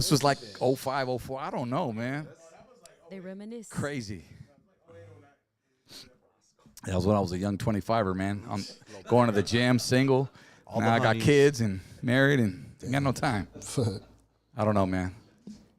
This was like 05, 04. I don't know, man. They reminisce. Crazy. That was when I was a young 25er, man. I'm going to the gym, single. Now I got kids and married and ain't got no time. I don't know, man.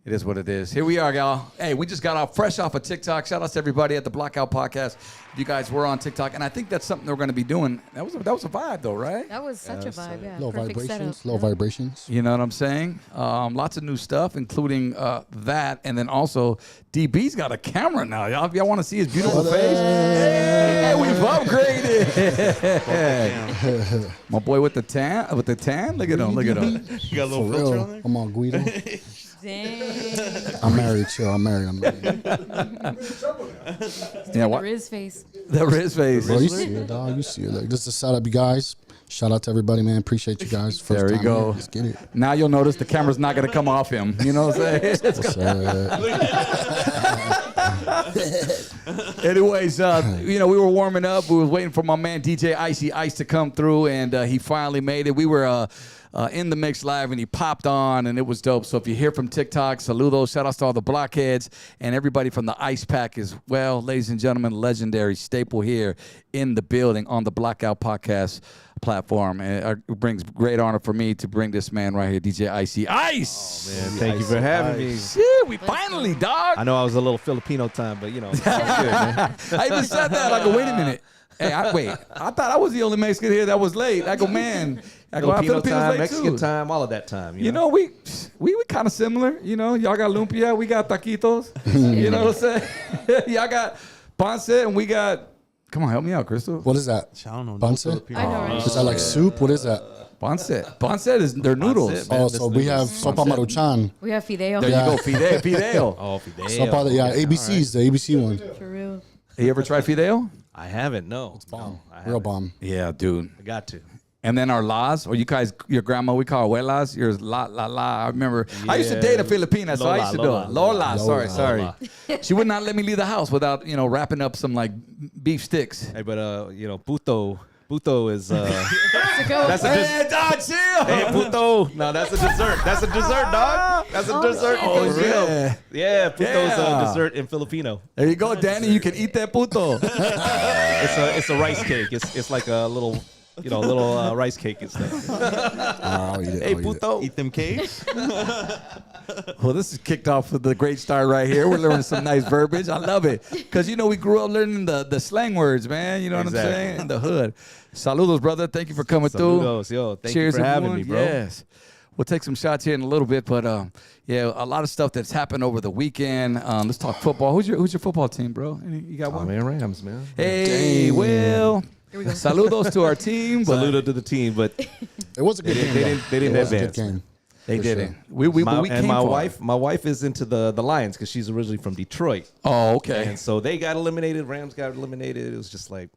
It is what it is. Here we are, y'all. Hey, we just got off fresh off of TikTok. Shout out to everybody at the Blackout Podcast. You guys were on TikTok, and I think that's something we're going to be doing. That was a vibe, though, right? That was such a vibe, yeah. Low Perfect vibrations, setup. low vibrations. You know what I'm saying? Lots of new stuff, including that, and then also DB's got a camera now, y'all. If y'all want to see his beautiful face, hey, we've upgraded. My boy with the tan, Look at him. You got a little For filter real, on there? I'm on Guido. Dang. I'm married, chill. I'm married. Yeah, The Riz face. The Riz face. Bro, you see it, dog. You see it. Like, just to shout out you guys. Shout out to everybody, man. Appreciate you guys. First There you time go. here. Let's get it. Now you'll notice the camera's not going to come off him. You know what I'm saying? What's up? Anyways, we were warming up. We were waiting for my man DJ Icy Ice to come through, and he finally made it. We were in the mix live, and he popped on, and it was dope. So if you hear from TikTok, saludos, shout outs to all the blockheads and everybody from the Ice Pack as well. Ladies and gentlemen, legendary staple here in the building on the Blackout Podcast platform. And it brings great honor for me to bring this man right here, DJ Icy Ice. Oh, man, thank you for having me. Shit, we finally, dog. I know I was a little Filipino time, but, it's all good, man. I even said that. I go, wait a minute. Hey, I thought I was the only Mexican here that was late. I go, man. I go, Filipino Filipinos time, late Mexican too. time, all of that time. You know, we kind of similar. You know, y'all got lumpia, we got taquitos. You know what I'm saying? Y'all got pancit, and we got. Come on, help me out, Crystal. What is that? I don't know. Pancit? I know, right? Is that like soup? What is that? Pancit is their noodles. man. Oh, That's so we have noodles. sopa maruchan. We have fideo. There you go, fideo. Oh, fideo. Sopa, yeah, Okay, ABC's, the ABC one. For real. You ever tried fideo? I haven't, no. It's Bomb. I Real haven't. bomb. Yeah, dude. I got to. And then our las, or you guys, your grandma, we call abuelas. Yours la. I remember. I used to Yeah. date a Filipina, so I used to do it. Lola. Lola. Sorry. She would not let me leave the house without, wrapping up some like beef sticks. Hey, but, puto is, that's a Hey, dog, chill. Hey, puto. No, that's a dessert. That's a dessert, dog. That's a Oh, dessert. shit. Oh, yeah. Yeah, puto's Yeah. a dessert in Filipino. There you go, Danny. You can eat that puto. It's a rice cake. It's like a little, rice cake and stuff. I'll eat it. Hey, I'll eat it. puto. Eat them cakes. Well, this is kicked off with the great start right here. We're learning some nice verbiage. I love it. Because, we grew up learning the slang words, man. You know what Exactly. I'm saying? In the hood. Saludos, brother. Thank you for coming through. Saludos, yo. Thank Cheers, you for having everyone. me, bro. Yes. We'll take some shots here in a little bit, but a lot of stuff that's happened over the weekend. Let's talk football. Who's your football team, bro? You got Oh, one? man, Rams, man. Hey, Will. Here we go. Saludos to our team. But Saludo to the team, but It was a good game. they didn't It was a advance. good game. they For didn't. sure. We my came far. wife is into the Lions because she's originally from Detroit, Oh, okay. and so they got eliminated. Rams got eliminated. It was just like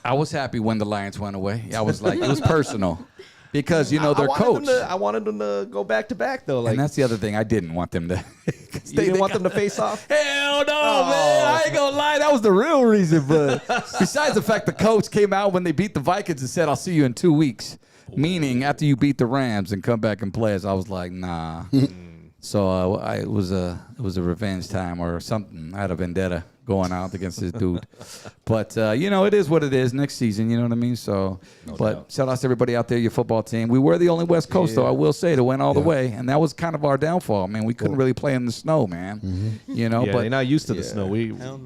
I was happy when the Lions went away. I was like, it was personal. Because, their I wanted coach. I wanted them to go back to back though. Like And that's the other thing. I didn't want them to. you didn't want them to face off. Hell no, man. I ain't going to lie. That was the real reason. But besides the fact the coach came out when they beat the Vikings and said, I'll see you in 2 weeks. Meaning after you beat the Rams and come back and play us. I was like, nah. So it was a revenge time or something. I had a vendetta going out against this dude. But, it is what it is next season. You know what I mean? So, but shout out to everybody out there, your football team. We were the only West Coast, though, I will say, that went all the way. And that was kind of our downfall, man. We couldn't really play in the snow, man. Yeah, But they're not used to the snow.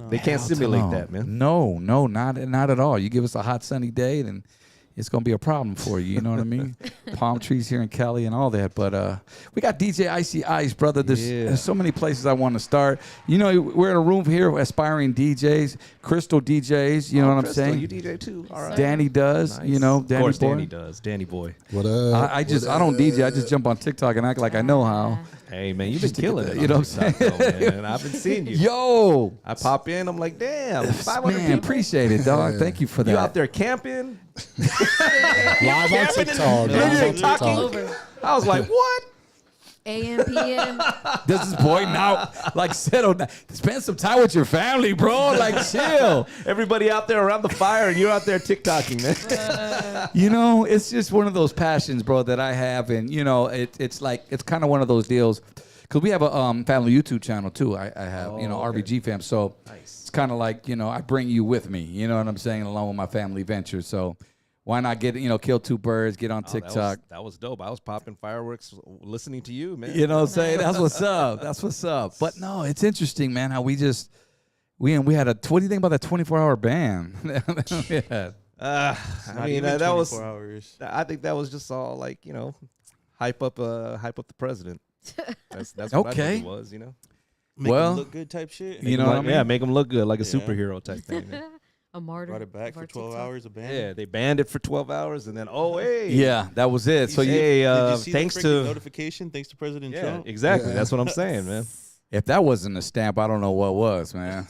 They can't simulate that, man. No, not at all. You give us a hot sunny day, then it's gonna be a problem for you. You know what I mean? Palm trees here in Cali and all that. But we got DJ Icy Ice, brother. There's so many places I want to start. We're in a room here, aspiring DJs, Crystal DJs. You know what I'm Crystal, saying? You DJ too. All right. Danny does. Nice. Danny Of course, boy. Danny does. Danny boy. What up? I don't DJ. I just jump on TikTok and act like I know how. Hey man, you've been killing it. You know what I'm saying? Man. I've been seeing you. Yo, I pop in. I'm like, damn, 500 man, people. appreciate it, dog. Thank you for that. You out there camping? Live on TikTok. Live on All TikTok. over. I was like, what? AM, PM. This is boy now, like settle down. Spend some time with your family, bro. Like chill. Everybody out there around the fire, and you're out there TikToking, man. It's just one of those passions, bro, that I have, and it's kind of one of those deals. Because we have a family YouTube channel too. I have, you know, okay. RBG fam. So it's kind of like, you know, I bring you with me. You know what I'm saying? Along with my family venture. So why not get, you know, kill two birds, get on TikTok. That was dope. I was popping fireworks listening to you, man. You know what I'm saying? That's what's up. That's what's up. But no, it's interesting, man, how we had what do you think about that 24-hour ban? Yeah. I Not mean, even that was. 24 hours. I think that was just all like, you know, hype up the president. That's what I Okay. think it was, you know. Make Well, them look good type shit. you know what I mean? Yeah, make them look good like a Yeah. superhero type thing. Man. A martyr. Brought it back of for our 12 TikTok. hours of ban. Yeah, they banned it for 12 hours, and then hey, Yeah, that was it. So Hey, Did you see thanks the to freaking notification? Thanks to President yeah, Trump. exactly. Yeah. That's what I'm saying, man. if that wasn't a stamp, I don't know what was, man.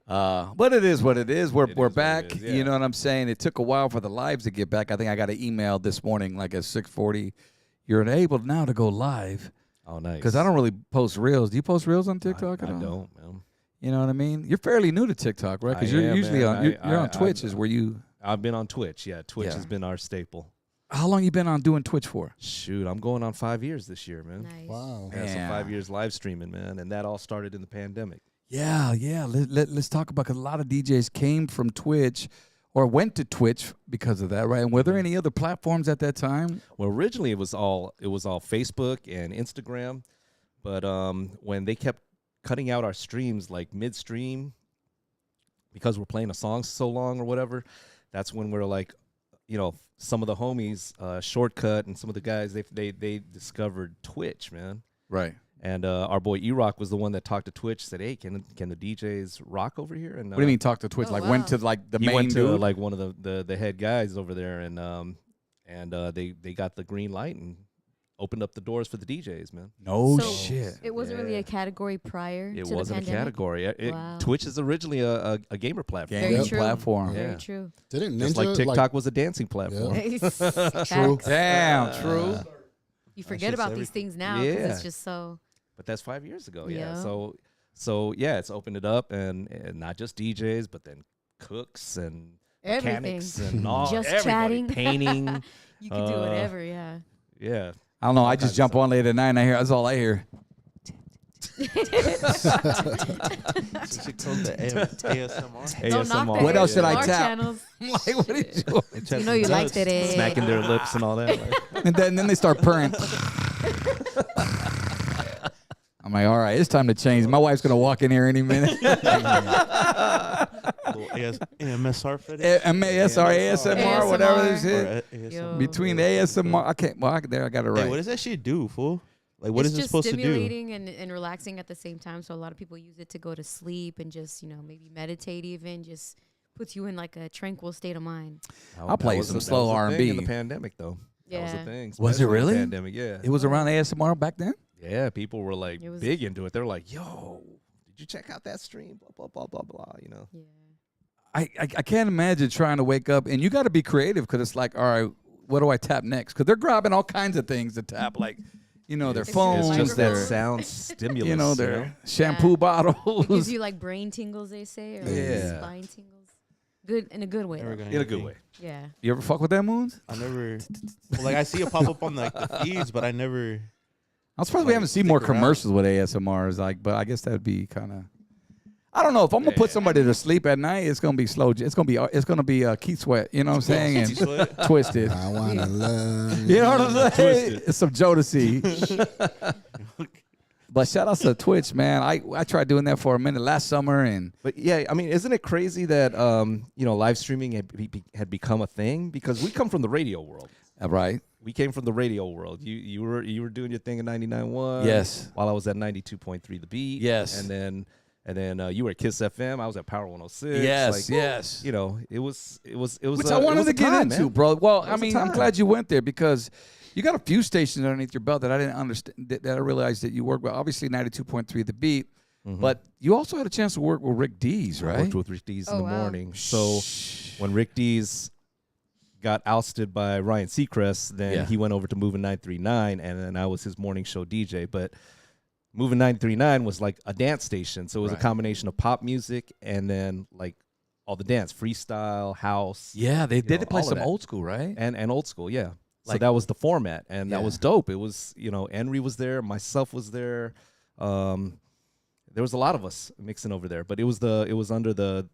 But it is what it is. We're It is what it back. is, You yeah. know what I'm saying? It took a while for the lives to get back. I think I got an email this morning, like at 6:40. You're able now to go live Oh, nice. because I don't really post reels. Do you post reels on TikTok I at all? don't, man. You know what I mean? You're fairly new to TikTok, right? Because I you're am, usually man. on you're on I- Twitch. Is where you? I've been on Twitch. Yeah, Twitch Yeah. has been our staple. How long you been on doing Twitch for? Shoot, I'm going on 5 years this year, man. Nice. Wow. Yeah, so Yeah. 5 years live streaming, man, and that all started in the pandemic. Yeah. Let's talk about because a lot of DJs came from Twitch or went to Twitch because of that, right? And were there any other platforms at that time? Well, originally it was all Facebook and Instagram, but when they kept cutting out our streams like midstream because we're playing a song so long or whatever, that's when we're like, you know, some of the homies, Shortcut and some of the guys, they discovered Twitch, man. Right. And our boy E-Rock was the one that talked to Twitch, said, "Hey, can the DJs rock over here?" And What do you mean talk to Twitch? Oh, like wow. went to like the he main went to dude? like one of the head guys over there, and they got the green light and opened up the doors for the DJs, man. No So- shit. It wasn't really Yeah. a category prior It to the wasn't a pandemic. category. Wow. Twitch is originally a gamer platform, Very Game true. platform. Very Yeah. true. Didn't Ninja just like TikTok was a dancing platform. True. Facts. Damn, true. You forget shit's about these everything. things now because Yeah. it's just so. But that's 5 years ago. Yeah. Yeah. So yeah, it's opened it up, and not just DJs, but then cooks and mechanics Everything. and all Just everybody, chatting. painting. You can do whatever, yeah. Yeah. I don't know. I All just kinds of jump on late at night and I hear that's all I hear. So she called the ASMR. Don't knock ASMR. the What else should I ASMR tap? channels. Like, what did you? You know you liked it, eh? Smacking their lips and all that. Like, And then they start purring. I'm like, all right, it's time to change. My wife's gonna walk in here any minute. AMSR for this? MASR, ASMR, ASMR. whatever this Or is. Yo. Between ASMR, I can't. Well, I got it right. Hey, what does that shit do, fool? Like, what It's is it just supposed to do? stimulating and relaxing at the same time. So a lot of people use it to go to sleep and just, maybe meditate even. Just puts you in like a tranquil state of mind. I'll play some slow that was a thing in R&B. the pandemic, though. That was Yeah. a thing. Was it especially in the really? Pandemic, yeah. It was around ASMR back then. Yeah, people were like It was- big into it. They're like, "Yo, did you check out that stream?" Blah blah blah blah blah. You know. Yeah. I can't imagine trying to wake up and you got to be creative because it's like, all right, what do I tap next? Because they're grabbing all kinds of things to tap, like, their It's phones, just Just their- that their, sound stimulus. their shampoo It gives bottles. you like brain tingles, they say, or Yeah. spine tingles. Good in a good way. Never though. gonna In a hit good me. way. Yeah. You ever fuck with that, Moons? I never. Well, like, I see it pop up on like the feeds, but I never. I'm surprised we Like, haven't seen stick more around. commercials with ASMRs, like, but I guess that'd be kind of. I don't know if I'm gonna put somebody to sleep at night. It's gonna be slow. It's gonna be Keith Sweat. You know what I'm saying? Keith And Sweat? Twisted. I wanna love You know what I'm saying? Twisted. It's some Jodeci. But shout out to Twitch, man. I tried doing that for a minute last summer, and But yeah, I mean, isn't it crazy that live streaming had become a thing? Because we come from the radio world. right? We came from the radio world. You were doing your thing in 99.1. Yes. While I was at 92.3 The Beat. Yes. And then you were at Kiss FM. I was at Power 106. Yes, Like, yes. You know, it was Which a- I it wanted was to a get time, into, man. bro. Well, It I was a mean, I'm time. glad you went there because you got a few stations underneath your belt that I didn't understand that I realized that you worked with. Obviously, 92.3 The Beat, but you also had a chance to work with Rick Dees, I right? worked with Rick Dees in Oh, the wow. morning. So when Rick Dees got ousted by Ryan Seacrest, then Yeah. he went over to Moving 939, and then I was his morning show DJ. But Moving 939 was like a dance station, so it was a Right. combination of pop music and then like all the dance, freestyle, house, Yeah, they know, did play all of some that. old school, right? and old school, yeah. So that was the format, and that was dope. It was, Henry was there, myself was there. There was a lot of us mixing over there, but it was under the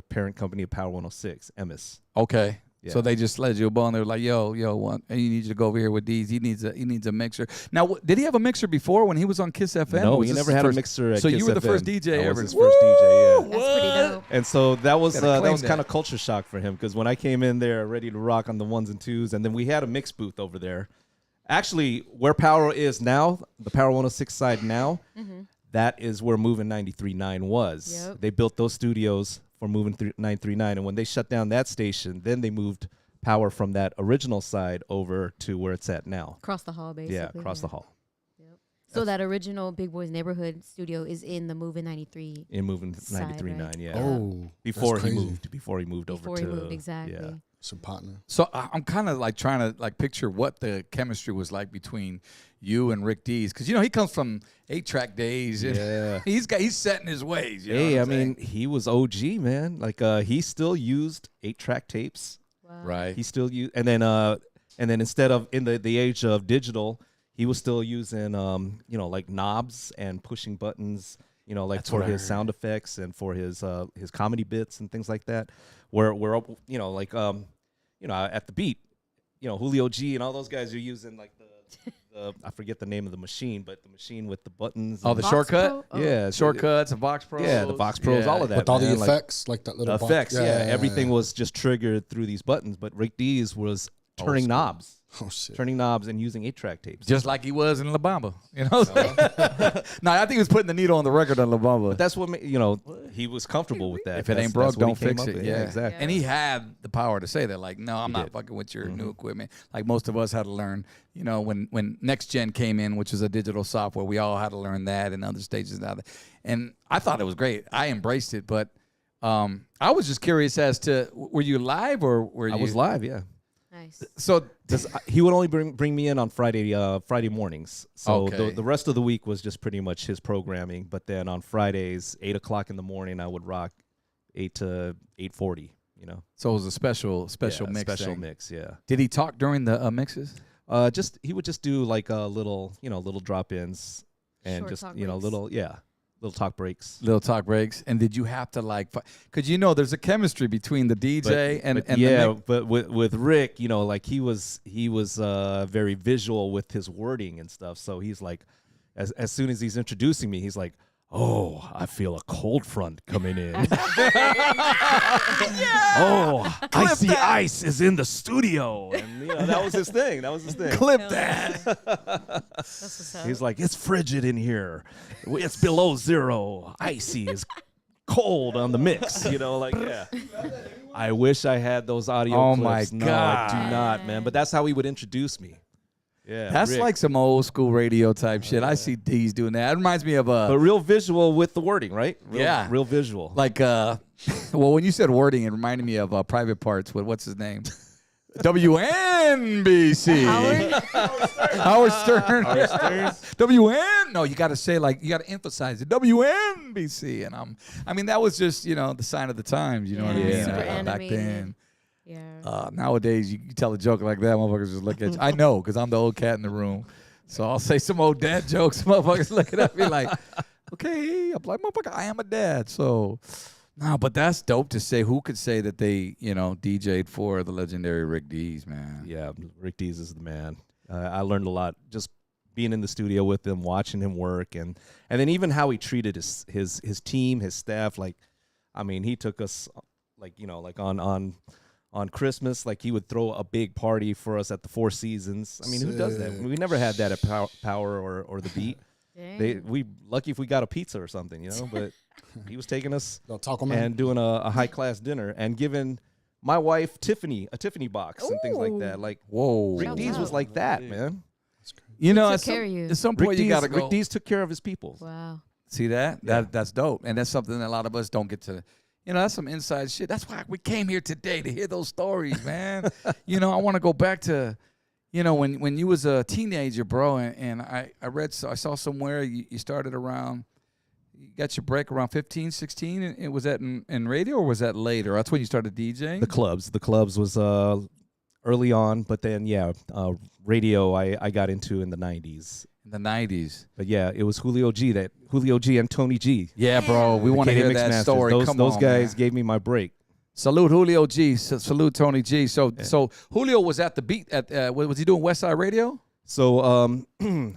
parent company of Power 106, Emis. Okay. Yeah. So they just slid you a ball, and they were like, "Yo, you need you to go over here with these. He needs a mixer." Now, did he have a mixer before when he was on Kiss FM? No, he never had a mixer. At so Kiss you were the FM. first DJ I ever. was his first DJ. Yeah. That's pretty dope. And so that was claim kind of culture shock for him, because when I came in there ready to rock on the ones and twos, and then we had a mix booth over there. Actually, where Power is now, the Power 106 side now, that is where Moving 93.9 was. Yep. They built those studios for Moving 939, and when they shut down that station, then they moved Power from that original side over to where it's at now. Across the hall, basically. Yeah, across the hall. Yep. So that original Big Boys Neighborhood studio is in the Moving 93. In Moving Side, 93.9, right? yeah. Oh, Before that's he crazy. moved. Before he moved Before over he to moved, exactly. Yeah. Some partner. So I'm kind of like trying to like picture what the chemistry was like between you and Rick Dees, because he comes from 8-track days. And Yeah. he's set in his ways. You know Hey, what I I'm saying? mean, he was OG, man. Like he still used 8-track tapes. Wow. right. He still used, and then instead of in the age of digital, he was still using like knobs and pushing buttons, like That's for what I his heard. sound effects and for his comedy bits and things like that. Where at the beat, Julio G and all those guys are using like the I forget the name of the machine, but the machine with the buttons. Oh, and the Vox shortcut? Pro? Oh. yeah, Shortcuts and Vox Pros. Yeah, the Vox Pros, all of that. With all the man, like, effects, like that little the effects, box. everything was just triggered through these buttons. But Rick Dees was turning school. knobs, Oh shit. turning knobs, and using 8-track tapes. Just like he was in La Bamba. No, I think he was putting the needle on the record on La Bamba. But that's what he was comfortable with that. If it That's- ain't broke, that's what don't he came fix up it. with. Yeah, exactly. And he had the power to say that. Like, no, I'm not did. fucking with your new equipment. Like most of us had to learn. When Next Gen came in, which is a digital software, we all had to learn that and other stages now. And I thought it was great. I embraced it, but I was just curious as to were you live or were you? I was live, yeah. Nice. So He would only bring me in on Friday mornings. So Okay. the rest of the week was just pretty much his programming. But then on Fridays, 8:00 in the morning, I would rock 8 to 8:40. So it was a special Yeah, mix. special thing. mix, yeah. Did he talk during the mixes? He would just do like a little drop-ins and Short just talk breaks. little talk breaks. Little talk breaks. And did you have to because there's a chemistry between the DJ and but the yeah, mix. but with Rick, like he was very visual with his wording and stuff. So he's like, as soon as he's introducing me, he's like, "Oh, I feel a cold front coming in." Oh, Icy Ice is in the studio, and that was his thing. That was his thing. Clip Hell that. That's what's up. He's like, "It's frigid in here. It's below zero. Icy is cold on the mix." Yeah. I wish I had those audio Oh clips. my No, I do God. not, man. But that's how he would introduce me. Yeah, That's Rick. like some old school radio type shit. I see D's doing that. It reminds me of but real visual with the wording, right? Real visual. well, when you said wording, it reminded me of Private Parts with what's his name? WNBC. Howard Stern. WN. No, you got to say you got to emphasize it. WNBC. And that was just the sign of the times. You know what I Yeah, mean? super Back animated. then. Yeah. Nowadays, you tell a joke like that, motherfuckers just look at you. I know, because I'm the old cat in the room. So I'll say some old dad jokes. Motherfuckers looking at me like, okay. I'm like, motherfucker, I am a dad. So, no, but that's dope to say. Who could say that they, DJ'd for the legendary Rick Dees, man? Yeah, Rick Dees is the man. I learned a lot just being in the studio with him, watching him work, and then even how he treated his team, his staff. Like, he took us on Christmas, he would throw a big party for us at the Four Seasons. Who does that? We never had that at Power or the Beat. Dang. We lucky if we got a pizza or something, But he was taking us Yo, Taco Man. and doing a high class dinner and giving my wife Tiffany a Tiffany box and things like that. Like Whoa. Rick Shout Dees out. was like that, man. At took care of you. some point, you got to go. Rick Dees took care of his people. Wow. See that? That's dope. And that's something that a lot of us don't get to. That's some inside shit. That's why we came here today, to hear those stories, man. I want to go back to, when you was a teenager, bro, and I saw somewhere you started around, you got your break around 15, 16, and was that in radio or was that later? That's when you started DJing? The clubs was early on, but then radio I got into in the 90s. In the 90s. But yeah, it was Julio G and Tony G. Yeah, bro. We want to hear KD that Mixmasters. story. Those on, guys man. gave me my break. Salute Julio G. Salute Tony G. So Julio was at the beat at what was he doing? West Side Radio? So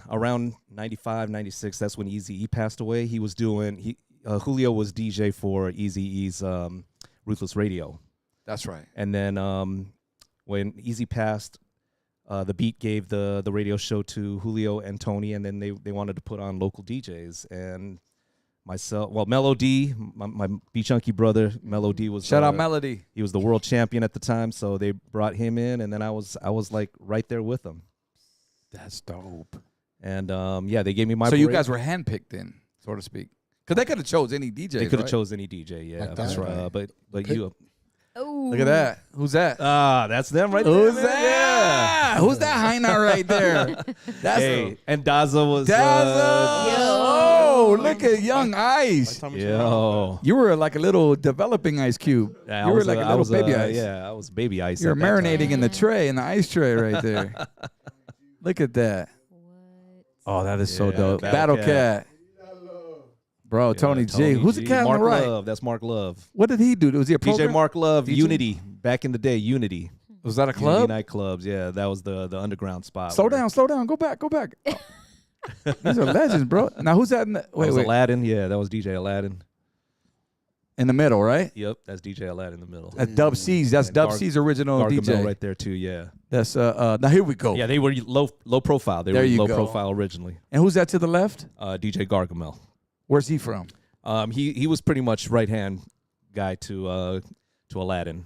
around 95, 96, that's when Eazy-E passed away. He was doing Julio was DJ for Eazy-E's Ruthless Radio. That's right. And then when Eazy passed, the Beat gave the radio show to Julio and Tony, and then they wanted to put on local DJs. And myself, Mellow D, my Beat Junkie brother, Mellow D was Shout out Melody. He was the world champion at the time, so they brought him in, and then I was like right there with him. That's dope. And they gave me my. So break. you guys were handpicked then, so to speak, because they could have chose any DJ. They could have right? chose any DJ, yeah. Like That's that? right. But you. Oh, Look at that. Who's that? That's them right there. Who's man. that? Who's that Heina right there? That's Hey, and Daza was. Dazzle. Oh, look at Young Ice. Yo. You were like a little developing Ice Cube. Yeah, You were like a little baby Ice. Yeah, I was baby ice. You're at that time. marinating in the tray, in the ice tray right there. Look at that. what? Oh, that is so Yeah, dope. Battle Battle Cat. Cat. Bro, Yeah, Tony G. Who's the G. cat on Mark the right? Love. That's Mark Love. What did he do? Was he a program? DJ Mark Love, DJ? Unity. Back in the day, Unity. Was that a Unity club? nightclubs. Yeah, that was the underground spot. Slow where- down, slow down. Go back, go back. Oh. These are legends, bro. Now, who's that? In the, That wait, was wait. Aladdin. Yeah, that was DJ Aladdin. In the middle, right? Yep, that's DJ Aladdin in the middle. That's Dub C's. That's And Dub C's original Gargamel DJ. right there too. Yeah. That's now here we go. Yeah, they were low profile. They There were you low go. profile originally. And who's that to the left? DJ Gargamel. Where's he from? He was pretty much right hand guy to Aladdin.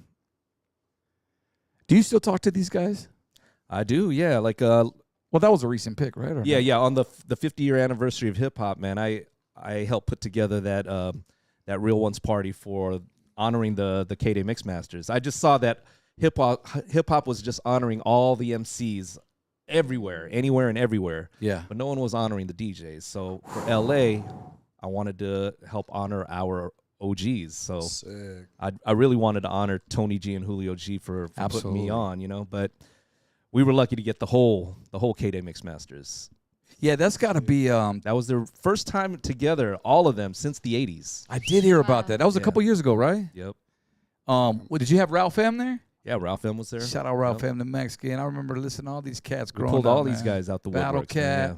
Do you still talk to these guys? I do. Yeah, like Well, that was a recent pick, right? Or yeah, no? yeah. On the 50-year anniversary of hip hop, man, I helped put together that Real Ones party for honoring the K-Day Mixmasters. I just saw that hip hop was just honoring all the MCs everywhere, anywhere and everywhere. Yeah. But no one was honoring the DJs. So for LA, I wanted to help honor our OGs. So Sick. I really wanted to honor Tony G and Julio G for putting Absolutely. me on, you know. But we were lucky to get the whole K-Day Mixmasters. Yeah, that's got to be. That was their first time together, all of them, since the 80s. I did hear about that. That was a Yeah. couple years ago, right? Yep. Did you have Ralph M there? Yeah, Ralph M was there. Shout out Ralph Yep. M, the Mexican. I remember listening to all these cats We growing pulled up, all these man. guys out the Battle woodworks, man,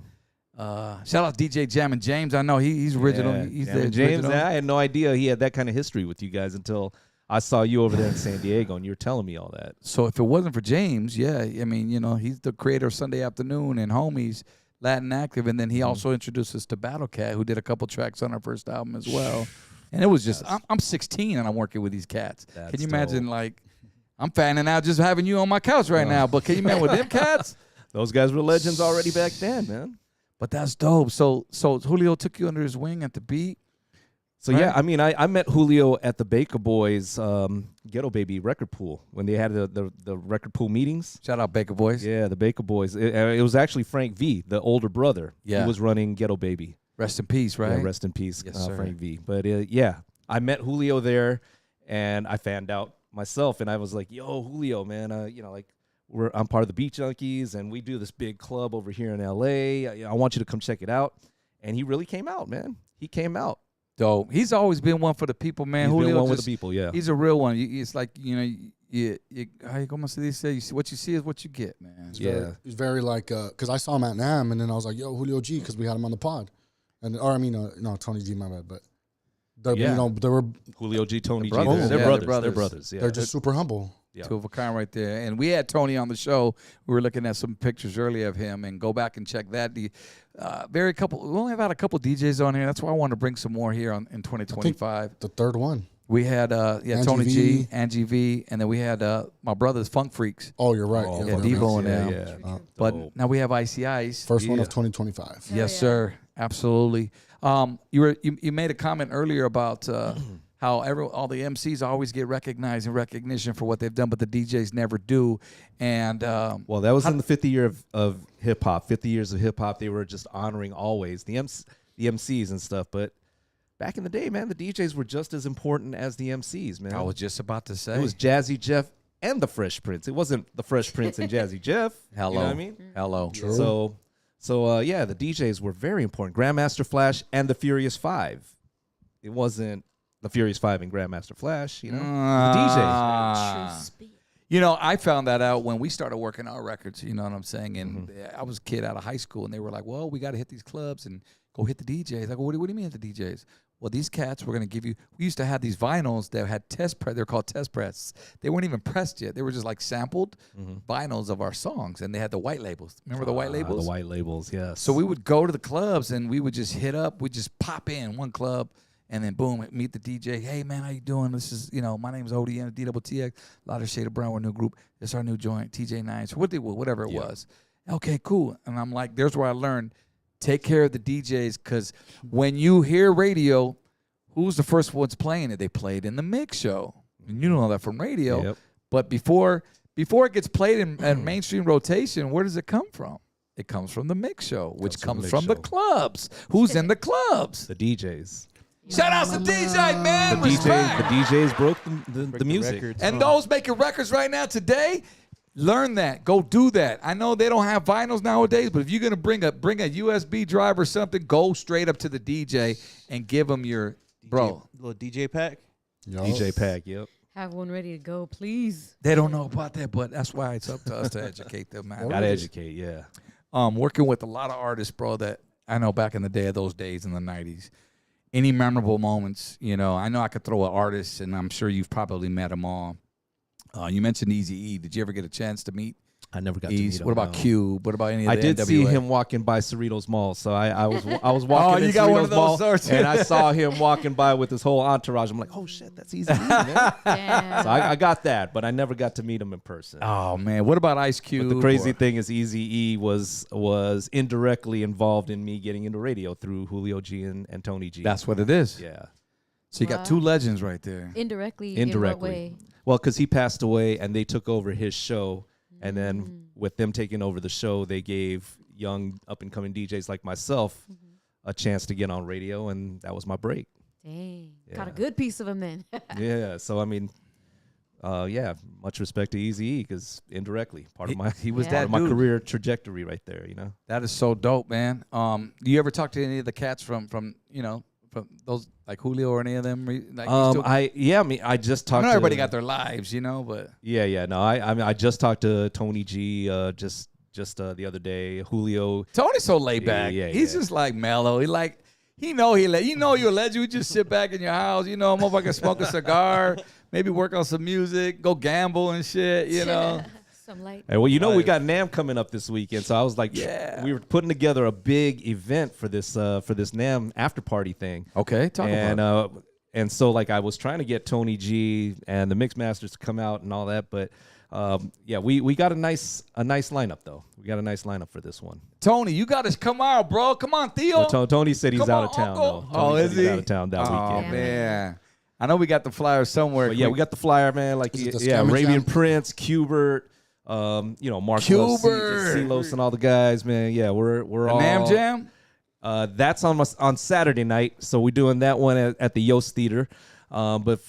Cat. Shout out DJ Jammin' James. I know he's yeah. original. Yeah, He's Jammin' the James. original. I had no idea he had that kind of history with you guys until I saw you over there in San Diego, and you were telling me all that. So if it wasn't for James, yeah, I mean, you know, he's the creator of Sunday Afternoon and Homies, Latin Active, and then he also introduced us to Battle Cat, who did a couple tracks on our first album as well. And it was just, I'm 16 and I'm working with these cats. That's Can you imagine, dope. like, I'm fanning out just having you on my couch right now, but can you imagine with them cats? Those guys were legends already back then, man. But that's dope. So Julio took you under his wing at the beat. So Right. yeah, I mean, I met Julio at the Baker Boys Ghetto Baby record pool when they had the record pool meetings. Shout out Baker Boys. Yeah, the Baker Boys. It was actually Frank V, the older brother. Yeah. He was running Ghetto Baby. Rest in peace, right? Yeah, rest in peace, Yes, sir. Frank V. But yeah, I met Julio there, and I fanned out myself, and I was like, "Yo, Julio, man, you know, like I'm part of the Beat Junkies, and we do this big club over here in LA. I want you to come check it out." And he really came out, man. He came out. Dope. He's always been one for the people, man. He's been Julio one with just- the people, yeah. He's a real one. It's like, you know, how you gonna say? You see, what you see is what you get, man. Yeah. He's very like, because I saw him at NAAM, and then I was like, yo, Julio G, because we had him on the pod. No, Tony G, my bad. But, Yeah. you know, they were, Julio G, Tony G. brothers. They're Yeah, brothers. they're They're brothers. brothers. Yeah. they're just super humble. Yeah. Two of a kind right there. And we had Tony on the show. We were looking at some pictures earlier of him, and go back and check that. We only have had a couple DJs on here. That's why I want to bring some more here in 2025. The third one. We had Angie Tony G, V. Angie V, and then we had my brothers Funk Freaks. Oh, you're right. Oh, Yeah, Funk Debo Freaks. and yeah, them. yeah. But Dope. now we have Icy Ice. First one Yeah. of 2025. Hell Yes, yeah. sir. Absolutely. You made a comment earlier about how all the MCs always get recognized and recognition for what they've done, but the DJs never do. And Well, that was in the 50th year of hip hop. 50 years of hip hop. They were just honoring always the MCs and stuff. But back in the day, man, the DJs were just as important as the MCs, man. I was just about to say, It was Jazzy Jeff and the Fresh Prince. It wasn't the Fresh Prince and Jazzy Jeff. Hello. You know what I mean? Hello. So yeah, the DJs were very important. Grandmaster Flash and the Furious Five. It wasn't the Furious Five and Grandmaster Flash, you know? The DJ. True speak. You know, I found that out when we started working our records, you know what I'm saying? And I was a kid out of high school, and they were like, well, we got to hit these clubs and go hit the DJs. I go, what do you mean hit the DJs? Well, these cats were going to give you, we used to have these vinyls that had test press. They're called test press. They weren't even pressed yet. They were just like sampled vinyls of our songs, and they had the white labels. Remember the white labels? The white labels, yes. So we would go to the clubs, and we would just hit up. We'd just pop in one club, and then boom, meet the DJ. Hey, man, how you doing? This is, you know, my name is ODM, DTX, Lot of Shade of Brown, we're a new group. It's our new joint, TJ9, whatever it was. Okay, cool. And I'm like, there's where I learned, take care of the DJs, because when you hear radio, who's the first ones playing it? They played in the mix show. And you know that from radio. Yep. But before it gets played in mainstream rotation, where does it come from? It comes from the mix show, which comes from the clubs. Who's in the clubs? The DJs. Shout out to DJ, man. The Respect. DJs broke the music. records. And those making records right now today, learn that. Go do that. I know they don't have vinyls nowadays, but if you're gonna bring a USB drive or something, go straight up to the DJ and give them your Little DJ pack. Yo. DJ pack, yep. Have one ready to go, please. They don't know about that, but that's why it's up to us to educate them, man. Gotta educate, yeah. Working with a lot of artists, bro, that I know back in the day of those days in the 90s. Any memorable moments, you know, I know I could throw an artist, and I'm sure you've probably met them all. You mentioned Eazy-E. Did you ever get a chance to meet I never got to meet him. What about no. Cube? What about any of the I did NWA? see him walking by Cerritos Mall, so I was walking you in got one Cerritos of those Mall, sorts. and I saw him walking by with his whole entourage. I'm like, oh shit, that's Eazy-E, man. Damn. So I got that, but I never got to meet him in person. Oh, man. What about Ice Cube? But the crazy thing is Eazy-E was indirectly involved in me getting into radio through Julio G and Tony G. That's what it is. Yeah. So you got two legends right there. Indirectly. Indirectly. In what way? Well, because he passed away and they took over his show. And then with them taking over the show, they gave young up-and-coming DJs like myself a chance to get on radio, and that was my break. Dang. Yeah. Got a good piece of him then. Yeah, so I mean, yeah, much respect to Eazy-E because indirectly part of my He was Yeah. that part of my dude. career trajectory right there, you know. That is so dope, man. Do you ever talk to any of the cats from from those like Julio or any of them? Like, I just I talked. know to, everybody got their lives, you know, but No, I mean, I just talked to Tony G just the other day. Julio. Tony's so laid back. Yeah, He's just like mellow. He know you're a legend. You just sit back in your house, you know, motherfucker smoke a cigar, maybe work on some music, go gamble and shit, you know. Some light. Hey, well, you know, we got NAAM coming up this weekend, so I was like, Yeah. we were putting together a big event for this NAAM after party thing. Okay, talk about it. And so like I was trying to get Tony G and the Mix Masters to come out and all that, but yeah, we got a nice lineup though. We got a nice lineup for this one. Tony, you got to come out, bro. Come on, Theo. Well, Tony said he's Come out on, of town Uncle. though. Tony Oh, said is he's he? out of town that Oh, weekend. man. I know we got the flyer somewhere. But yeah, we got the flyer, man. Like Is it the yeah, Scammer Arabian Jam? Prince, Cubert, you know, Mark Cubert. Silos and all the guys, man. Yeah, we're all NAAM Jam. That's on Saturday night, so we're doing that one at the Yost Theater. But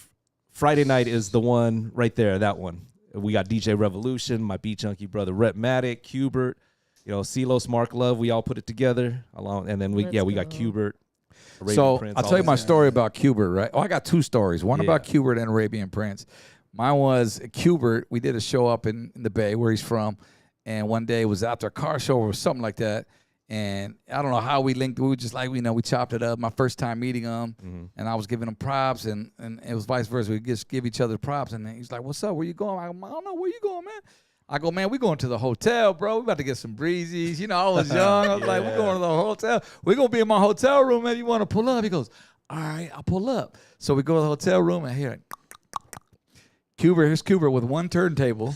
Friday night is the one right there. That one. We got DJ Revolution, my beat junkie brother Rhett Matic, Cubert, you know, Silos, Mark Love. We all put it together along, and then we Let's got go. Cubert. Arabian So Prince, I'll all tell you those my guys. story about Cubert, right? Oh, I got two stories. One Yeah. about Cubert and Arabian Prince. Mine was Cubert. We did a show up in the Bay where he's from, and one day it was after a car show or something like that. And I don't know how we linked. We were just like, we chopped it up. My first time meeting him, and I was giving him props, and it was vice versa. We just give each other props, and then he's like, "What's up? Where you going?" I don't know. Where you going, man? I go, "Man, we going to the hotel, bro. We about to get some breezies." You know, I was young. I was like, "We're going to the hotel. We're gonna be in my hotel room, man. You want to pull up?" He goes, "All right, I'll pull up." So we go to the hotel room, and here, here's Cubert with one turntable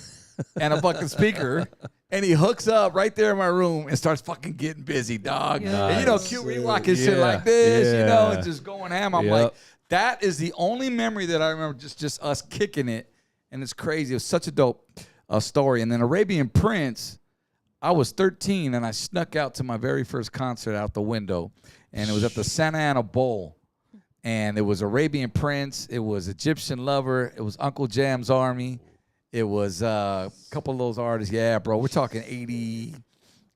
and a fucking speaker. And he hooks up right there in my room and starts fucking getting busy, dog. Yeah. And you know, Nice. Cubert, he walking shit Yeah. like this, you know, Yeah. and just going ham. I'm Yep. like, that is the only memory that I remember, just us kicking it. And it's crazy. It was such a dope story. And then Arabian Prince, I was 13 and I snuck out to my very first concert out the window. And it was at the Santa Ana Bowl. And it was Arabian Prince. It was Egyptian Lover. It was Uncle Jam's Army. It was a couple of those artists. Yeah, bro. We're talking 80,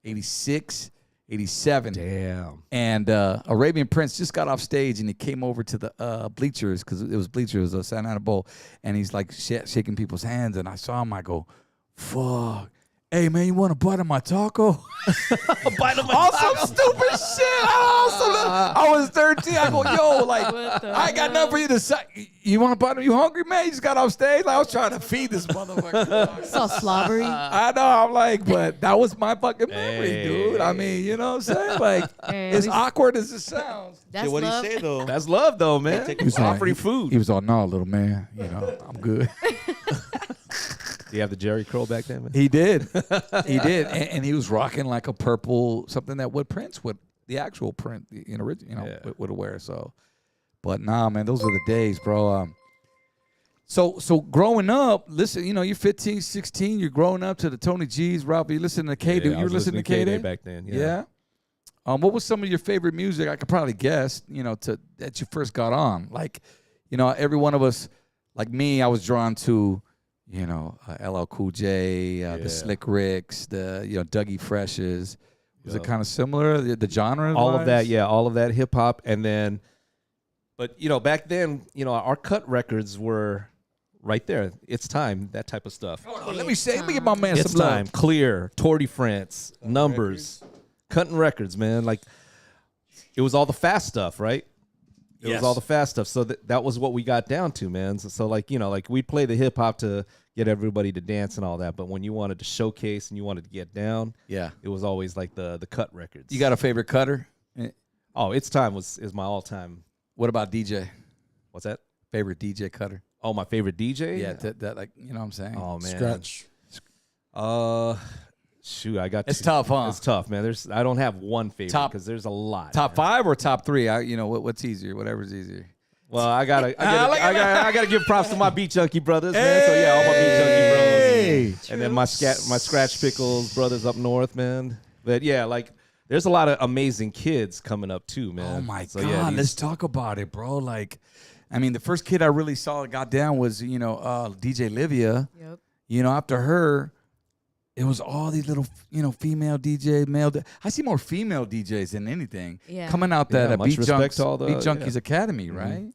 86, 87. Damn. And Arabian Prince just got off stage and he came over to the bleachers because it was bleachers, a Santa Ana Bowl. And he's like shaking people's hands. And I saw him. I go, fuck. Hey, man, you want a bite of my taco? A bite of my All some stupid shit. I was 13. I go, yo, like, I ain't got nothing for you to say. You want a bite of, you hungry, man? You just got off stage. Like, I was trying to feed this motherfucker. So slobbery. I know. I'm like, but that was my fucking memory, dude. I mean, you know what I'm saying? Like, as awkward as it sounds. That's Shit, what do you love. say though? That's love, though, man. Take He was Offering like, food. He was all, no, little man. You know, I'm good. Do you have the Jerry curl back then, man? He did. He did. And he was rocking like a purple, something that would Prince would, the actual print, would wear. So, but nah, man, those were the days, bro. So growing up, listen, you know, you're 15, 16, you're growing up to the Tony G's, Ralph, you listening to K. Yeah, You I were was listening to K K-Day back then. Yeah. What was some of your favorite music? I could probably guess, you know, that you first got on. Like, you know, every one of us, like me, I was drawn to, you know, LL Cool J, the Slick Ricks, the, you know, Dougie Freshes. Was it kind of similar, the genre? All of that, yeah, all of that hip hop. And then, but, you know, back then, you know, our cut records were right there. It's Time, that type of stuff. Let me give my man It's some love. Time, Clear, Torty France, Numbers, cutting records, man. Like, it was all the fast stuff, right? It was all the fast stuff. So that was what we got down to, man. So like, you know, like we'd play the hip hop to get everybody to dance and all that. But when you wanted to showcase and you wanted to get down, it was always like the cut records. You got a favorite cutter? Oh, It's Time is my all time. What about DJ? What's that? Favorite DJ cutter? Oh, my favorite DJ? Yeah, that like, you know what I'm saying? Oh man. Scratch. Shoot, I got. It's tough, huh? It's tough, man. I don't have one favorite Top- because there's a lot. Top man. 5 or top 3? You know what's easier? Whatever's easier. Well, I gotta give props to my Beat Junkie brothers, man. So yeah, all my Beat Junkie bros, and then my Scratch Pickles brothers up north, man. But yeah, like there's a lot of amazing kids coming up too, man. Oh my So, God, yeah, let's talk about it, bro. Like, I mean, the first kid I really saw that got down was, you know, DJ Livia. Yep. You know, after her, it was all these little, you know, female DJ, male. I see more female DJs than anything coming out that much Beat respect to all the- Junkies Academy, right?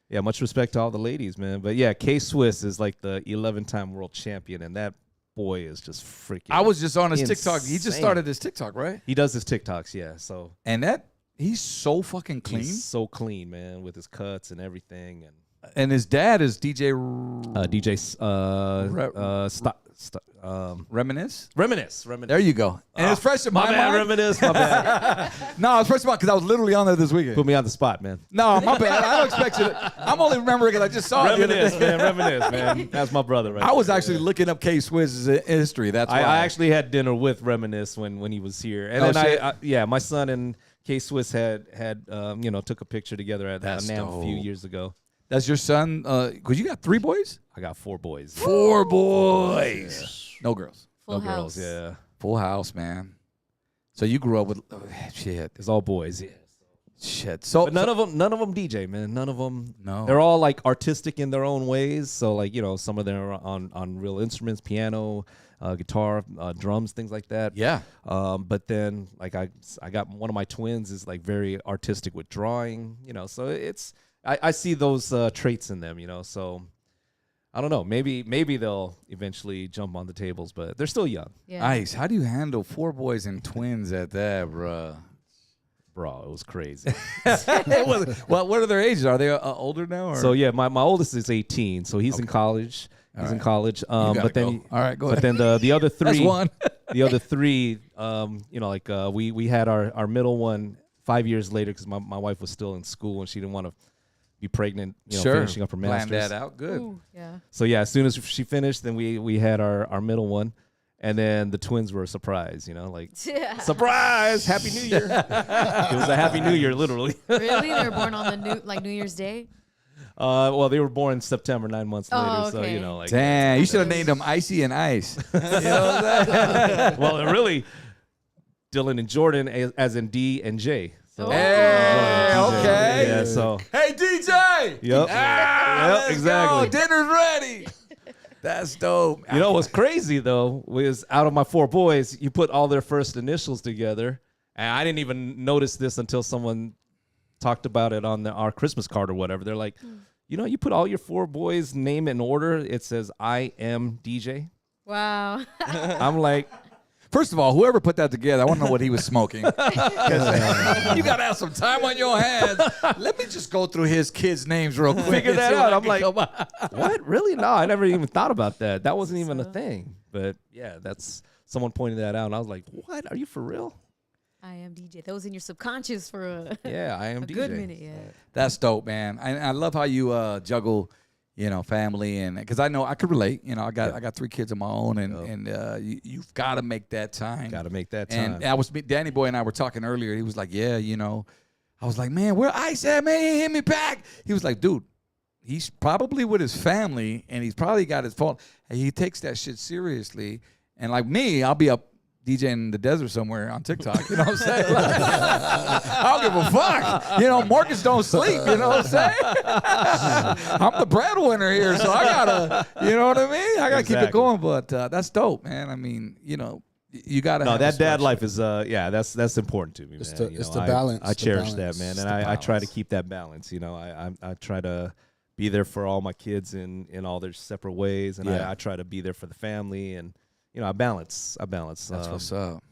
Yeah, much respect to all the ladies, man. But yeah, K-Swiss is like the 11-time world champion, and that boy is just freaking. I was just on his insane. TikTok. He just started his TikTok, right? He does his TikToks, yeah. So And he's so fucking clean. he's so clean, man, with his cuts and everything, And his dad is DJ Reminisce. Reminisce. There you go. And it's fresh in My my bad, mind. Reminisce. My bad. No, it's fresh in my mind because I was literally on there this weekend. Put me on the spot, man. No, my bad. I don't expect you to. I'm only remembering because I just saw it the other Reminisce, day. man. Reminisce, man. That's my brother, right? I was there, actually yeah. looking up K-Swizz's history. That's why. I actually had dinner with Reminisce when he was here, and Oh, then shit. my son and K-Swiss had took a picture together at That's NAAM a few dope. years ago. That's your son. Because you got 3 boys. I got 4 boys. 4 boys. No girls. Full No house. girls, yeah. Full house, man. So you grew up with shit. It's all boys, yeah. Shit. So But none of them DJ, man. None of them. No. They're all like artistic in their own ways. So like, you know, some of them are on real instruments, piano, guitar, drums, things like that. Yeah. But then like I got one of my twins is like very artistic with drawing, you know. So I see those traits in them, you know. So I don't know. Maybe they'll eventually jump on the tables, but they're still young. Yeah. Ice, how do you handle 4 boys and twins at that, bruh? Bro, it was crazy. Well, what are their ages? Are they older now? Or? So yeah, my oldest is 18, so he's in college. He's in college. gotta But then go. All right, go But ahead. then the other 3, That's one. the other 3, you know, like we had our middle one 5 years later because my wife was still in school and she didn't want to be pregnant, you know, finishing up her Plan master's. that out. Good. Ooh, yeah. So yeah, as soon as she finished, then we had our middle one, and then the twins were a surprise, you know, like surprise, Happy New Year. It was a Happy New Year, literally. Really? They were born on the New Year's Day? Well, they were born in September, 9 months later, Oh, so okay. you know, like Damn, you should have named them Icy and Ice. You know what I'm saying? well, really, Dylan and Jordan as in D and J. So, Hey, okay. Yeah, so Hey, DJ. yep, Ah, yep, let's exactly. go. Dinner's ready. That's dope. You know what's crazy though was out of my 4 boys, you put all their first initials together, and I didn't even notice this until someone talked about it on our Christmas card or whatever. They're like, you know, you put all your 4 boys' name in order. It says I am DJ. Wow. I'm like, First of all, whoever put that together, I want to know what he was smoking. 'Cause, you got to have some time on your hands. Let me just go through his kids' names real quick. figure and that see what out. I I'm can like, come up. what? Really? No, I never even thought about that. That wasn't even a thing. But yeah, that's someone pointed that out, and I was like, what? Are you for real? I am DJ. That was in your subconscious for a, Yeah, I am a DJ. good minute. Yeah. That's dope, man. I love how you juggle, you know, family, and because I know I could relate. You know, I got 3 kids of my own, and you've got to make that time. Got to make that time. And Danny Boy and I were talking earlier. He was like, yeah, you know, I was like, man, where Ice at, man? He hit me back. He was like, dude, he's probably with his family, and he's probably got his phone. And he takes that shit seriously. And like me, I'll be up DJing in the desert somewhere on TikTok. You know what I'm saying? Like, I don't give a fuck. You know, Marcus don't sleep. You know what I'm saying? I'm the breadwinner here, so I gotta, you know what I mean? I gotta keep it Exactly. going. But that's dope, man. I mean, you know, you gotta. No, have that a dad structure. life is that's important to me, It's man. the- You it's know, the balance, I the cherish balance. that, man, It's and the I try to balance. keep that balance. You know, I try to be there for all my kids in all their separate ways, and Yeah. I try to be there for the family, and you know, I balance. That's what's up.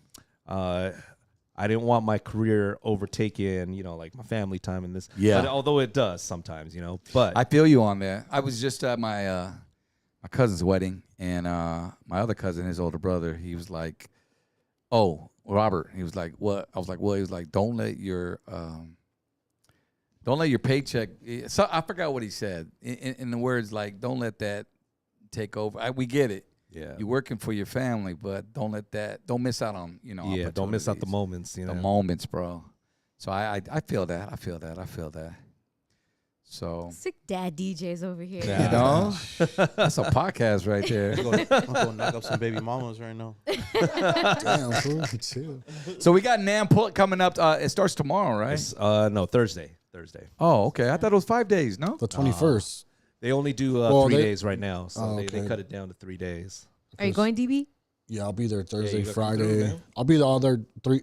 I didn't want my career overtaken, you know, like my family time and this. Yeah. But although it does sometimes, you know. But I feel you on that. I was just at my my cousin's wedding, and my other cousin, his older brother, he was like, "Oh, Robert." He was like, "What?" I was like, "Well," he was like, "Don't let your paycheck." So I forgot what he said in the words like, "Don't let that take over." We get it. yeah, You're working for your family, but don't miss out on, you know. yeah, don't miss out the opportunities. moments, you know. The moments, bro. So I feel that. I feel that. So, Sick dad DJs over here. you know, that's a podcast right there. I'm going to knock up some baby mamas right now. Damn, fool, chill. So we got NAAM coming up. It starts tomorrow, right? It's, no, Thursday. Oh, okay. I thought it was 5 days. No. The 21st. They only do Well, 3 they- days right now, so Oh, they okay. cut it down to 3 days. Are you going, DB? Yeah, I'll be there Thursday, you gotta come through, Friday. man. I'll be there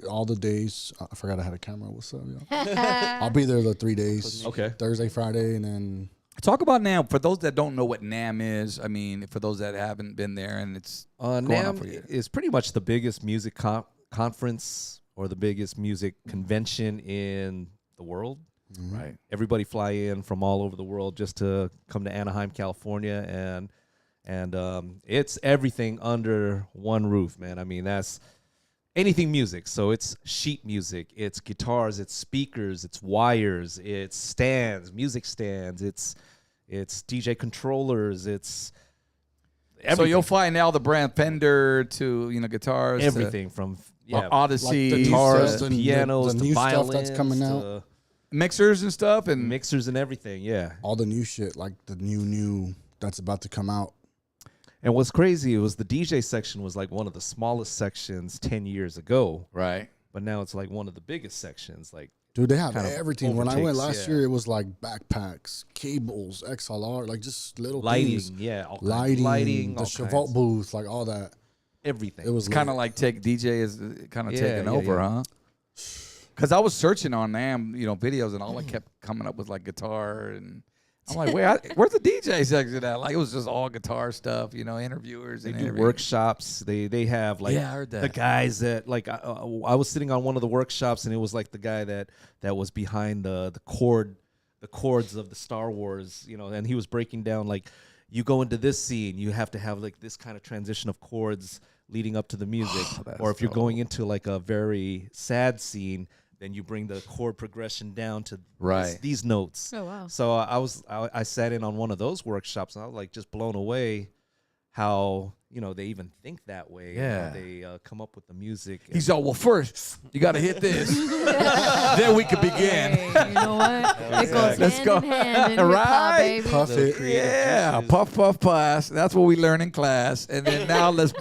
all the days. I forgot I had a camera. What's up, yo? I'll be there the 3 days. Okay. Thursday, Friday, and then Talk about NAAM. For those that don't know what NAAM is, I mean, for those that haven't been there, and it's going on for NAAM you. is pretty much the biggest music conference or the biggest music convention in the world. Right. Everybody fly in from all over the world just to come to Anaheim, California, and it's everything under one roof, man. I mean, that's anything music. So it's sheet music, it's guitars, it's speakers, it's wires, it's stands, music stands, it's DJ controllers, it's everything. So you'll find now the brand Fender to, you know, guitars, everything from Odyssey, like the guitars, stuff, to pianos, the to new stuff violins, that's coming out. to mixers and stuff, and mixers and everything. Yeah. all the new shit, like the new that's about to come out. And what's crazy was the DJ section was like one of the smallest sections 10 years ago, right. but now it's like one of the biggest sections. Like, Dude, they have Kind of everything. When I went overtakes, last yeah. year, it was like backpacks, cables, XLR, like just little lighting, things. yeah, all kinds of Lighting, lighting, the all Chevette kinds, booth, like all that. everything. It was It's kind of lit. like DJ is kind of Yeah, taking yeah, over, yeah. huh? Because I was searching on NAAM, you know, videos, and all I kept coming up with like guitar, and I'm like, wait, where's the DJ section at? Like, it was just all guitar stuff, you know, interviewers They and do interviews. workshops. They have like Yeah, I heard that. the guys that like I was sitting on one of the workshops, and it was like the guy that was behind the chords of the Star Wars, you know, and he was breaking down like, you go into this scene, you have to have like this kind of transition of chords leading up to the music, or if you're going into like a very sad scene, then you bring the chord progression down to Right. these notes. Oh, wow. So I sat in on one of those workshops, and I was like just blown away how, you know, they even think that way. Yeah. How they come up with the music. and- He's all, well, first, you got to hit this. Then we can begin. Hey, you know what? It goes Let's hand go. in hand in hip-hop, Right? baby. Puff The it. creative Yeah, juices. puff, puff, pass. That's what we learn in class. And then now let's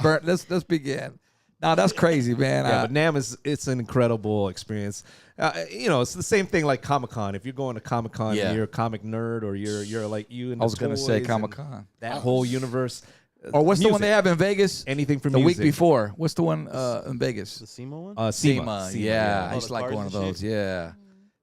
begin. Now that's crazy, man. Yeah, but NAMM it's an incredible experience. You know, it's the same thing like Comic-Con. If you're going to Comic-Con Yeah. and you're a comic nerd, or you're like you and I was gonna say toys and Comic-Con. that whole universe. Or what's the one music. they have in Vegas? Anything from The music. week before. What's the one in Vegas? The SEMA one. SEMA. Yeah, I Oh, used to the like cars going to and those. shit. Yeah.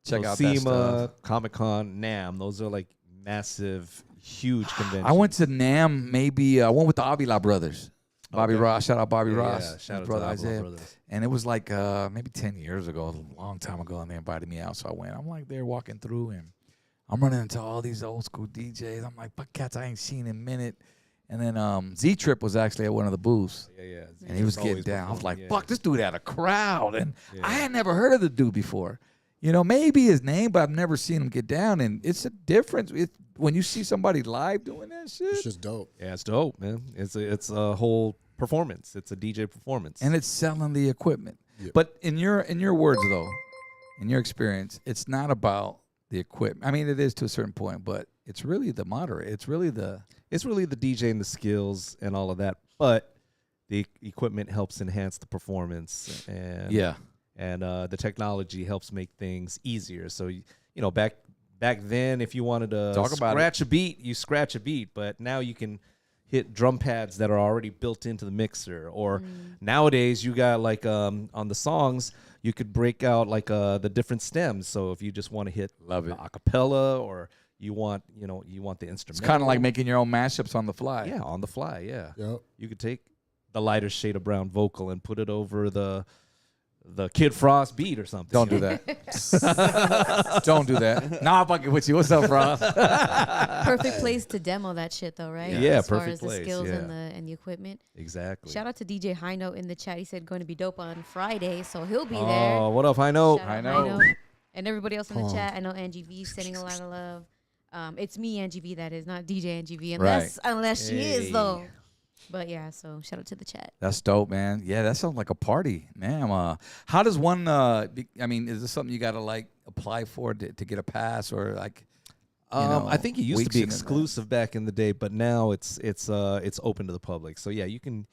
Check So out that SEMA, stuff. Comic-Con, NAM. Those are like massive, huge conventions. I went to NAM maybe. I went with the Avila brothers. Bobby Okay. Ross. Shout out Bobby Yeah, Ross. yeah, his shout out to brother the Avila Isaiah. brothers. And it was like maybe 10 years ago, a long time ago, and they invited me out. So I went. I'm like there walking through, and I'm running into all these old school DJs. I'm like, fuck cats I ain't seen in a minute. And then Z-Trip was actually at one of the booths. Yeah. And he was getting always down. I was like, performing, fuck, this dude had a crowd. And Yeah. I had never heard of the dude before. You know, maybe his name, but I've never seen him get down. And it's a difference when you see somebody live doing that shit. It's just dope. Yeah, it's dope, man. It's a whole performance. It's a DJ performance. And it's selling the equipment. Yep. But in your words, though, in your experience, it's not about the equipment. I mean, it is to a certain point, but it's really the moderator. It's really the DJ and the skills and all of that. But the equipment helps enhance the performance, and and the technology helps make things easier. So you know, back then, if you wanted to Talk about scratch a beat, you scratch a beat. But now you can hit drum pads that are already built into the mixer. Or nowadays, you got like on the songs, you could break out like the different stems. So if you just want to hit Love it. a cappella, or you want the instrumental. It's kind of like making your own mashups on the fly. Yeah, on the fly, yeah. Yep. You could take the lighter shade of brown vocal and put it over the Kid Frost beat or something. Don't do that. Don't do that. Nah, I'm fucking with you. What's up, Frost? Perfect place to demo that shit, though, right? Yeah, as far perfect as the place, skills yeah. and the equipment. Exactly. Shout out to DJ High Note in the chat. He said going to be dope on Friday, so he'll be there. Oh, what up, High Note? Shout out I know. And everybody else in the Huh. chat. I know Angie V sending a lot of love. It's me, Angie V, that is, not DJ Angie V, Right. unless she is Hey. though. But yeah, so shout out to the chat. That's dope, man. Yeah, that sounds like a party, man. How does one? I mean, is this something you got to like apply for to get a pass, or like? You know, I think it used to weeks be in advance? exclusive back in the day, but now it's open to the public. So yeah, you can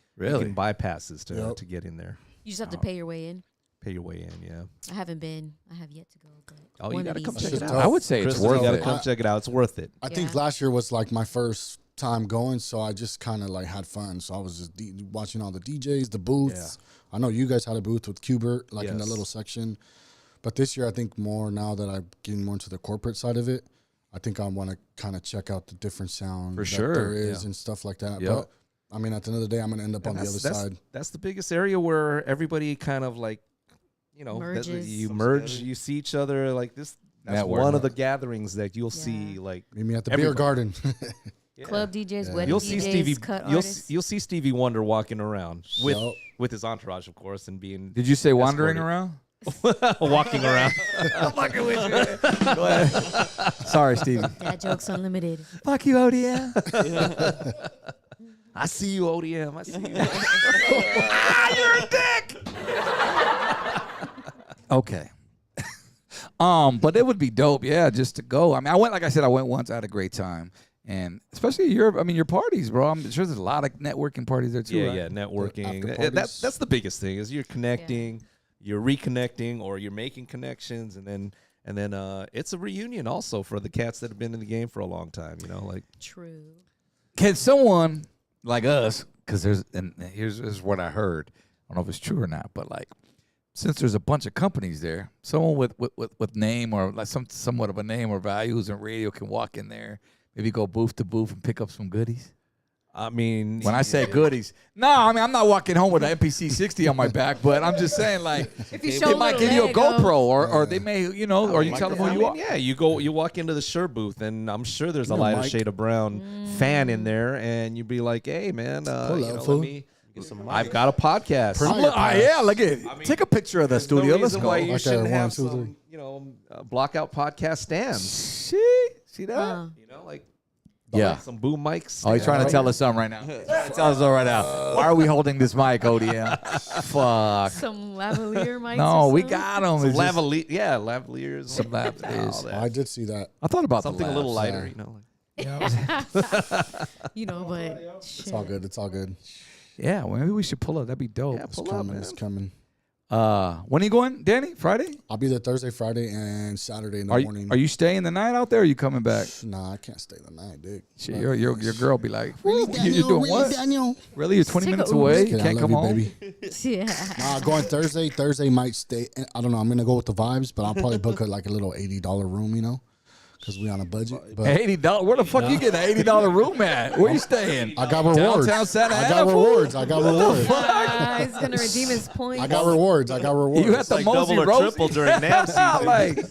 buy passes Yep. to get in there. You just have to pay your way in. Pay your way in, yeah. I haven't been. I have yet to go. But Oh, you one gotta of come these check days. it It's out. I would say it's Crystal, worth you gotta it. come check it out. It's worth it. I think Yeah. last year was like my first time going, so I just kind of like had fun. So I was just watching all the DJs, the booths. I know you guys had a booth with Qbert, like in the Yes. little section. But this year, I think more now that I'm getting more into the corporate side of it, I think I want to kind of check out the different sound For that sure, there is yeah. and stuff like that. Yep. But I mean, at the end of the day, I'm gonna end up on the other side. That's the biggest area where everybody kind of like, Merges. you Comes merge, together. you see each other like this. That's Network. one of the gatherings that you'll Yeah. see. Like Meet me at the beer Everybody. garden. yeah. Club DJs, Yeah. wedding You'll DJs, see Stevie. cut You'll artists. you'll see Stevie Wonder walking around with Yup. with his entourage, of course, and being Did you say wandering escorted. around? walking around. I'm fucking with you. Go ahead. Sorry, Stevie. Dad jokes unlimited. Fuck you, ODM. I see you, ODM. I see you. You're a dick. Okay. But it would be dope, yeah, just to go. I mean, I went, like I said, I went once. I had a great time, and especially your parties, bro. I'm sure there's a lot of networking parties there too. Yeah, right? yeah, networking. after That's parties. the biggest thing is you're connecting, you're reconnecting, or you're making connections, and then it's a reunion also for the cats that have been in the game for a long time. You know, like True. Can someone like us? Because here's what I heard. I don't know if it's true or not, but like, since there's a bunch of companies there, someone with name or like somewhat of a name or values in radio can walk in there, maybe go booth to booth and pick up some goodies. I mean, When I say goodies, no, I mean I'm not walking home with an MPC 60 on my back, but I'm just saying like If you they show might little give you a leg, GoPro or they may or you tell them who you are. yeah, you walk into the shirt booth, and I'm sure there's a Give me a lighter mic. shade of brown fan in there, and you'd be like, hey man, Pull up, let fool. me. I've got a podcast. Print Yeah, look at it. Take a picture of the There's no studio. Let's reason go. why you Okay, shouldn't 1, have 2, 3. some, block out podcast stands. See that? Uh, You know, like Yeah. some boom mics. Oh, he's trying to tell us something right now. Trying to tell us something right now. Why are we holding this mic, ODM? Fuck. some lavalier mics. No, or we something? got them. some lavaliers. Some lavaliers. all Oh, that. I did see that. I thought about Something a the little labs. lighter, you know. Like, You know, but It's all good. It's all good. Yeah, well, maybe we should pull up. That'd be dope. yeah, It's pull up, coming. man. It's coming. When are you going, Danny? Friday? I'll be there Thursday, Friday, and Saturday in the morning. Are you staying the night out there? Or are you coming back? Nah, I can't stay the night, dude. Shit, your girl be like, really? You're doing what? Daniel? Really? You're 20 Sick minutes of away? Ubers. You Kid, I can't love come you, home? baby. Yeah. Nah, going Thursday. Thursday might stay. I don't know. I'm gonna go with the vibes, but I'll probably book like a little $80 room, because we on a budget. But $80? Where the fuck you getting an $80 room at? Where you staying? I got rewards. Downtown Santa I Ana, got fool? rewards. I got rewards. He's gonna redeem his points. I got rewards. I got rewards. You had the like Mosey double or Rosie? triple during NAAM season. Like,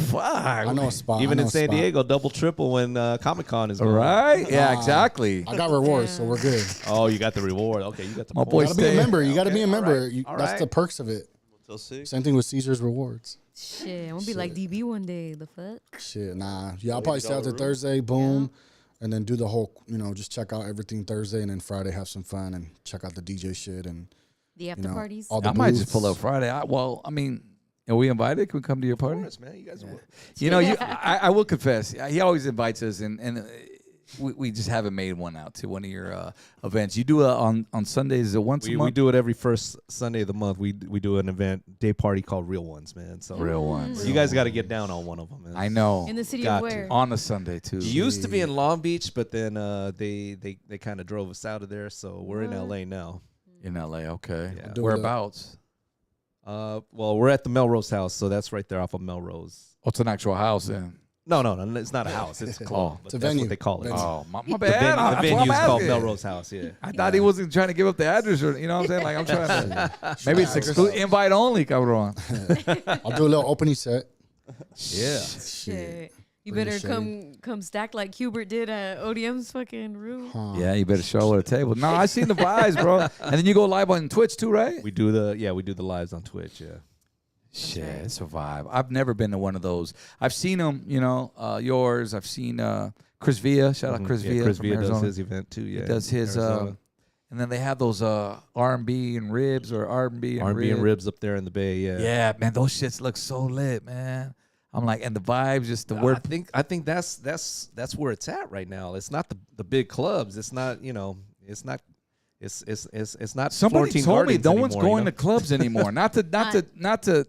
fuck. I know a spot. Even I in know a San spot. Diego, double triple when Comic Con is going. Right? Yeah, exactly. I got rewards, so we're good. Oh, you got the reward. Okay, you got the My points. boy You gotta be a stay- member. You gotta be a member. All That's right. the perks of it. Till 6. Same thing with Caesar's rewards. Shit, I want to be like DB one day. The fuck? Shit, nah. Yeah, I'll probably stay out there Thursday, boom, and then do the whole, just check out everything Thursday, and then Friday have some fun and check out the DJ shit and The after parties. all the I might just booths. pull up Friday. Are we invited? Can we come to your party? Of course, man. You guys are. I will confess. He always invites us, and we just haven't made one out to one of your events. You do it on Sundays. Is it once a We month? do it every first Sunday of the month. We do an event day party called Real Ones, man. So Real ones. you guys got to get down on one of them, man. I know. In the city Got of to. where? On a Sunday too. It used to be in Long Beach, but then they kind of drove us out of there, so we're in LA now. In LA, okay. Yeah. Do it Whereabouts? Well, we're at the Melrose House, so that's right there off of Melrose. Oh, it's an actual house then. No, it's not a house. It's a club. but It's a that's venue. what they call it. Venue. Oh, my The bad. venue, That's the why I'm venue's called asking. Melrose House. Yeah. I thought he wasn't trying to give up the address, or you know what I'm saying? Like I'm trying to. Maybe it's invite only, cabrón. I'll do a little opening set. Yeah. Shit. You Bring the better shade. come stack like Hubert did at ODM's fucking room. Yeah, you better show her a table. No, I seen the vibes, bro. And then you go live on Twitch too, right? We do the lives on Twitch. Yeah. Shit, it's a vibe. I've never been to one of those. I've seen them, yours. I've seen Chris Villa. Shout out Chris Villa. Chris from Villa does Arizona. his event too. Yeah. He does his. Arizona. And then they have those R&B and ribs or R&B and R&B and ribs up there in the Bay. Yeah. Yeah, man, those shits look so lit, man. I'm like, and the vibes, just the word. I think that's where it's at right now. It's not the big clubs. It's not it's not. It's not. Somebody Florentine told me Gardens no one's anymore, going to clubs anymore. not to,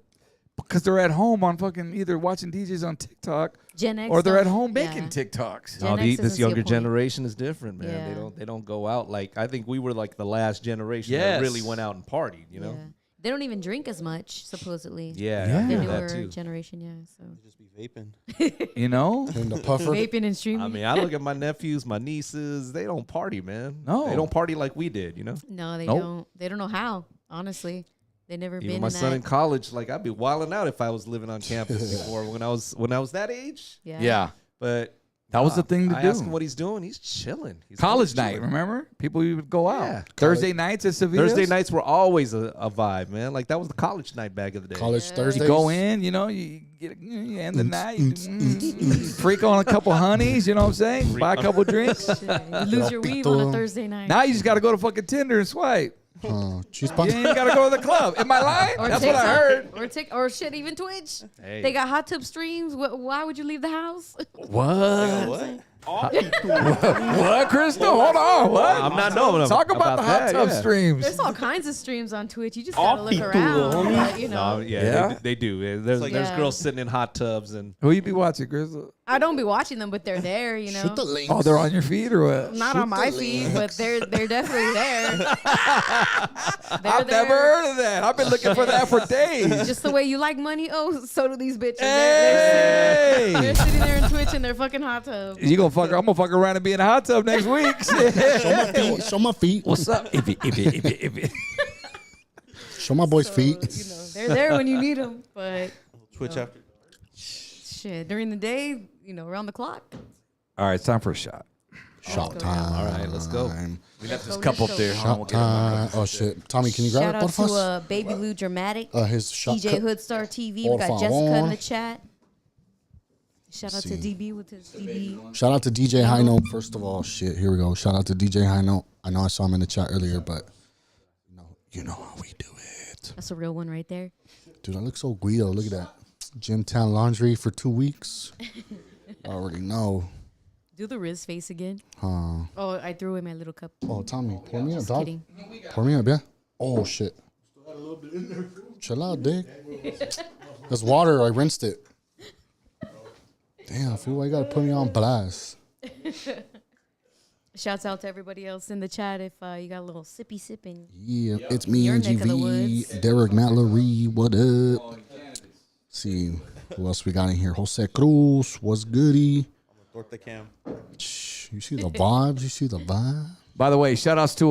because they're at home on fucking either watching DJs on TikTok Gen X or they're at don't- home yeah. making TikToks. Gen No, X doesn't this see a younger point. generation is different, man. Yeah. They don't go out like I think we were like the last generation Yes. that really went out and partied. You know. Yeah. They don't even drink as much, supposedly. Yeah. Yeah. I The hear newer that too. generation, yeah. So Just be vaping. You know? And the puffer. vaping and streaming. I mean, I look at my nephews, my nieces. They don't party, man. No. They don't party like we did. You know. no, they Nope. don't. They don't know how. Honestly, they never Even been. my in son that. in college, like I'd be wilding out if I was living on campus before when I was that age. Yeah. But That was the thing to I do. ask him what he's doing. He's chilling. He's College always night, chilling. remember? People would go out. Yeah. Thursday nights at Sevilla. Thursday nights were always a vibe, man. Like that was the college night back in the day. College Thursdays. You go in, you end the night, you freak on a couple honeys, you know what I'm saying? Buy a couple drinks. Shit, you lose your weave on a Pito. Thursday night. Now you just got to go to fucking Tinder and swipe. Cheese You puff. ain't even got to go to the club. Am I lying? Or That's what I TikTok, heard. or shit, even Twitch. Hey. They got hot tub streams. Why would you leave the house? What? What, Crystal? Hold on. What? I'm not knowing. Talk about the hot that, tub yeah. streams. There's all kinds of streams on Twitch. You just gotta look around. But, you know, No, yeah, Yeah? They do. There's like- there's Yeah. girls sitting in hot tubs and Who you be watching, Crystal? I don't be watching them, but they're there. You know, Shoot the links. Oh, they're on your feed or what? not on my feed, but they're definitely there. They're I've there. never heard of that. I've been looking for that for days. Just the way you like money, oh, so do these bitches. Hey! They're sitting there in Twitch in their fucking hot tub. You gonna fuck? I'm gonna fuck around and be in a hot tub next week. Shit. Show my feet. What's up? If Show my boys' So, feet. you know, they're there when you need them, but Twitch after. shit, during the day, you know, around the clock. All right, it's time for a shot. Shot go time. All right, let's go. We got this go, cup let's up go. there. Hold on, we'll Shot get it on. time. Oh shit. Tommy, can you grab Shout it? out to Porfas? Baby Lou Dramatic, His shot DJ cup. Hoodstar TV. We got Porfa, Jessica in one. the chat. Shout out to See. DB with his DB. Shout out to DJ High Note. First of all, shit. Here we go. Shout out to DJ High Note. I know I saw him in the chat earlier, but you know how we do it. That's a real one right there. Dude, I look so Guido. Look at that. Gymtown laundry for 2 weeks. I already know. Do the Riz face again. Huh. Oh, I threw away my little cup. Oh, Tommy, pour me up, Just dog. kidding. Pour me up, yeah. Oh shit. Chill out, Dick. That's water. I rinsed it. Damn, fool, why you gotta put me on blast? Shouts out to everybody else in the chat if you got a little sippy sipping. Yeah, it's me Your and neck of the GV, woods. Derek Mallory. What up? See who else we got in here? Jose Cruz. What's goody? Torta cam. Shh, you see the vibes? You see the vibe? By the way, shout outs to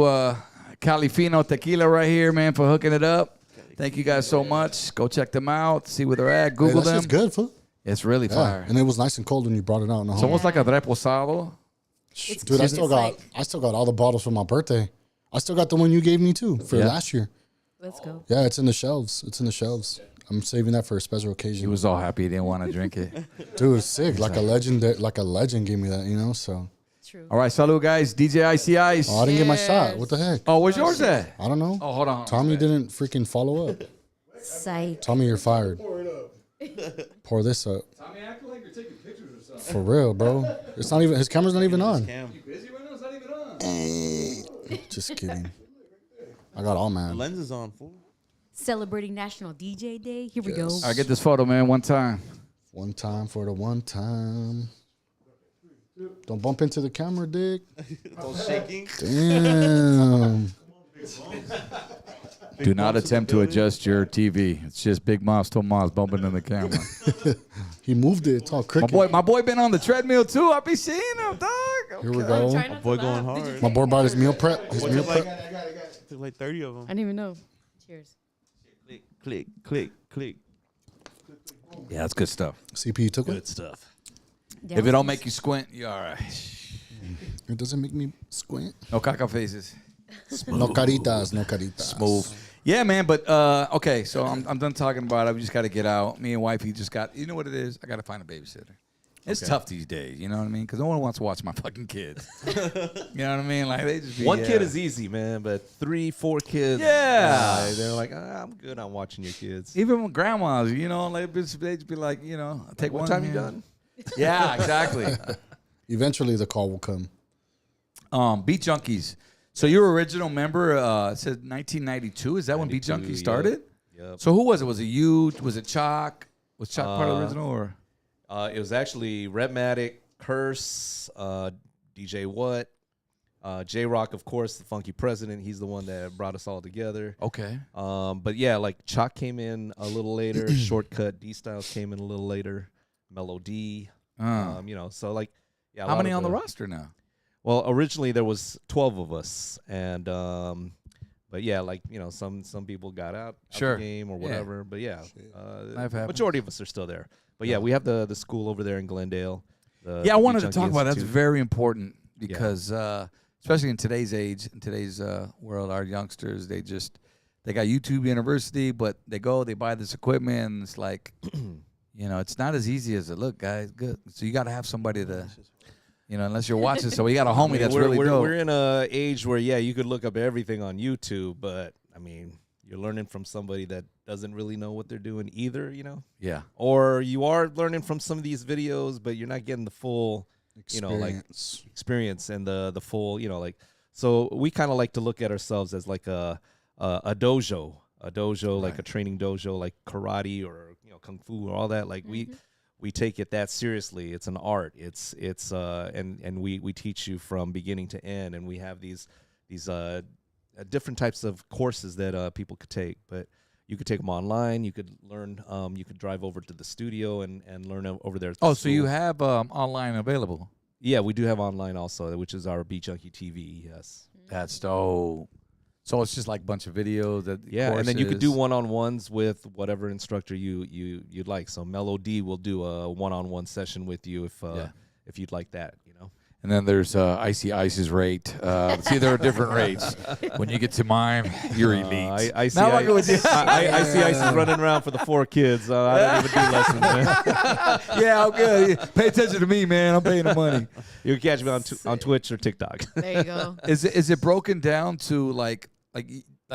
Califino Tequila right here, man, for hooking it up. Thank you guys so much. Go check them out. See where they're at. Hey, Google that's them. just good, fool. It's really Yeah, fire. and it was nice and cold when you brought it out in the It's home. almost like a reposado. It's Dude, I cute. still It's got like- I still got all the bottles from my birthday. I still got the one you gave me too for Yeah. last year. Let's go. Yeah, it's in the shelves. It's in the shelves. I'm saving that for a special He occasion. was all happy he didn't want to drink it. Dude, it's sick. Like a legend gave me that, you know, so. True. All right, salud, guys. DJ Icy Ice. Oh, I didn't get my Yes. shot. What the heck? Oh, where's yours at? I don't know. Oh, hold on. Tommy didn't freaking follow up. Psych. Tommy, you're fired. Pour this up. Tommy, acting like you're taking pictures or something. For real, bro. It's not even, his camera's not even on. Cam. Busy right now? It's not even on. Just kidding. I got all The mad. lens is on, fool. Celebrating National DJ Day. Here we go. Yes. All right, get this photo, man, one time. One time for the one time. Don't bump into the camera, Dick. It's all shaking. Damn. Do not attempt to adjust your TV. It's just Big Moms Tomas bumping in the camera. He moved it. It's all crooked. My boy been on the treadmill too. I be seeing him, dog. Here we I'm go. trying not to Boy laugh. going Did you- hard. My boy brought his meal prep. His Boy meal took like, prep. took like 30 of them. I didn't even know. Cheers. Click, click, click, click. Yeah, that's good stuff. CP, you took it? Good stuff. If it don't make you squint, you all right. It doesn't make me squint. No caca faces. No caritas, no caritas. Smooth. Yeah, man, but okay, so I'm done talking about it. We just got to get out. Me and wifey just got, you know what it is? I got to find a babysitter. It's tough these days, you know what I mean? Because no one wants to watch my fucking kids. You know what I mean? Like they just be, One kid is easy, man, but 3, 4 kids. Yeah. they're like, I'm good on watching your kids. Even with grandmas, you know, they just be like, you know, take What one time you here. done? Yeah, exactly. Eventually, the call will come. Beat Junkies. So your original member it said 1992. Is that when Beat 92, Junkies started? Yep. So who was it? Was it you? Was it Chalk? Was Chalk part of the original or? It was actually Redmatic, Curse, DJ What, J Rock, of course, the Funky President. He's the one that brought us all together. Okay. But yeah, like Chalk came in a little later. Shortcut D Styles came in a little later. Melody. You know, so like, yeah. a How lot many of on the roster now? Well, originally there was 12 of us, and but yeah, like you know, some people got out Sure. the game or Yeah. whatever. But yeah, Life happens. majority of us are still there. But yeah, we have the school over there in Glendale. Yeah, I wanted to Beat talk Junkie about that. That's Institute. very important because, especially in today's age, in today's world, our youngsters they got YouTube University, but they buy this equipment, and it's like, you know, it's not as easy as it look, guys. Good, so you got to have somebody to, you know, unless you're watching. So we got a homie I mean, that's we're, really we're, dope. We're in a age where you could look up everything on YouTube, but I mean, you're learning from somebody that doesn't really know what they're doing either, you know. Yeah. Or you are learning from some of these videos, but you're not getting the full, you know, like experience and the full, you know, like. So we kind of like to look at ourselves as like a dojo, like a training dojo, like karate or you know kung fu or all that. Like we take it that seriously. It's an art. It's and we teach you from beginning to end, and we have these different types of courses that people could take, but. You could take them online. You could learn. You could drive over to the studio and learn over there. At the Oh, so you school. have online available? Yeah, we do have online also, which is our Beat Junkie TV. Yes. That's dope. So it's just like a bunch of videos that Yeah, and then you could do courses. one-on-ones with whatever instructor you'd like. So Melody will do a one-on-one session with you if you'd like that. You know. And then there's Icy Ice's rate. See, there are different rates. When you get to mine, you're elite. I see. Now I'm with you. I see Ice is running around for the 4 kids. I don't even do lessons, man. Yeah, I'm good. Pay attention to me, man. I'm paying the money. You can catch me on Twitch or TikTok. There you go. Is it broken down to like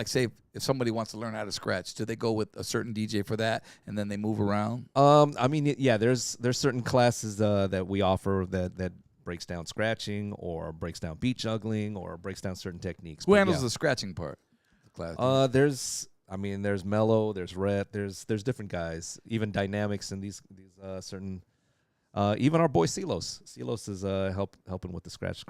say if somebody wants to learn how to scratch, do they go with a certain DJ for that and then they move around? I mean, yeah. There's certain classes that we offer that breaks down scratching or breaks down beat juggling or breaks down certain techniques. Who But handles yeah. the scratching part? The class. I mean, there's Mellow, there's Rhett, there's different guys, even dynamics in these certain. Even our boy Silos is helping with the scratch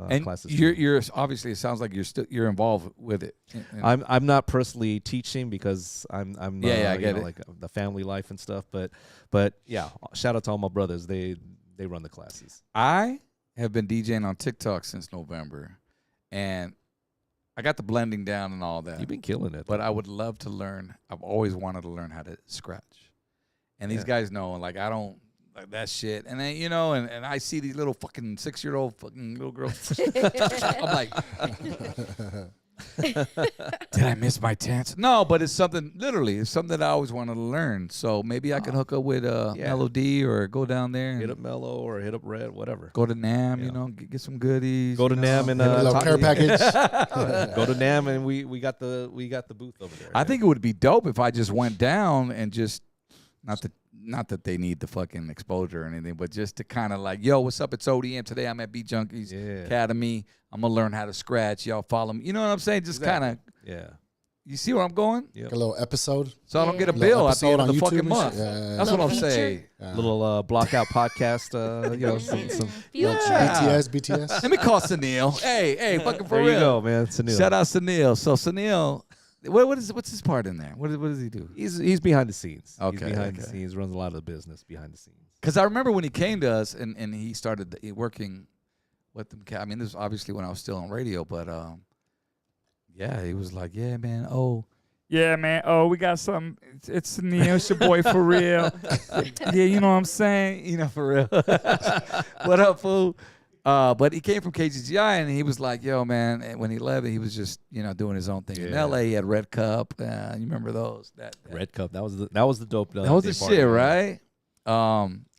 and classes. you're obviously, it sounds like you're involved with it. I'm not personally teaching because I'm I get it. like the family life and stuff. But yeah, shout out to all my brothers. They run the classes. I have been DJing on TikTok since November, and I got the blending down and all that. You've been killing it. But I would love to learn. I've always wanted to learn how to scratch, and these guys know. Like I don't. Like that shit, and then and I see these little fucking 6-year-old fucking little girls. I'm like, did I miss my chance? No, but it's something. Literally, it's something that I always wanted to learn. So maybe I can hook up with Melody or go down there and hit up Mellow or hit up Red, whatever. go to NAAM. Get some goodies. Go to NAAM and A little care package. go to NAAM and we got the booth over there. I think it would be dope if I just went down and just not that they need the fucking exposure or anything, but just to kind of like, yo, what's up? It's ODM. Today I'm at Beat Junkies Academy. I'm going to learn how to scratch. Y'all follow me. You know what I'm saying? Just kind of. Yeah. You see where I'm going? Yep. A little episode. So I don't get a Little bill at the end of episode the on fucking YouTube month. and shit. That's what I'm Little saying. Little blockout podcast. Some BTS. Let me call Sunil. Hey, fucking for there real. you go, man. Sunil. Shout out Sunil. So Sunil, what's his part in there? What does he do? He's behind the scenes. Okay, He's behind the okay. scenes. Runs a lot of the business behind the scenes. Because I remember when he came to us and he started working with them. I mean, this was obviously when I was still on radio, but yeah, he was like, yeah, man. Yeah, man. Oh, we got something. It's Sunil, it's your boy for real. Yeah, you know what I'm saying? You know, for real. What up, fool? But he came from KGGI, and he was like, yo, man, and when he left, he was just, doing his own thing. In Yeah. L.A., he had Red Cup. You remember those? That Red Cup. That was the dope. That was the day party, shit, man. right?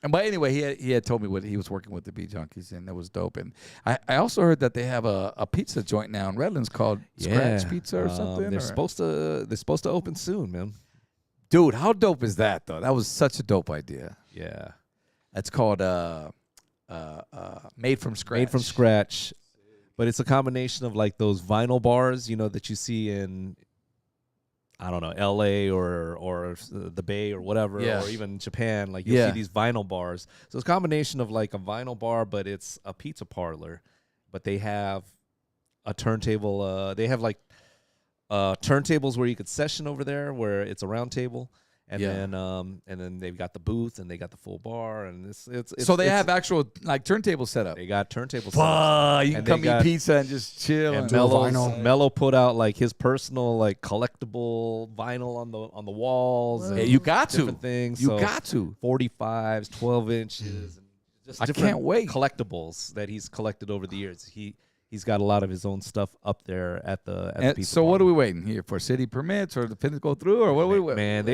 But anyway, he had told me what he was working with the Beat Junkies, and that was dope. And I also heard that they have a pizza joint now in Redlands called Scratch Pizza or something. They're supposed to open soon, man. Dude, how dope is that though? That was such a dope idea. Yeah. It's called Made from Scratch. Made from scratch, but it's a combination of like those vinyl bars, that you see in, I don't know, L.A. or the Bay or whatever, Yeah. or even Japan. Like you see these vinyl bars. So it's a combination of like a vinyl bar, but it's a pizza parlor. But they have a turntable. They have like turntables where you could session over there, where it's a round table. And then they've got the booth and they got the full bar and it's so they have actual like turntable set up. They got turntable set up. You can come eat pizza and just chill. And vinyl. Mello put out like his personal like collectible vinyl on the walls. Hey, And you got to. different things. You So got to. 45s, 12 inches, and just I different can't wait. collectibles that he's collected over the years. He's got a lot of his own stuff up there at the pizza So what parlor. are we waiting here for? City permits or the pins go through or what? Are we waiting? Man,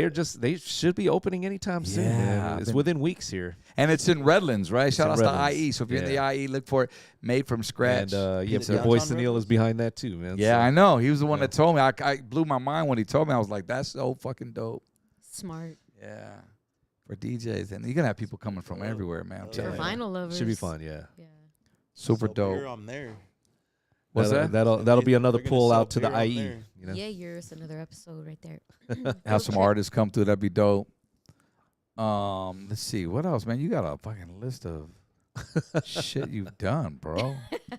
they should be opening anytime soon. Yeah, Man. I've It's been- within weeks here. And it's in Redlands, right? Shout in out to Redlands. IE. So if you're in the Yeah. IE, look for it. Made from scratch. And Is so it boy downtown Sunil is Redlands? behind that too, man. yeah, So- I know. He was the one that told me. I blew my mind when he told me. I was like, that's so fucking dope. Smart. Yeah. For DJs. And you're going to have people coming from everywhere, man. I'm For telling you. vinyl lovers. Should be fun, yeah. Yeah. Super Sell dope. beer, I'm there. What's that? That'll be another We're gonna pull sell out to the beer out IE. there. You know? Yeah, yours another episode right there. Have some artists come through. That'd be dope. Let's see. What else, man? You got a fucking list of shit you've done, bro. Is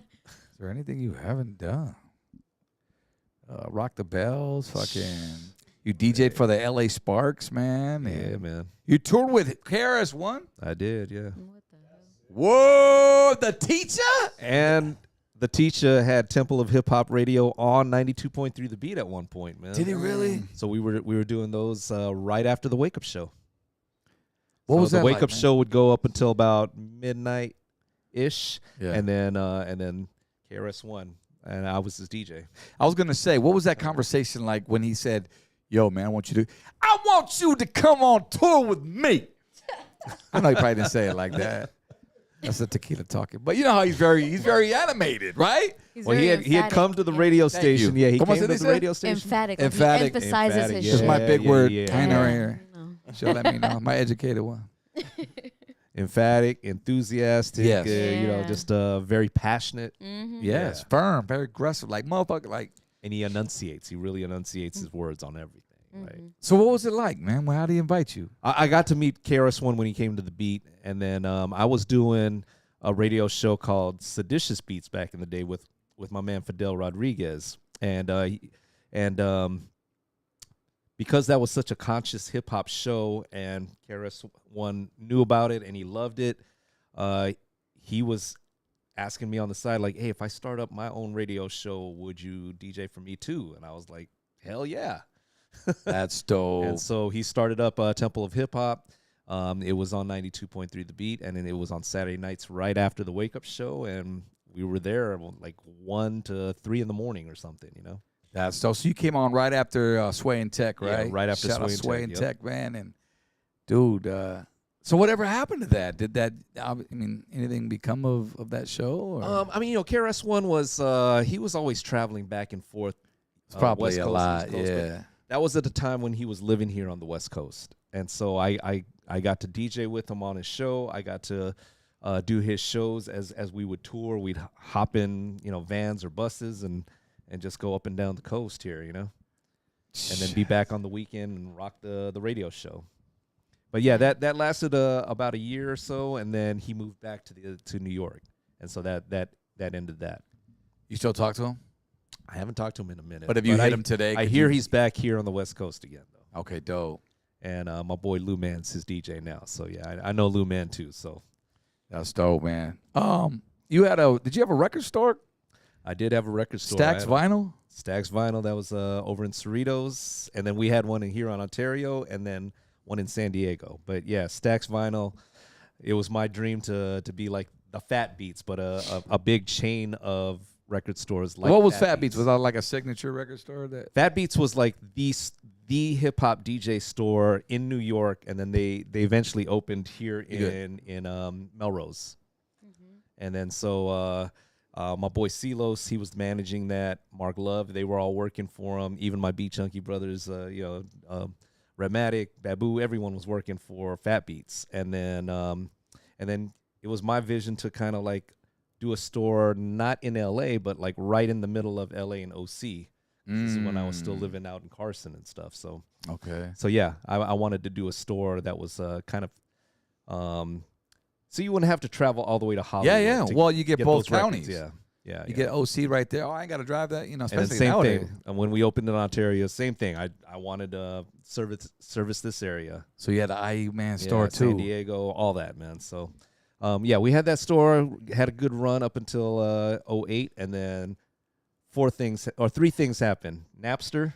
there anything you haven't done? Rock the Bells, fucking. You DJ'd for the LA Sparks, man. Yeah, and man. You toured with KRS-One? I did, yeah. What the hell? Whoa, the teacher? And the teacher had Temple of Hip Hop Radio on 92.3 The Beat at one point, man. Did he really? So we were doing those right after the Wake Up Show. What So was the that Wake like, Up man? Show would go up until about midnight ish, Yeah. and then KRS-One, and I was his DJ. I was gonna say, what was that conversation like when he said, "Yo, man, I want you to come on tour with me"? I know he probably didn't say it like that. That's the tequila talking, but you know how he's very animated, right? He's Well, very he had emphatic, come to the yeah. radio Thank station. you. Yeah, he ¿Cómo came se to the dice? radio station. Emphatic. Emphatic. He emphasizes Emphatic, his yeah. This is my shit. big word, yeah. kind of right here. No. She'll let me know. My educated one. Emphatic, enthusiastic, Yes. Yeah. just very passionate, Mm-hmm. Yes, firm, very aggressive, like motherfucker, like. and he enunciates. He really enunciates his words on everything. Right. So what was it like, man? Well, how did he invite you? I got to meet KRS-One when he came to the beat, and then I was doing a radio show called Seditious Beats back in the day with my man Fidel Rodriguez, and because that was such a conscious hip hop show, and KRS-One knew about it and he loved it, he was asking me on the side like, "Hey, if I start up my own radio show, would you DJ for me too?" And I was like, "Hell yeah." That's dope. And so he started up Temple of Hip Hop. It was on 92.3 The Beat, and then it was on Saturday nights right after the Wake Up Show, and we were there like 1 to 3 in the morning or something, you know? That's dope. So you came on right after Sway and Tech, right? Yeah, right after Shout out Sway Sway and and Tech, Tech, man. And, dude, so whatever happened to that? Did that, I mean, anything become of that show? Or? I mean, you know, KRS-One was, he was always traveling back and forth. It's probably West a Coast, lot, East Coast, but yeah. that was at the time when he was living here on the West Coast. And so I got to DJ with him on his show. I got to do his shows as we would tour. We'd hop in, you know, vans or buses and just go up and down the coast here, you know, and then be back on the weekend and rock the radio show. But yeah, that lasted about a year or so, and then he moved back to New York, and so that ended that. You still talk to him? I haven't talked to him in a minute. But if you hit him today, I hear he's back here on the West Coast again, though. Okay, dope. And my boy Lou Man's his DJ now, so yeah, I know Lou Man too. So that's dope, man. Did you have a record store? I did have a record store. Stax Vinyl? Stax Vinyl, that was over in Cerritos, and then we had one in here on Ontario, and then one in San Diego. But yeah, Stax Vinyl, it was my dream to be like the Fat Beats, but a big chain of record stores. Like what was Fat Beats? Was that like a signature record store? Fat Beats was like the hip hop DJ store in New York, and then they eventually opened here in Melrose. And then so my boy Silos, he was managing that. Mark Love, they were all working for him. Even my Beat Chunky brothers, Rematic, Babu, everyone was working for Fat Beats. And then it was my vision to kind of like do a store not in LA, but like right in the middle of LA and OC. This is when I was still living out in Carson and stuff. So okay. So yeah, I wanted to do a store that was kind of so you wouldn't have to travel all the way to Hollywood. Yeah. Well, you get both those counties. records. Yeah. You get OC right there. Oh, I ain't got to drive that. You know, And especially then same nowadays. thing. And when we opened in Ontario, same thing. I wanted to service this area. So you had the IE Man store too. San Diego, all that, man. So we had that store, had a good run up until 08, and then three things happened. Napster,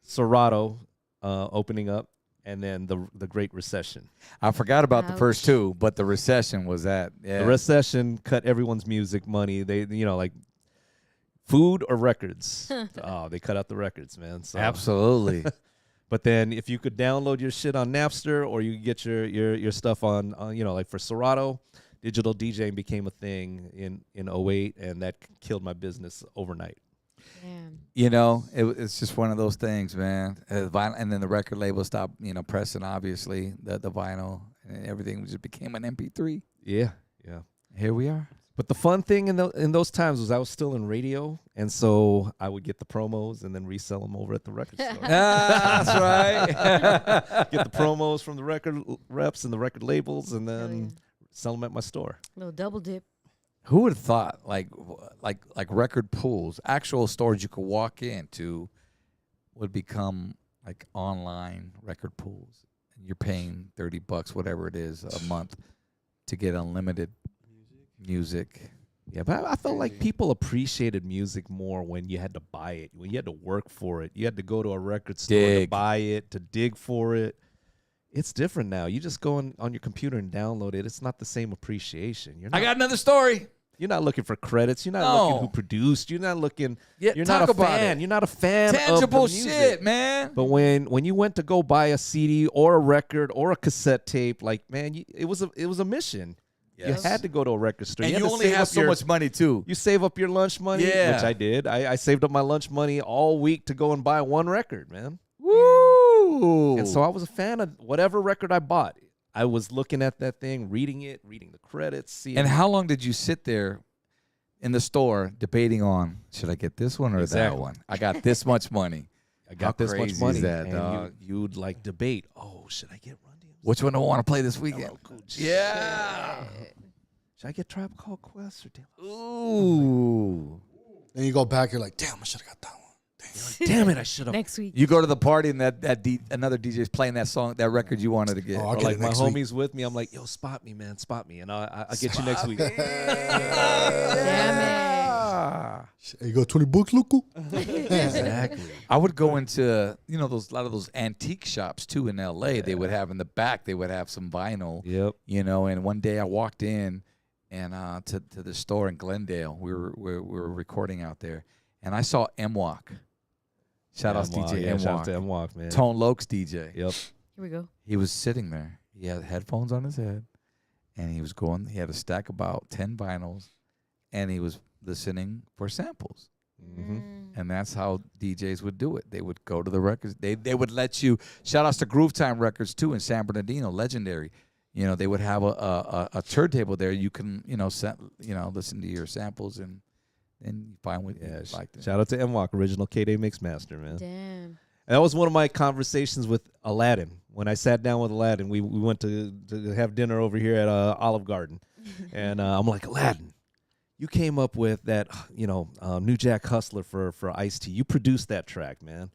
Serato opening up, and then the Great Recession. I forgot about the first Ouch. two, but the recession was that. Yeah. The recession cut everyone's music money. They, like food or records. They cut out the records, man. So. Absolutely. But then if you could download your shit on Napster, or you could get your stuff on like for Serato, digital DJing became a thing in 08, and that killed my business overnight. Damn. You know, it's just one of those things, man. Vinyl, and then the record label stopped, pressing, obviously, the vinyl, and everything just became an MP3. Yeah. Here we are. But the fun thing in those times was I was still in radio, and so I would get the promos and then resell them over at the record store. That's right. Get the promos from the record reps and the record labels, and then sell them at my store. Little double dip. Who would have thought, like record pools, actual stores you could walk into, would become like online record pools, and you're paying $30, whatever it is, a month to get unlimited music. Yeah, but I felt like people appreciated music more when you had to buy it, when you had to work for it. You had to go to a record store to buy it, to dig for it. It's different now. You just go on your computer and download it. It's not the same appreciation. I got another story. You're not looking for credits. You're not looking who produced. You're not looking. Yeah, you're talk not a about fan. it. You're not a fan Tangible of the music. shit, man. But when you went to go buy a CD or a record or a cassette tape, like, man, it was a mission. Yes. You had to go to a record store. And you you had to only save have up so much money, too. You save up your lunch money, Yeah. which I did. I saved up my lunch money all week to go and buy one record, man. Woo! And so I was a fan of whatever record I bought. I was looking at that thing, reading the credits, seeing. And how long did you sit there in the store debating on, should I get this one or that Exactly. one? I got this much money. I got this much crazy is money. that, and dog? you'd like debate. Oh, should I get Run DMC? Which one do I want to play this weekend? Hello, Cool J. Yeah. Should I get Tribe Called Quest or De La Ooh. Then you go back, you're like, damn, I should have got that one. Damn it, I should have. Next week. You go to the party and another DJ's playing that song, that record you wanted to get. Oh, I'll Or get like it my next week. homies with me, I'm like, yo, spot me, man, spot me, and I'll get you next week. Damn Hey, you got 20 bucks, loco? Exactly. I would go into, a lot of those antique shops too in LA. They would have in the back, they would have some vinyl. Yep. And one day I walked in and to the store in Glendale. We were recording out there, and I saw M-Walk. Shout out to DJ Shout out M-Walk. to M-Walk, man. Tone Lokes DJ. Yep. Here we go. He was sitting there. He had headphones on his head, and he had a stack about 10 vinyls, and he was listening for samples. Mm-hmm. And that's how DJs would do it. They would go to the records. They would let you. Shout outs to Groove Time Records too in San Bernardino, legendary. They would have a turntable there. You can listen to your samples and you find what you liked. Shout out to M-Walk, original K-Day Mix Master, man. Damn. That was one of my conversations with Aladdin. When I sat down with Aladdin, we went to have dinner over here at Olive Garden. And I'm like, Aladdin, you came up with that, New Jack Hustler for Ice-T. You produced that track, man.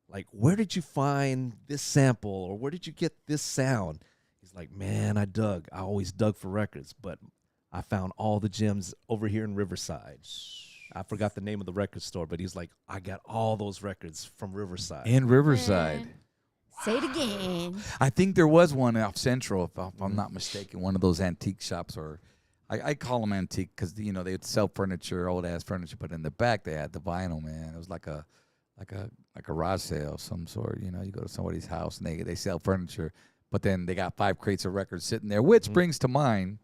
Like, where did you find this sample, or where did you get this sound? He's like, man, I always dug for records, but I found all the gems over here in Riverside. I forgot the name of the record store, but he's like, I got all those records from Riverside. In Riverside. Man. Say it again. I think there was one off Central, if I'm not mistaken, one of those antique shops, or I call them antique because they would sell furniture, old ass furniture, but in the back they had the vinyl, man. It was like a garage sale of some sort. You go to somebody's house and they sell furniture, but then they got 5 crates of records sitting there, which brings to mind,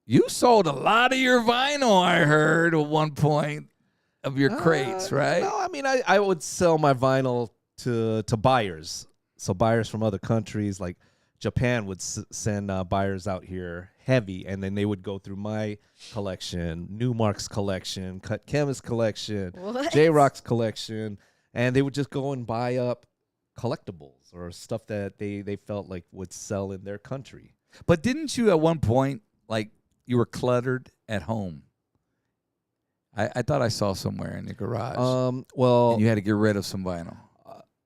you sold a lot of your vinyl, I heard, at one point of your crates, right? No, I mean, I would sell my vinyl to buyers. So buyers from other countries, like Japan would send buyers out here heavy, and then they would go through my collection, Newmark's collection, Cut Chemist collection, What? J-Rock's collection, and they would just go and buy up collectibles or stuff that they felt like would sell in their country. But didn't you at one point, like, you were cluttered at home? I thought I saw somewhere in your garage. Well, and you had to get rid of some vinyl.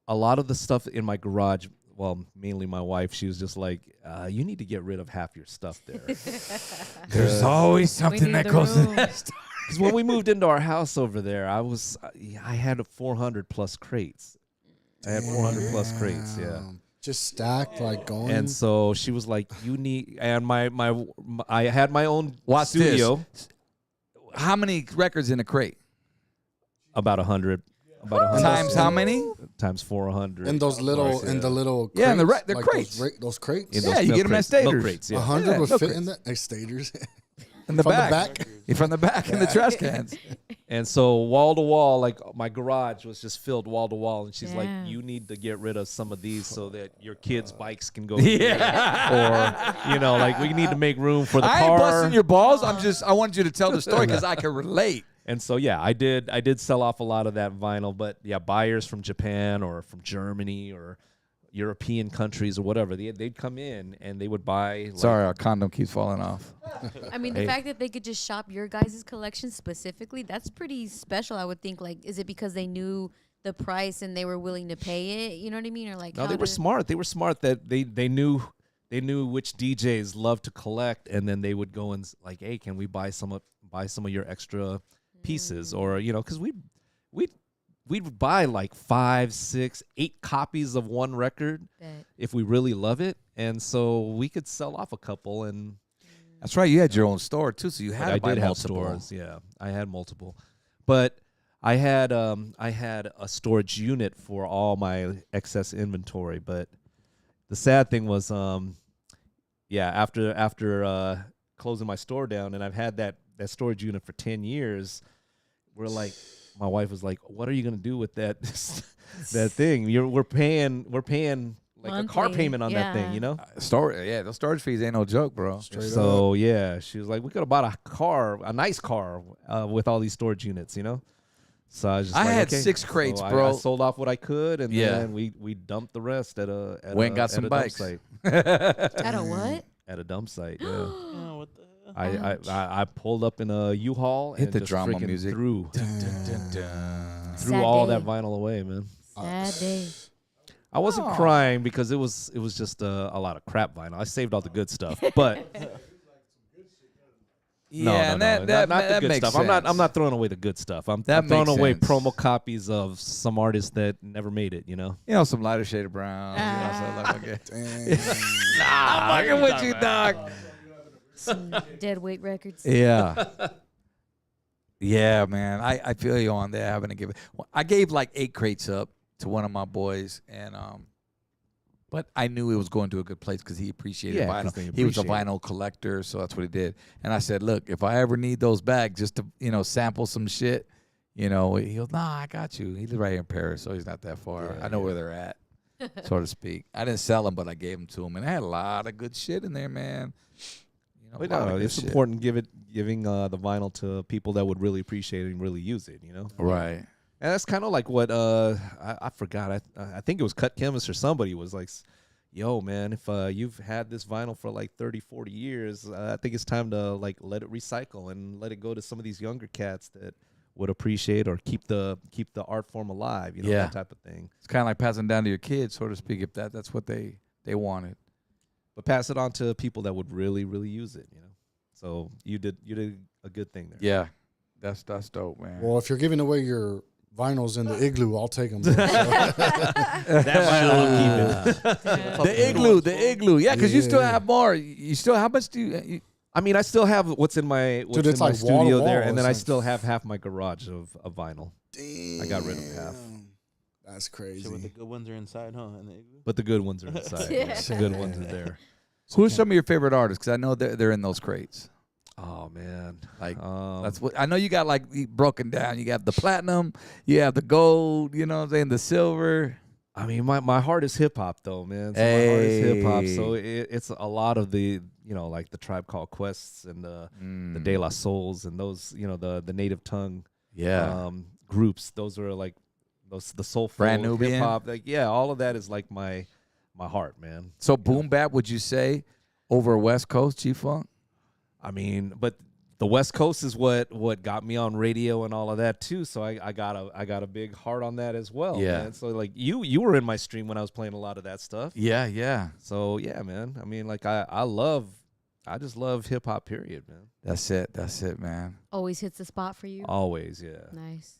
a lot of the stuff in my garage, well, mainly my wife, she was just like, you need to get rid of half your stuff there. There's always something need that the goes in room. that store. Because when we moved into our house over there, I had 400 plus crates. I had 400 plus crates, yeah. Just stacked, like going. And so she was like, "You need," and I had my own Watch studio. this. How many records in a crate? About 100. About 100 Times how many? Times 400. in those little, Yeah. in the little Yeah, in the crates, they're like crates. Those crates. In Yeah, those you milk get 'em at crates. Milk Staters. crates, yeah. 100 Yeah, would no fit crates. in the staters. In the From the back. back? From the back in the trash cans. And so wall to wall, like my garage was just filled wall to wall. And she's like, Damn. you need to get rid of some of these so that your kids' bikes can go. Yeah. Or, like we need to make room for the I car. ain't busting your balls. I want you to tell the story because I can relate. And so, yeah, I did sell off a lot of that vinyl. But, yeah, buyers from Japan or from Germany or European countries or whatever, they'd come in and they would buy. Like, Sorry, our condom keeps falling off. I mean, the fact that they could just shop your guys' collection specifically, that's pretty special, I would think. Like, is it because they knew the price and they were willing to pay it? You know what I mean? Or like, No, how they were did- smart. They were smart that they knew which DJs love to collect, and then they would go and like, hey, can we buy some of your extra pieces, or because we'd buy like 5, 6, 8 copies of one record Bet. if we really love it, and so we could sell off a couple. And That's right. You had your own store too, so you had I to buy did have multiple. stores. Yeah, I had multiple, but I had a storage unit for all my excess inventory. But the sad thing was, after closing my store down, and I've had that storage unit for 10 years. We're like, my wife was like, "What are you gonna do with that that thing? We're paying like a car Monthly, payment on that thing, yeah. Those storage fees ain't no joke, bro. Straight So yeah, she was like, we could have bought a nice car, with all these storage units, So I was just I like, had okay. 6 crates, So bro. I sold off what I could, and Yeah. then we dumped the rest at a Went and got at some a dump bikes. site. At a what? At a dump site, yeah. Yeah, what the hell? I pulled up in a U-Haul Hit and the just drama freaking music. threw Sad all day. that vinyl away, man. Sad day. I wasn't crying because it was just a lot of crap vinyl. I saved all the good stuff, but Yeah, no, not the that good makes stuff. I'm sense. not throwing away the good stuff. I'm That throwing makes away sense. promo copies of some artists that never made it. You know. You know, some lighter shade of brown. You know, so like, okay. Dang. I'm fucking with you, dog. Some dead weight records. Yeah. Yeah, man. I feel you on that. Having to give it. I gave like 8 crates up to one of my boys, and but I knew he was going to a good place because he appreciated Yeah, 'cause vinyl. they He was a appreciate it. vinyl collector, so that's what he did. And I said, look, if I ever need those bags just to sample some shit, he goes, nah, I got you. He lives right here in Paris, so he's not that far. Yeah, I know where they're at, so to speak. I didn't sell them, but I gave them to him, and I had a lot of good shit in there, man. But A lot of no, good it's shit. important giving the vinyl to people that would really appreciate it and really use it. You know. Right. And that's kind of like what I forgot. I think it was Cut Chemist or somebody was like, yo, man, if you've had this vinyl for like 30, 40 years, I think it's time to like let it recycle and let it go to some of these younger cats that would appreciate or keep the art form alive, Yeah. that type of thing. It's kind of like passing down to your kids, so to speak, if that's what they wanted. But pass it on to people that would really, really use it, So you did a good thing there. Yeah. That's dope, man. Well, if you're giving away your vinyls in the igloo, I'll take them. The igloo. Yeah, because you still Yeah. have more. You still, how much do you I mean, I still have what's in my it's like studio wall to there, wall. and then It's I like- still have half my garage of vinyl. I got rid of half. That's Shit, but the crazy. good ones are inside, huh? In the igloo? But the good ones are inside. Yeah. The good ones are there. Who's some of your favorite artists? Because I know they're in those crates. Oh man, Like um, that's what I know. You got like broken down. You got the platinum. You have the gold. You know what I'm saying? The silver. I mean, my heart is hip hop though, man. So my heart is hip hop. So Hey. it's a lot of the like the Tribe Called Quests and the De La Souls and those the native tongue Yeah. groups. Those are like the soulful Brand Nubian? hip hop. Like all of that is like my heart, man. So boom bap, would you say, over West Coast G Funk? I mean, but the West Coast is what got me on radio and all of that too. So I got a big heart on that as well. Yeah. Man. So like you were in my stream when I was playing a lot of that stuff. Yeah, yeah. So yeah, man. I mean, like I just love hip hop. Period, man. That's it, man. Always hits the spot for you. Always, yeah. Nice.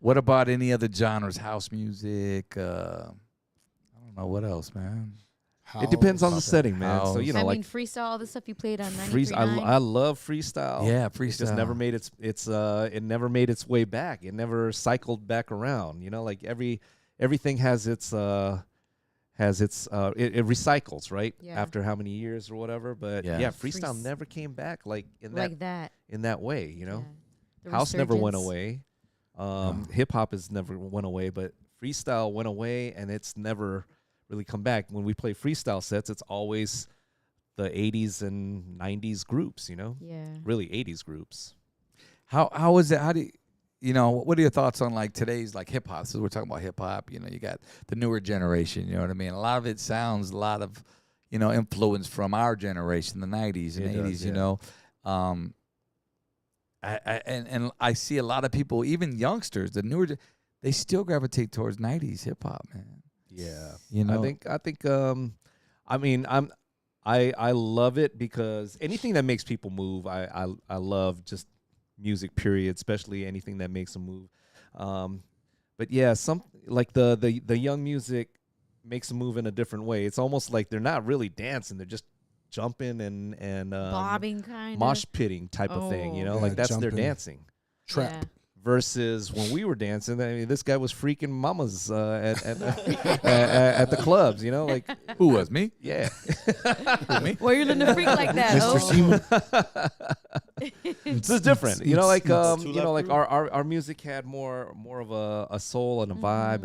What about any other genres? House music. I don't know what else, man. It depends on the House. setting, man. So House. I like mean, freestyle, all the stuff you played on freeze. 93.9. I love freestyle. Yeah, It freestyle. just never made it never made its way back. It never cycled back around. Like everything has its it recycles, right? Yeah. After how many years or whatever. But Yeah. yeah, freestyle Frees- never came back like like that. in that way, Yeah. The House never went resurgence. away. Hip hop has never went away, but freestyle went away and it's never really come back. When we play freestyle sets, it's always the 80s and 90s groups, Yeah. really 80s groups. How is it? How do what are your thoughts on like today's like hip hop? So we're talking about hip hop. You got the newer generation. You know what I mean? A lot of it sounds a lot of influence from our generation, the 90s and It does, 80s. yeah. And I see a lot of people, even youngsters, the newer, they still gravitate towards 90s hip hop, man. Yeah. I think I mean I love it because anything that makes people move, I love just music period, especially anything that makes them move. But yeah, some like the young music makes them move in a different way. It's almost like they're not really dancing, they're just jumping and Bobbing kind of. mosh pitting type of thing, Oh. like that's their jumping. dancing. Trap. Versus when we were dancing, I mean, this guy was freaking mamas at the clubs, like Who was me? yeah. Why you letting a freak like that? Mr. Oh. Seaman. This is different, like Two-lap like crew? our music had more of a soul and a vibe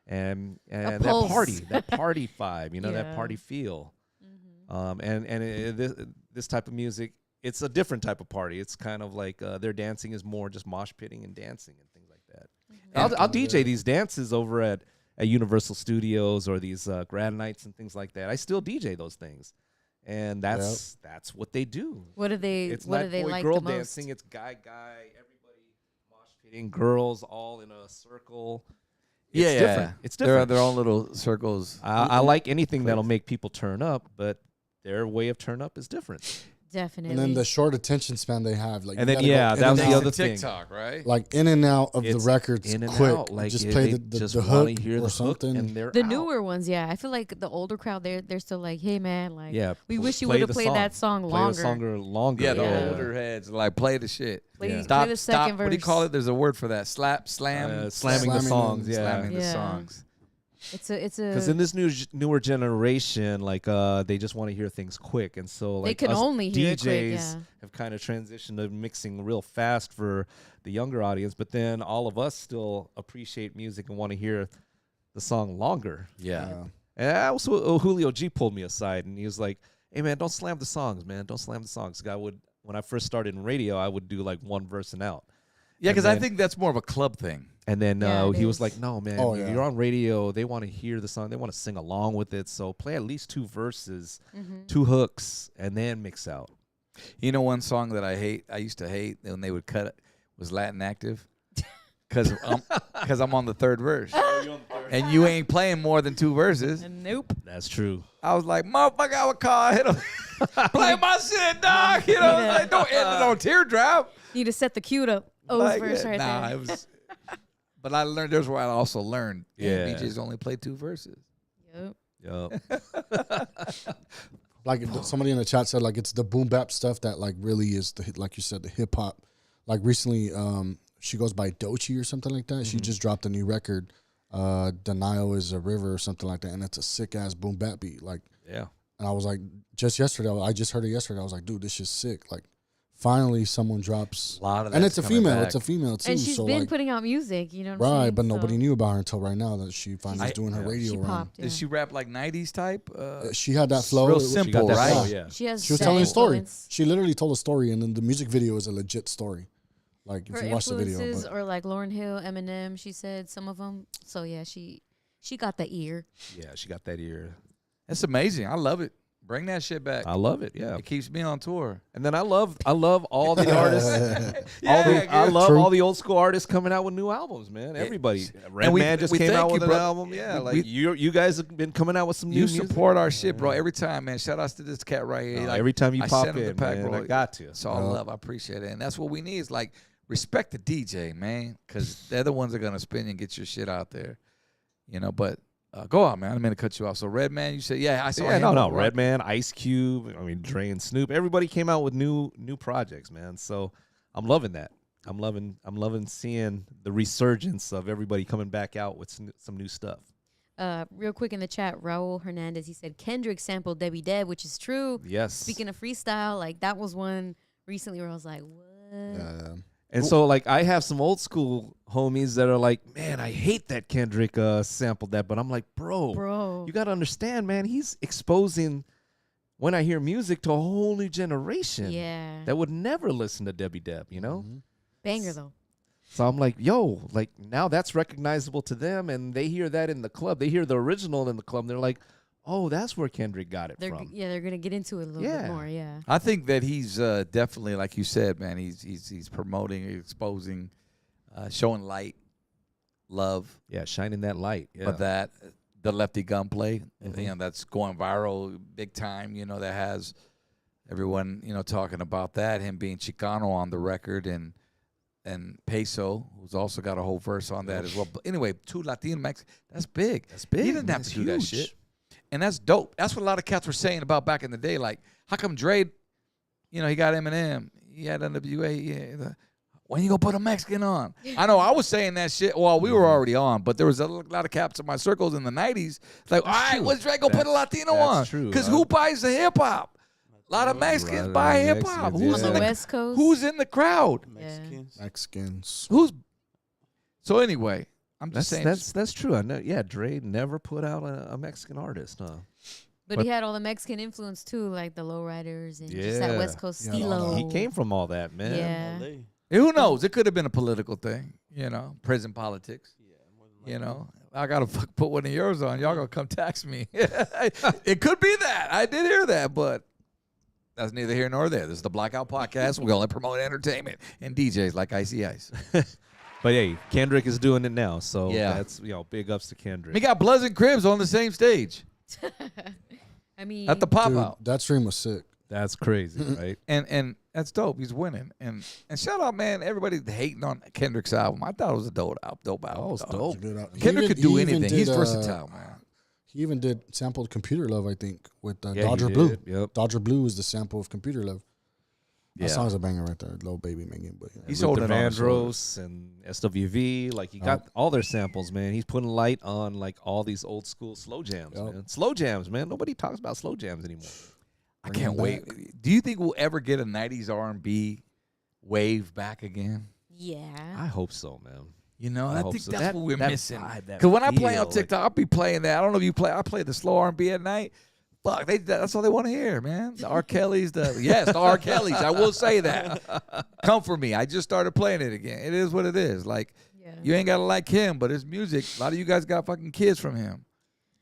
and that pulse. party vibe, that Yeah. party feel. This type of music, it's a different type of party. It's kind of like their dancing is more just mosh pitting and dancing and things like that. I'll DJ these dances over at Universal Studios or these grad nights and things like that. I still DJ those things, and that's what they do. What do they? It's what not do they boy like girl the most? dancing. It's guy, everybody mosh pitting, girls all in a circle. It's different. It's There are different. their own little circles. I like anything that'll make people turn up, but their way of turn up is different. Definitely. And then the short attention span they have, like, And you then, gotta go yeah, in that was and the out. other thing. TikTok, right? Like in and out of the It's records in and quick. out. Like just they play just the wanna hook hear or the something. hook, and they're the out. newer ones, yeah. I feel like the older crowd, they're still like, hey man, like, Yeah, we wish you play would have the played that song Play longer. the song longer. Yeah, the Yeah. older heads like play the shit. Play, Yeah. play Stop, the stop. second verse. What do you call it? There's a word for that. Slamming the slamming the songs. Yeah, slamming the Yeah. songs. It's a because in this newer generation, like they just want to hear things quick, and so like they can us only hear it DJs quick, yeah. have kind of transitioned to mixing real fast for the younger audience, but then all of us still appreciate music and want to hear the song longer. Yeah. And I also Julio G pulled me aside and he was like, "Hey man, don't slam the songs, man. Don't slam the songs." When I first started in radio, I would do like one verse and out. Yeah, because I then- think that's more of a club thing. And then Yeah, it he was is. like, "No, man, Oh, yeah. you're on radio. They want to hear the song. They want to sing along with it. So play at least 2 verses, 2 hooks, and then mix out." You know, one song that I used to hate when they would cut it, was Latin Active. Because I'm on the 3rd verse. And you ain't playing more than 2 verses. Nope. That's true. I was like, motherfucker, I would call, hit him. Play my shit, dog. You know, Yeah. like, don't end it on teardrop. Need to set the cue to O's Like, verse right nah, there. it was. But I learned. There's where I also learned. Yeah. DJs only play 2 verses. Yep. Yup. Like somebody in the chat said, like it's the boom bap stuff that like really is the like you said, the hip hop. Like recently, she goes by Doechii or something like that. She just dropped a new record. Denial is a river or something like that, and it's a sick ass boom bap beat. Like, Yeah. and I was like, just yesterday, I just heard it yesterday. I was like, dude, this is sick. Like, finally someone drops. A lot of And that's it's a coming female. back. It's a female too. And she's so been like, putting out music, you know what I'm right, saying? but nobody So knew about her until right now that she finally is doing her yeah. radio she run. popped. Did she rap like 90s type? She had that flow. real It was- simple, She got that right? flow, yeah. She has She was that telling a story. influence. She literally told a story, and then the music video is a legit story. Like if Her you watch the video, influences but are like Lauryn Hill, Eminem. She said some of them. So yeah, she got the ear. Yeah, she got that ear. That's amazing. I love it. Bring that shit back. I love it. Yeah. It keeps me on tour. And then I love all the artists. Yeah, I love True. all the old school artists coming out with new albums, man. Everybody. Redman just we came thank out you, with an bro. album. Yeah, We- like you guys have been coming out with some new You music. support our shit, bro. Every time, man. Shout outs to this cat right here. No, Like, every time you I pop send him the in, pack, man, bro. I got to. It's all love. I appreciate it. And that's what we need is like respect the DJ, man. Because they're the ones that are going to spin and get your shit out there. You know, but go on, man. I'm going to cut you off. So, Redman, you said, yeah, I saw Yeah, him. no, Redman, Ice Cube. I mean, Dre and Snoop. Everybody came out with new projects, man. So I'm loving that. I'm loving seeing the resurgence of everybody coming back out with some new stuff. Real quick in the chat, Raul Hernandez, he said Kendrick sampled Debbie Deb, which is true. Yes. Speaking of freestyle, like that was one recently where I was like, what? And so, like, I have some old school homies that are like, man, I hate that Kendrick sampled that. But I'm like, bro, you got to understand, man, he's exposing, when I hear music, to a whole new generation Yeah. that would never listen to Debbie Deb, you know? Banger though. So I'm like, yo, like, now that's recognizable to them. And they hear that in the club. They hear the original in the club. And they're like, oh, that's where Kendrick got it from. They're gonna get into it a little Yeah. bit more. Yeah. I think that he's definitely, like you said, man, he's promoting, exposing, showing light, love. Yeah, shining that light. Yeah. But that the Lefty Gunplay, you know, that's going viral big time. You know, that has everyone, you know, talking about that. Him being Chicano on the record, and Peso, who's also got a whole verse on that as well. But anyway, 2 Latino Mexicans, that's big. That's big. He didn't have That's to do that huge. shit. And that's dope. That's what a lot of cats were saying about back in the day. Like, how come Dre, you know, he got Eminem, he had NWA, when you gonna put a Mexican on? I know I was saying that shit. Well, we were already on, but there was a lot of cats in my circles in the 90s. Like, all right, what's Dre gonna put a Latino on? That's true. Because who buys the hip hop? A lot of Mexicans Right, buy hip hop. Mexicans, Who's yeah. in On the the West Coast. Who's in the crowd? Mexicans. Mexicans. Who's? So anyway, I'm just saying. That's true. I know. Yeah, Dre never put out a Mexican artist, huh? But he had all the Mexican influence too, like the Lowriders and just that Yeah. West Coast Yeah, stilo. all He came from all that, man. Yeah. LA. Who knows? It could have been a political thing. You know, prison politics. Yeah, more than You know, I gotta put one of yours on. Y'all gonna come tax me. It could be that. I did hear that, but that's neither here nor there. This is the Blackout Podcast. We only promote entertainment and DJs like Icy Ice. But hey, Kendrick is doing it now, so Yeah. that's big ups to Kendrick. We got Bloods and Cribs on the same stage I mean, at the pop Dude, out. that stream was sick. That's crazy, right? And that's dope. He's winning. And shout out, man, everybody hating on Kendrick's album. I thought it was a dope album. Oh, it's dog. dope. It's a good album. Kendrick could do he even anything. He's did, versatile, man. He even did sampled Computer Love, I think, with Yeah, he Dodger did. Blue. Yep. Dodger Blue is the sample of Computer Love. That Yeah. song's a banger right there. Little baby making, but He's Luther holding it on his Vandross and SWV, like he got all their samples, man. He's putting light on like all these old school slow jams, Yep. man. Slow jams, man. Nobody talks about slow jams anymore. I Bring can't him wait. Do you think we'll ever get a 90s R&B wave back again? yeah. I hope so, man. You know, I I hope think so. that's That- what we're that missing. vibe, that Because when I play on feel, TikTok, I'll be playing that. I don't know if you play. I play the slow R&B at night. Fuck, that's all they want to hear, man. The R. Kelly's, the R. Kelly's. I will say that. Come for me. I just started playing it again. It is what it is. Like, Yeah. you ain't got to like him, but his music, a lot of you guys got fucking kids from him.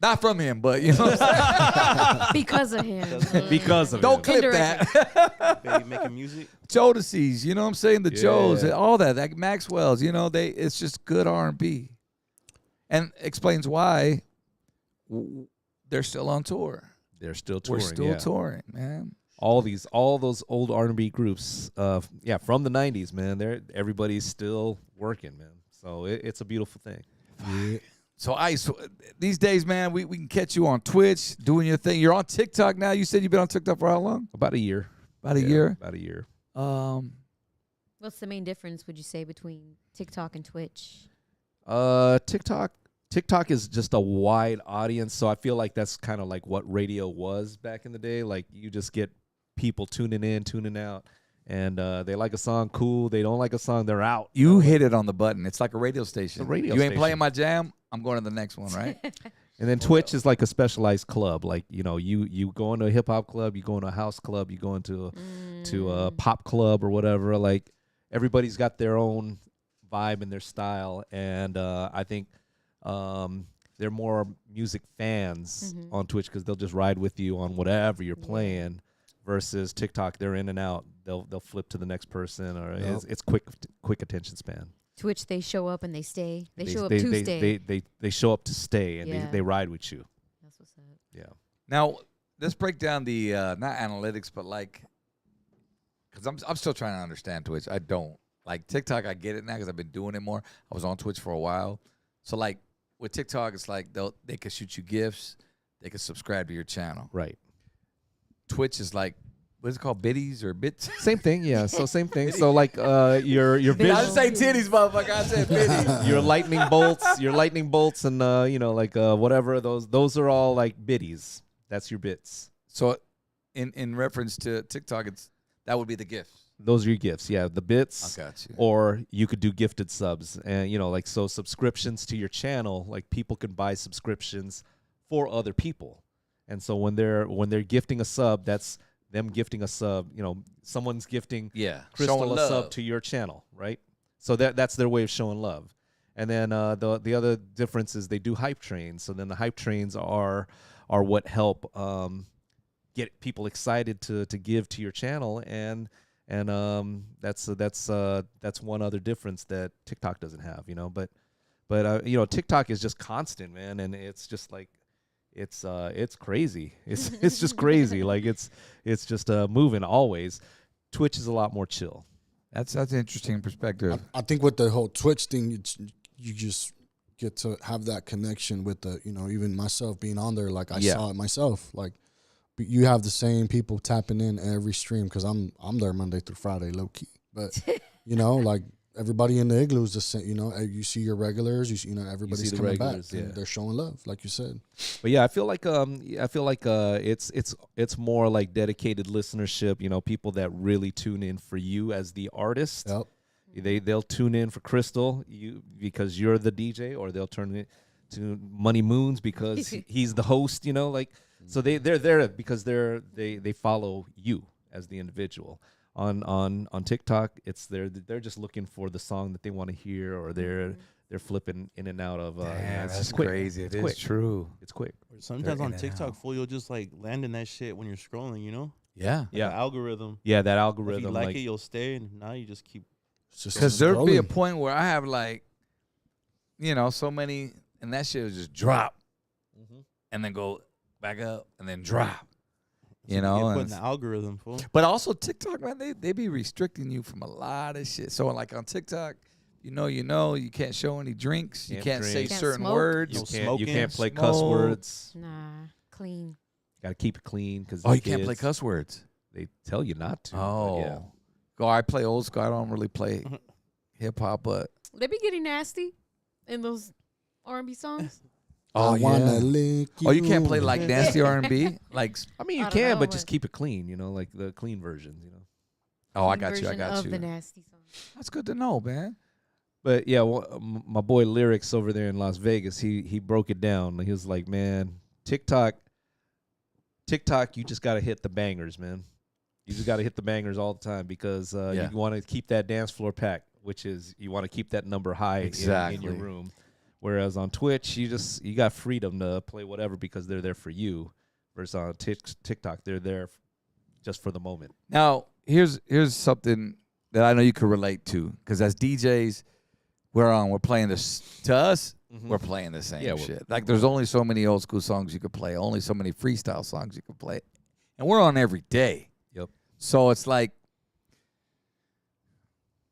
Not from him, but you know what I'm saying? Because of him. Because of Don't him. clip that. Baby making music. Jodeci's, you know what I'm saying? The Yeah. Joes, all that, like Maxwell's, you know, it's just good R&B. And explains why they're still on tour. They're still touring. We're still yeah. touring, man. all those old R&B groups, from the '90s, man. Everybody's still working, man. So it's a beautiful thing. yeah. So Ice, these days, man, we can catch you on Twitch doing your thing. You're on TikTok now. You said you've been on TikTok for how long? About a year. About a Yeah, year. About a year. What's the main difference, would you say, between TikTok and Twitch? TikTok is just a wide audience, so I feel like that's kind of like what radio was back in the day. Like you just get people tuning in, tuning out, and they like a song, cool. They don't like a song, they're out. You hit it on the button. It's like a radio station. It's a radio You ain't station. playing my jam, I'm going to the next one, right? And then Twitch is like a specialized club. Like, you go into a hip hop club, you go into a house club, you go into a pop club or whatever. Like everybody's got their own vibe and their style. And I think they're more music fans on Twitch because they'll just ride with you on whatever you're playing. Versus TikTok, they're in and out. They'll flip to the next person, or it's quick attention span. Twitch, they show up and they stay. They show up they, to they, stay. They show up to stay, and Yeah. they ride with you. That's what's up. Yeah. Now, let's break down the, not analytics, but like, because I'm still trying to understand Twitch. I don't. Like TikTok, I get it now because I've been doing it more. I was on Twitch for a while. So like with TikTok, it's like they can shoot you gifts. They can subscribe to your channel. Right. Twitch is like, what is it called? Biddies or bits? Same thing, yeah. So same thing. So like your I didn't vision, say titties, motherfucker. I said biddies. your lightning bolts, and whatever those are all like biddies. That's your bits. So in reference to TikTok, that would be the gift. Those are your gifts. Yeah, the bits. I got you. Or you could do gifted subs, and so subscriptions to your channel. Like people can buy subscriptions for other people, and so when they're gifting a sub, that's them gifting a sub. Someone's gifting Crystal Showing a love. sub to your channel, right? So that's their way of showing love. And then the other difference is they do hype trains. So then the hype trains are what help get people excited to give to your channel, and that's one other difference that TikTok doesn't have, But TikTok is just constant, man, and it's just like it's crazy. It's just crazy. Like it's just moving always. Twitch is a lot more chill. That's an interesting perspective. I think with the whole Twitch thing, you just get to have that connection with the, even myself being on there. Like I saw it myself. Like you have the same people tapping in every stream because I'm there Monday through Friday, low key. But like everybody in the igloo is the same. You see your regulars. Everybody's the coming back. regulars, yeah. And they're showing love, like you said. But yeah, I feel like it's more like dedicated listenership. People that really tune in for you as the artist. Yep. They'll tune in for Crystal because you're the DJ, or they'll turn it to Money Moons because he's the host. So they're there because they follow you as the individual. on TikTok, they're just looking for the song that they want to hear, or they're flipping in and out of. Damn, it's that's just quick. crazy. It's It is quick. true. It's quick. Sometimes They're on in and TikTok, out. fool, you'll just like land in that shit when you're scrolling, you know? Yeah. Yeah, The algorithm. yeah. That If algorithm, you like it, you'll stay, and now you just keep. It's just Because there'll be a scrolling. point where I have like, so many, and that shit will just drop, and then go back up, and then drop. You know, Get put and in the algorithm, fool. but also TikTok, man, they be restricting you from a lot of shit. So like on TikTok, you can't show any drinks, you Can't can't say drink. Can't certain smoke. words. you No can't smoking. play cuss Smoke. words. Nah, clean. Got to keep it clean because Oh, you can't play cuss words. They tell you not to. but Oh, yeah. go. I play old school. I don't really play hip hop, but They be getting nasty in those R&B songs. I wanna lick you. Oh, you can't play like nasty R&B, like. I mean, you I don't can, know, but just but- keep it clean. Like the clean versions. Oh, I Clean got you. I version got of you. the nasty song. That's good to know, man. But yeah, my boy Lyrics over there in Las Vegas, he broke it down. He was like, man, TikTok, you just got to hit the bangers, man. You just got to hit the bangers all the time because Yeah. you want to keep that dance floor packed, which is you want to keep that number high in your Exactly. room. Whereas on Twitch, you got freedom to play whatever because they're there for you. Versus on TikTok, they're there just for the moment. Now, here's something that I know you can relate to, because as DJs, we're playing this to us. We're playing the same Yeah, shit. Like there's only so many old school songs you could play, only so many freestyle songs you could play, and we're on every day. Yep. So it's like,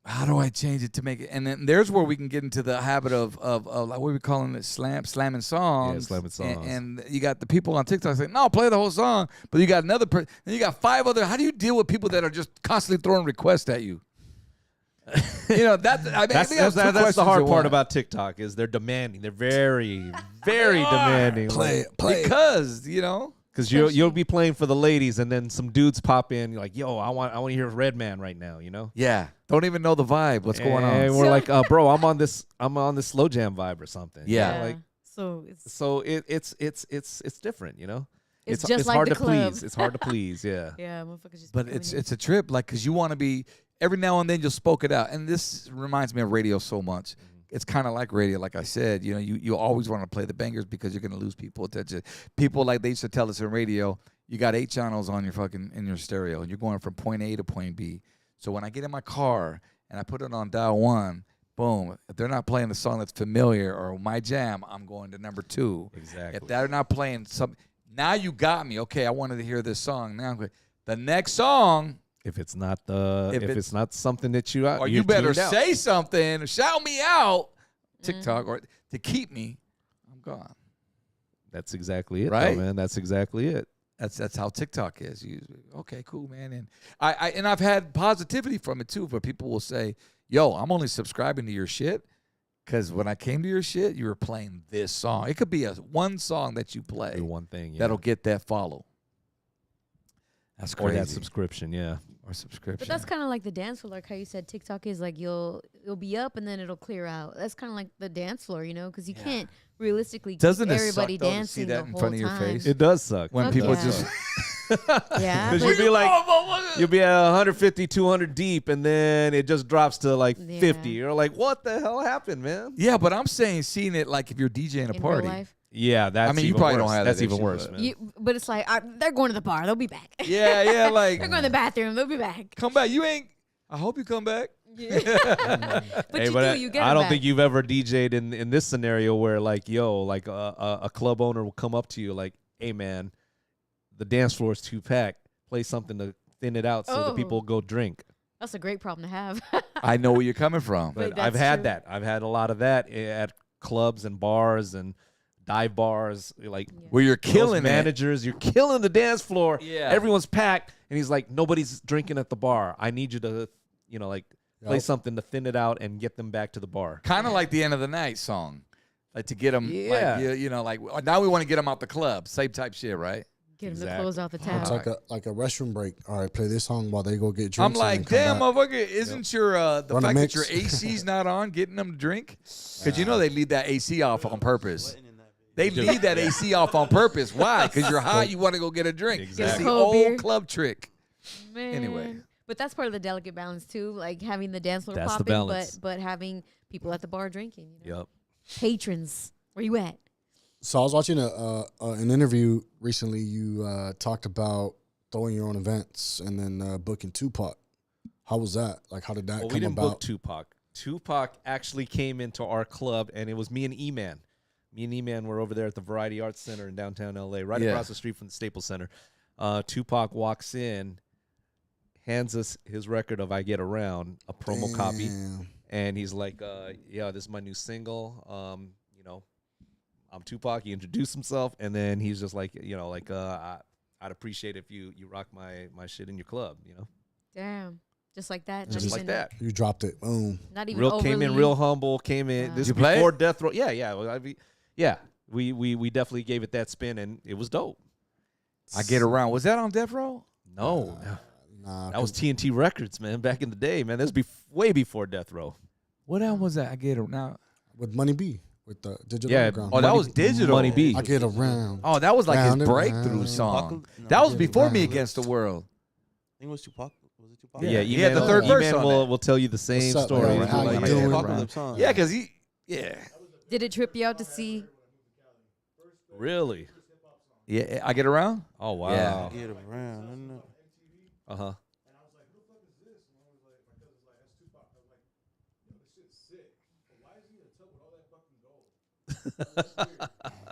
how do I change it to make it? And then there's where we can get into the habit of like what are we calling it, slamming songs. Yeah, slamming songs. And you got the people on TikTok saying, no, play the whole song. But you got another person, then you got 5 other. How do you deal with people that are just constantly throwing requests at you? That's the hard part about TikTok is they're demanding. They're very, very demanding. Play it. Because Because you'll be playing for the ladies, and then some dudes pop in. You're like, yo, I want to hear Redman right now. yeah, don't even know the vibe. What's going on? And we're like, bro, I'm on this slow jam vibe or something. Yeah. Like So it's so it's different. It's just like hard the to club. please. It's hard to please. Yeah. yeah, motherfuckers just. But be coming in. it's a trip, like, because you want to be, every now and then you'll spoke it out. And this reminds me of radio so much. It's kind of like radio, like I said. You always want to play the bangers because you're going to lose people attention. People, like they used to tell us in radio, you got 8 channels on your in your stereo, and you're going from point A to point B. So when I get in my car and I put it on dial 1, boom, if they're not playing the song that's familiar or my jam, I'm going to number 2. Exactly. If they're not playing some, now you got me. Okay, I wanted to hear this song. Now I'm going, the next song, If it's not If if it's- it's not something that you or you better say something, shout me out, TikTok, or to keep me, I'm gone. That's exactly it, Right? though, man. That's exactly it. That's how TikTok is. Okay, cool, man. And I've had positivity from it too, where people will say, "Yo, I'm only subscribing to your shit because when I came to your shit, you were playing this song. It could be one song that you play Do one thing. Yeah. that'll get that follow. That's or crazy. that subscription. Yeah. Or subscription. But that's kind of like the dance floor, like how you said TikTok is like it'll be up and then it'll clear out. That's kind of like the dance floor, because you can't realistically Doesn't keep it everybody suck, though, to dancing see that the in whole front of your time. face? It does suck. when Fuck people yeah. just Yeah, Because but- you'll be like, you'll be at 150, 200 deep, and then it just drops to like 50. Yeah. You're like, what the hell happened, man? yeah, but I'm saying seeing it like if you're DJing a in party. real life. Yeah, that's. I mean, you even probably worse. don't have That's that even issue, worse, but- man. But it's like they're going to the bar. They'll be back. Yeah, like They're going to the bathroom. They'll be back. come back. You ain't. I hope you come back. Yeah. But Hey, you but do. You get I 'em don't back. think you've ever DJ'd in this scenario where like, like a club owner will come up to you like, hey man, the dance floor is too packed. Play something to thin it out so the people Oh. go drink. That's a great problem to have. I know where you're coming from. But But I've that's had true. that. I've had a lot of that at clubs and bars and dive bars. Like Where you're those killing it. managers, you're killing the dance floor. Yeah. Everyone's packed, and he's like, nobody's drinking at the bar. I need you to, play Yep. something to thin it out and get them back to the bar. Kind of like the end of the night song, like to get them. Yeah. Like now we want to get them out the club. Same type shit, right? Get them to Exactly. close out the It's tab. like a restroom break. All right, play this song while they go get drinks. I'm and like, then damn, come back. motherfucker, isn't your the Run a fact that mix. your AC's not on getting them to drink? Because they leave that AC off on purpose. They leave that AC off on purpose. Why? Because you're hot. You want to go get a drink. Exactly. It's the Cold old beer. club trick. Man. Anyway. But that's part of the delicate balance too, like having the dance floor That's the popping, balance. but having people at the bar drinking. You know? Yep. Patrons, where you at? So I was watching an interview recently. You talked about throwing your own events and then booking Tupac. How was that? Like, how did that Well, come we didn't about? book Tupac. Tupac actually came into our club, and it was me and E-Man. Me and E-Man were over there at the Variety Arts Center in downtown L.A., right across the street from the Staples Center. Tupac walks in, hands us his record of I Get Around, a promo copy, Damn. and he's like, yeah, this is my new single. You know, I'm Tupac. He introduced himself, and then he's just like, you know, like, I'd appreciate if you rock my shit in your club, you know? Damn, just like that. Just like that. You dropped it. Boom. Not even Real came in overly- real humble. Came in. Wow. This Did is you play before it? Death Row. Yeah, yeah. Well, we definitely gave it that spin, and it was dope. I Get Around. Was that on Death Row? No, Nah, that was TNT Records, man. Back in the day, man. That was way before Death Row. What album was that? I Get Around. Now. with Money B with the Digital Yeah. Underground. Oh, that was digital. Money B. I get around. Oh, that was like Round his and breakthrough round. song. No, That was Get before Me Around. Against the World. I think it was Tupac. Was it Tupac? Yeah, He had the E-Man- third verse E-Man on will, that. will tell you the same What's up, story. man? How Like, you yeah. doing? Apocalypse, huh? Yeah, because he. Yeah. Did it trip you out to see? Really? Yeah. I Get Around. Oh wow. Yeah. Get around. I know. Uh huh.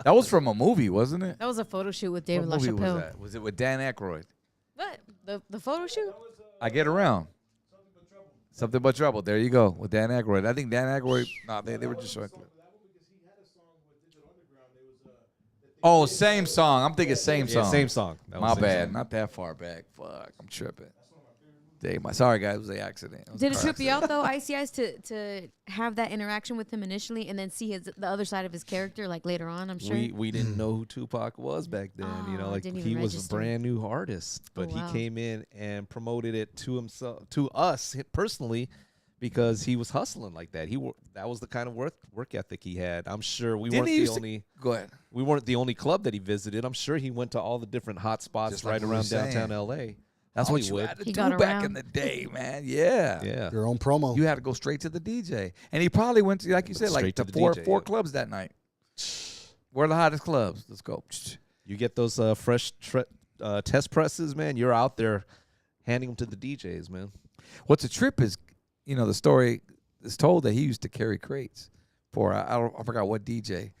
That was from a movie, wasn't it? That was a photo shoot with David What movie LaChapelle. was that? Was it with Dan Aykroyd? What? The photo shoot? I Get Around. Something But Trouble. There you go. With Dan Aykroyd. I think Dan Aykroyd. No, they were just showing. Oh, same song. I'm thinking same Yeah, song. same song. That was My same bad. song. Not that far back. Fuck. I'm tripping. Sorry, guys. It was an accident. Did it trip you out though, Icy Ice, to have that interaction with him initially and then see the other side of his character like later on? I'm sure. We didn't know who Tupac was back then. You know, Oh, like didn't he even was a register. brand new artist, but wow. he came in and promoted it to himself, to us personally, because he was hustling like that. That was the kind of work ethic he had. I'm sure we Didn't weren't he the used to- only. Go ahead. We weren't the only club that he visited. I'm sure he went to all the different hot spots Just like right we were around saying. downtown L.A. That's what you Hollywood. had to He do got back around. in the day, man. Yeah. Yeah. Your own promo. You had to go straight to the DJ. And he probably went to, like you said, like Straight to to the four DJ, yeah. clubs that night. Where are the hottest clubs? Let's go. You get those fresh test presses, man. You're out there handing them to the DJs, man. What's a trip is, the story is told that he used to carry crates for, I forgot what DJ,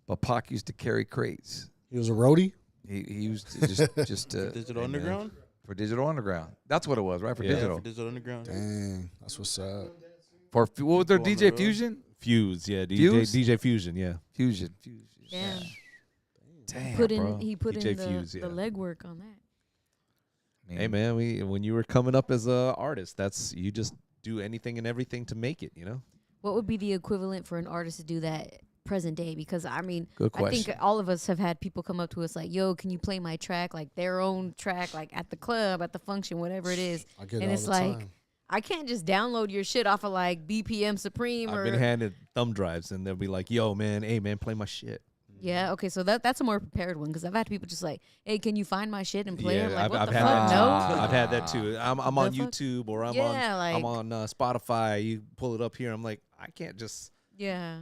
but Pac used to carry crates. He was a roadie. He used to just Digital Underground. for Digital Underground. That's what it was, right? For Yeah. Digital. For Digital Underground. Dang, that's what's up. For what was their Go on the DJ road. Fusion? Fuse, yeah. Fuse? DJ Fusion, yeah. Fusion. Damn. Damn, Put bro. in he put DJ in the, Fuse, yeah. the legwork on that. Hey, man, when you were coming up as a artist, you just do anything and everything to make it, you know? What would be the equivalent for an artist to do that present day? Because I mean, Good I think question. all of us have had people come up to us like, "Yo, can you play my track?" Like their own track, like at the club, at the function, whatever it is. I get it And all it's the like, time. I can't just download your shit off of like BPM Supreme I've or been handed thumb drives, and they'll be like, yo, man, hey, man, play my shit. yeah. Okay, so that's a more prepared one because I've had people just like, "Hey, can you find my shit and play it?" I'm like, what I've the had fuck? that No. too. I've had that too. I'm on The fuck? YouTube or I'm Yeah, I'm like- on Spotify. You pull it up here. I'm like, I can't just Yeah.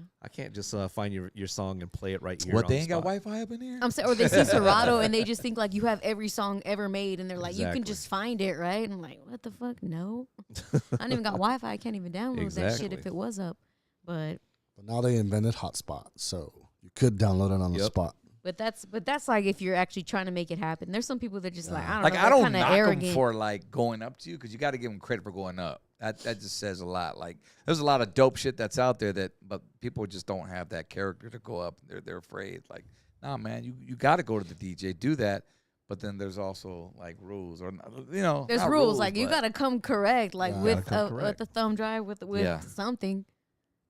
find your song and play it right here. What, on they the ain't got spot. Wi-Fi up in here? I'm saying, or they see Serato and they just think like you have every song ever made, and they're like, you Exactly. can just find it, right? And I'm like, what the fuck? No, I don't even got Wi-Fi. I can't even download that shit if Exactly. it was up. But But now they invented Hotspot, so you could download it on the Yep. spot. that's like if you're actually trying to make it happen. There's some people that just like, I don't Like, know, I don't kind of knock arrogant. them for, like, going up to you because you got to give them credit for going up. That just says a lot. Like, there's a lot of dope shit that's out there but people just don't have that character to go up. They're afraid. Like, nah, man, you got to go to the DJ, do that. But then there's also, like, rules or, There's not rules, like you but- got to come correct, like Yeah. with Gotta come with correct. the thumb drive, with Yeah. something,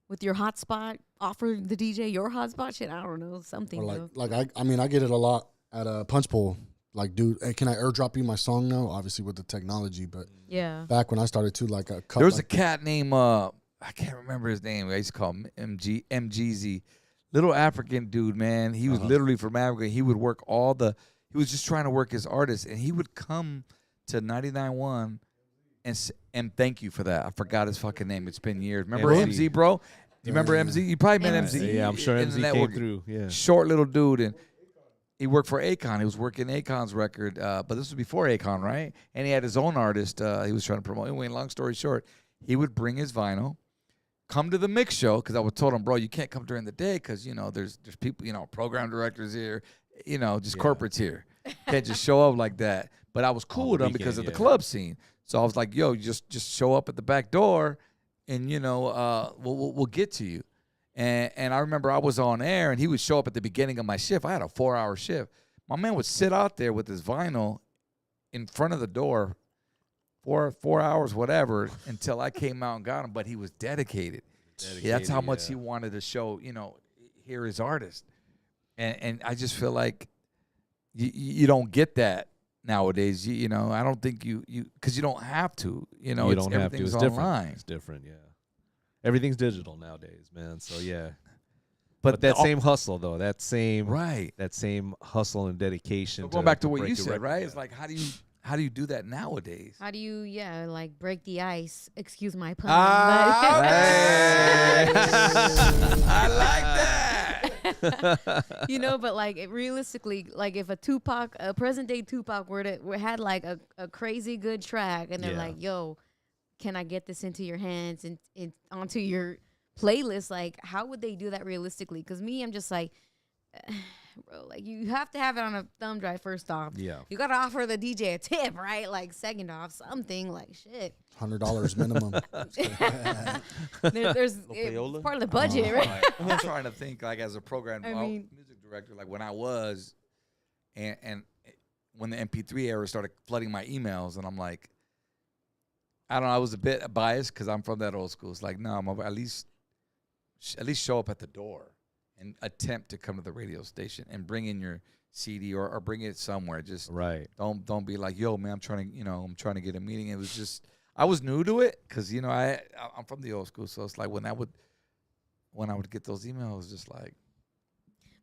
with your hotspot. Offer the DJ your hotspot. Shit, I don't know, something. Or though. I mean, I get it a lot at a punch bowl. Like, dude, hey, can I airdrop you my song now? Obviously with the technology, but Yeah. back when I started too, like a cut. There was a like, cat named I can't remember his name. I used to call him MGZ. Little African dude, man. He was literally from Africa. He would work he was just trying to work his artists, and he would come to 99.1 and thank you for that. I forgot his fucking name. It's been years. Remember MZ. MZ, bro? You remember MZ? You probably met MZ. Yeah, I'm sure in the MZ came network. through. Yeah. Short little dude, and he worked for Akon. He was working Akon's record, but this was before Akon, right? And he had his own artist he was trying to promote. Anyway, long story short, he would bring his vinyl, come to the mix show, because I would told him, bro, you can't come during the day because, there's people, program directors here, just corporates here. Can't just show up like that. But I was cool with him because of the club scene. So I was like, yo, you just show up at the back door and, we'll get to you. And I remember I was on air, and he would show up at the beginning of my shift. I had a 4-hour shift. My man would sit out there with his vinyl in front of the door for 4 hours, whatever, until I came out and got him. But he was dedicated. That's how much he wanted to show, hear his artist. And I just feel like you don't get that nowadays. I don't think you because you don't have to. You don't have to. It's online. different. It's different, yeah. Everything's digital nowadays, man. So yeah, but that same hustle though, that same hustle and dedication. So going back to what you said, right? It's like how do you do that nowadays? How do you, like break the ice? Excuse my pun. I like that. But like realistically, like if a present day Tupac had like a crazy good track, and they're like, yo, can I get this into your hands and onto your playlist? Like, how would they do that realistically? Because me, I'm just like, bro, like you have to have it on a thumb drive first off. Yeah. You got to offer the DJ a tip, right? Like second off, something like shit. $100 minimum. There's payola? part of the budget, right? I'm trying to think like as a program mean- music director, like when I was, and when the MP3 era started flooding my emails, and I'm like, I don't know, I was a bit biased because I'm from that old school. It's like, no, I'm at least show up at the door and attempt to come to the radio station and bring in your CD or bring it somewhere. Just don't be like, yo, man, I'm trying to get a meeting. It was just, I was new to it because I'm from the old school, so it's like when I would get those emails, just like.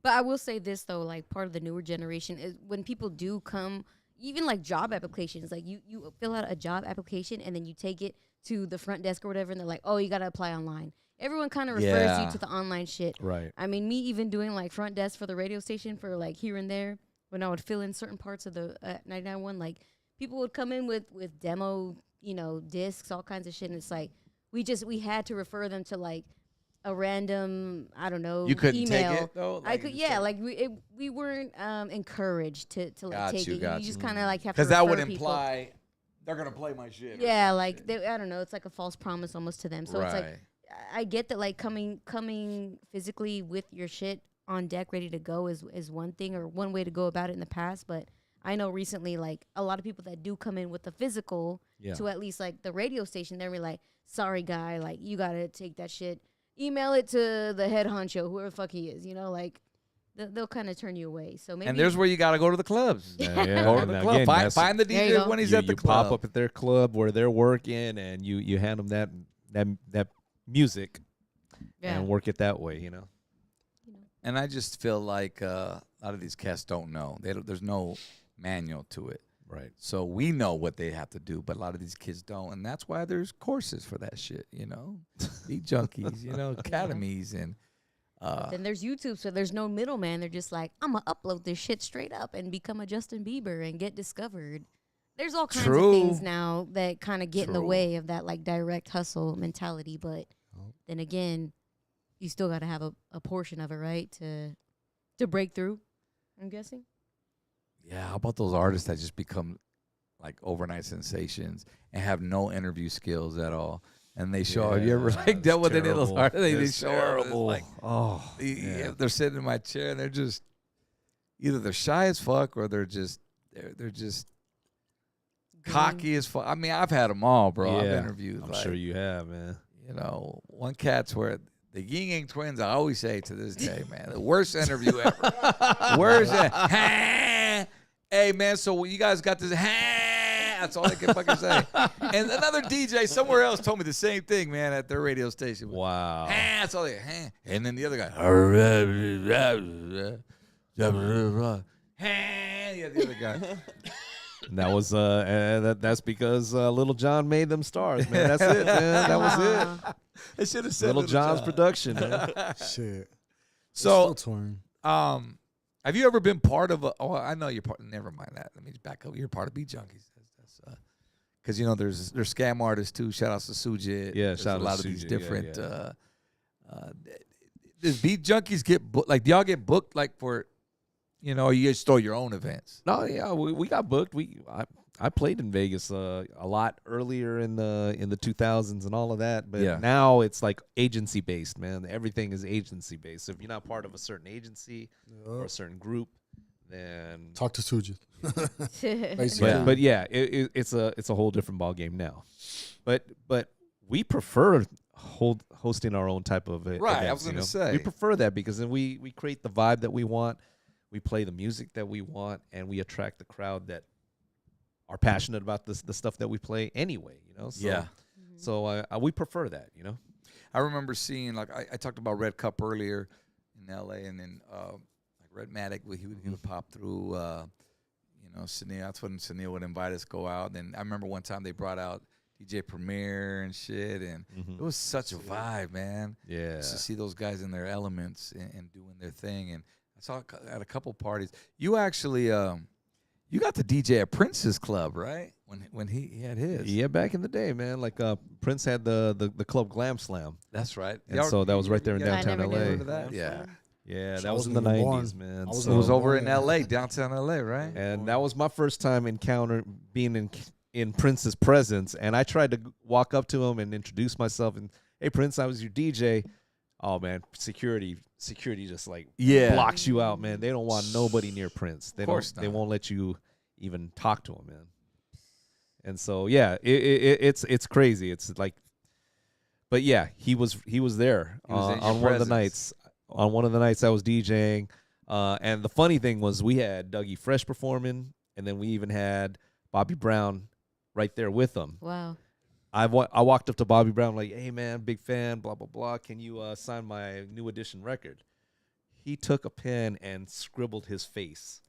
But I will say this though, like part of the newer generation is when people do come. Even like job applications, like you fill out a job application and then you take it to the front desk or whatever, and they're like, oh, you got to apply online. Everyone kind of refers you to the online shit. Right. I mean, me even doing like front desk for the radio station for like here and there when I would fill in certain parts of the 99.1, like people would come in with demo, discs, all kinds of shit. And it's like, we had to refer them to like a random, I don't know, you couldn't email. take it though. I could, like we weren't encouraged to like take it. You just kind of like have to because that would refer people. imply they're gonna play my shit. Yeah, like I don't know, it's like a false promise almost to them. So it's like Right. I get that like coming physically with your shit on deck ready to go is one thing or one way to go about it in the past, but I know recently like a lot of people that do come in with the physical to at least like the radio station, they're like, sorry guy, like you gotta take that shit. Email it to the head honcho, whoever the fuck he is, like they'll kind of turn you away. So maybe. And there's where you got to go to the clubs. Yeah, Go to the club. Again, Find the DJ when he's at the you club. pop up at their club where they're working, and you hand them that music, and work it that way. And I just feel like a lot of these cats don't know. There's no manual to it. Right. So we know what they have to do, but a lot of these kids don't, and that's why there's courses for that shit. Beat junkies, academies, and then there's YouTube, so there's no middleman. They're just like, I'm gonna upload this shit straight up and become a Justin Bieber and get discovered. There's all kinds of things now that kind of get in the way of that like direct hustle mentality. But then again, you still got to have a portion of it, right, to break through. I'm guessing. Yeah, how about those artists that just become like overnight sensations and have no interview skills at all? And they show up. You ever like dealt with any of those artists? They show terrible. up. Like, they're sitting in my chair and they're just either they're shy as fuck or they're just cocky as fuck. I mean, I've had them all, bro. I've interviewed. I'm sure you have, man. One cat's where the Ying Yang Twins. I always say to this day, man, the worst interview ever. Worst. Hey, man, so you guys got this. That's all I can fucking say. And another DJ somewhere else told me the same thing, man, at their radio station. Wow. That's all they. And then the other guy. Yeah, the other guy. And that was that's because Little John made them stars, man. That's it, man. That was it. I should have said Little John's production, man. Shit. So, It's still touring. have you ever been part of a? Oh, I know you're part. Never mind that. Let me just back up. You're part of Beat Junkies. Because you know there's scam artists too. Shout outs to Sujit. Yeah, There's shout a out lot to of these Sujit, different. yeah. Does Beat Junkies get booked? Like, do y'all get booked like for, you know, or you just throw your own events? No, yeah, we got booked. I played in Vegas a lot earlier in the 2000s and all of that, but Yeah. now it's like agency based, man. Everything is agency based. So if you're not part of a certain agency or a certain group, then Talk to Sujit. but yeah, it's a whole different ball game now. But we prefer hosting our own type of Right, events, I was gonna say. we prefer that because then we create the vibe that we want, we play the music that we want, and we attract the crowd that are passionate about the stuff that we play anyway. You know, so, Yeah. So we prefer that. You know, I remember seeing, like, I talked about Red Cup earlier in L.A., and then like Red Matic, he would pop through. You know, Sunil. That's when Sunil would invite us to go out. And I remember one time they brought out DJ Premier and shit, and it was such a vibe, man. Yeah. Just to see those guys in their elements and doing their thing. And I saw at a couple parties. You actually, you got to DJ at Prince's club, right? When he had his. Yeah, back in the day, man. Like Prince had the club Glam Slam. That's right. And so that was right there in Yeah, downtown I never LA. knew. Remember that? Yeah. Yeah, I that was in wasn't the even born. 90s, man. I It wasn't was even over born in yet. L.A., downtown L.A., right? And that was my first time being in Prince's presence. And I tried to walk up to him and introduce myself. And, hey, Prince, I was your DJ. Oh, man, security just, like, blocks you out, man. They don't want nobody near Prince. They won't let you even talk to him, man. And so, yeah, it's crazy. It's like, but yeah, he was there on one of the nights. On one of the nights I was DJing, and the funny thing was we had Dougie Fresh performing, and then we even had Bobby Brown right there with him. Wow. I walked up to Bobby Brown like, "Hey man, big fan, blah blah blah. Can you sign my new edition record?" He took a pen and scribbled his face.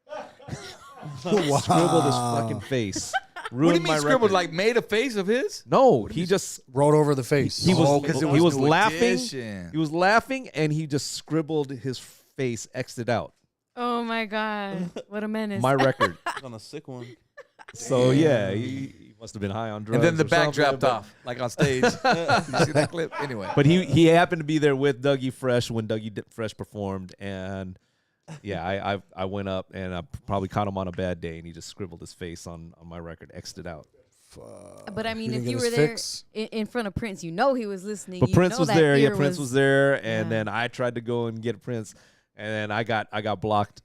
Wow. Scribbled his fucking face. What do you Ruined mean my scribbled? record. Like made a face of his? No, he just Wrote over the face. he was because it he was was new laughing. edition. He was laughing, and he just scribbled his face, X'd it out. Oh my God. What a menace. My record. On a sick one. So yeah, he must have been high on drugs. And then the or back something, dropped but- off, like on stage. You see that clip? Anyway. But he happened to be there with Dougie Fresh when Fresh performed, and yeah, I went up and I probably caught him on a bad day, and he just scribbled his face on my record, X'd it out. But I mean, He if didn't you get were his there fix. in front of Prince, you know he was listening. But You Prince know was that there. Yeah, ear Prince was there, and yeah. then I tried to go and get Prince, and then I got blocked,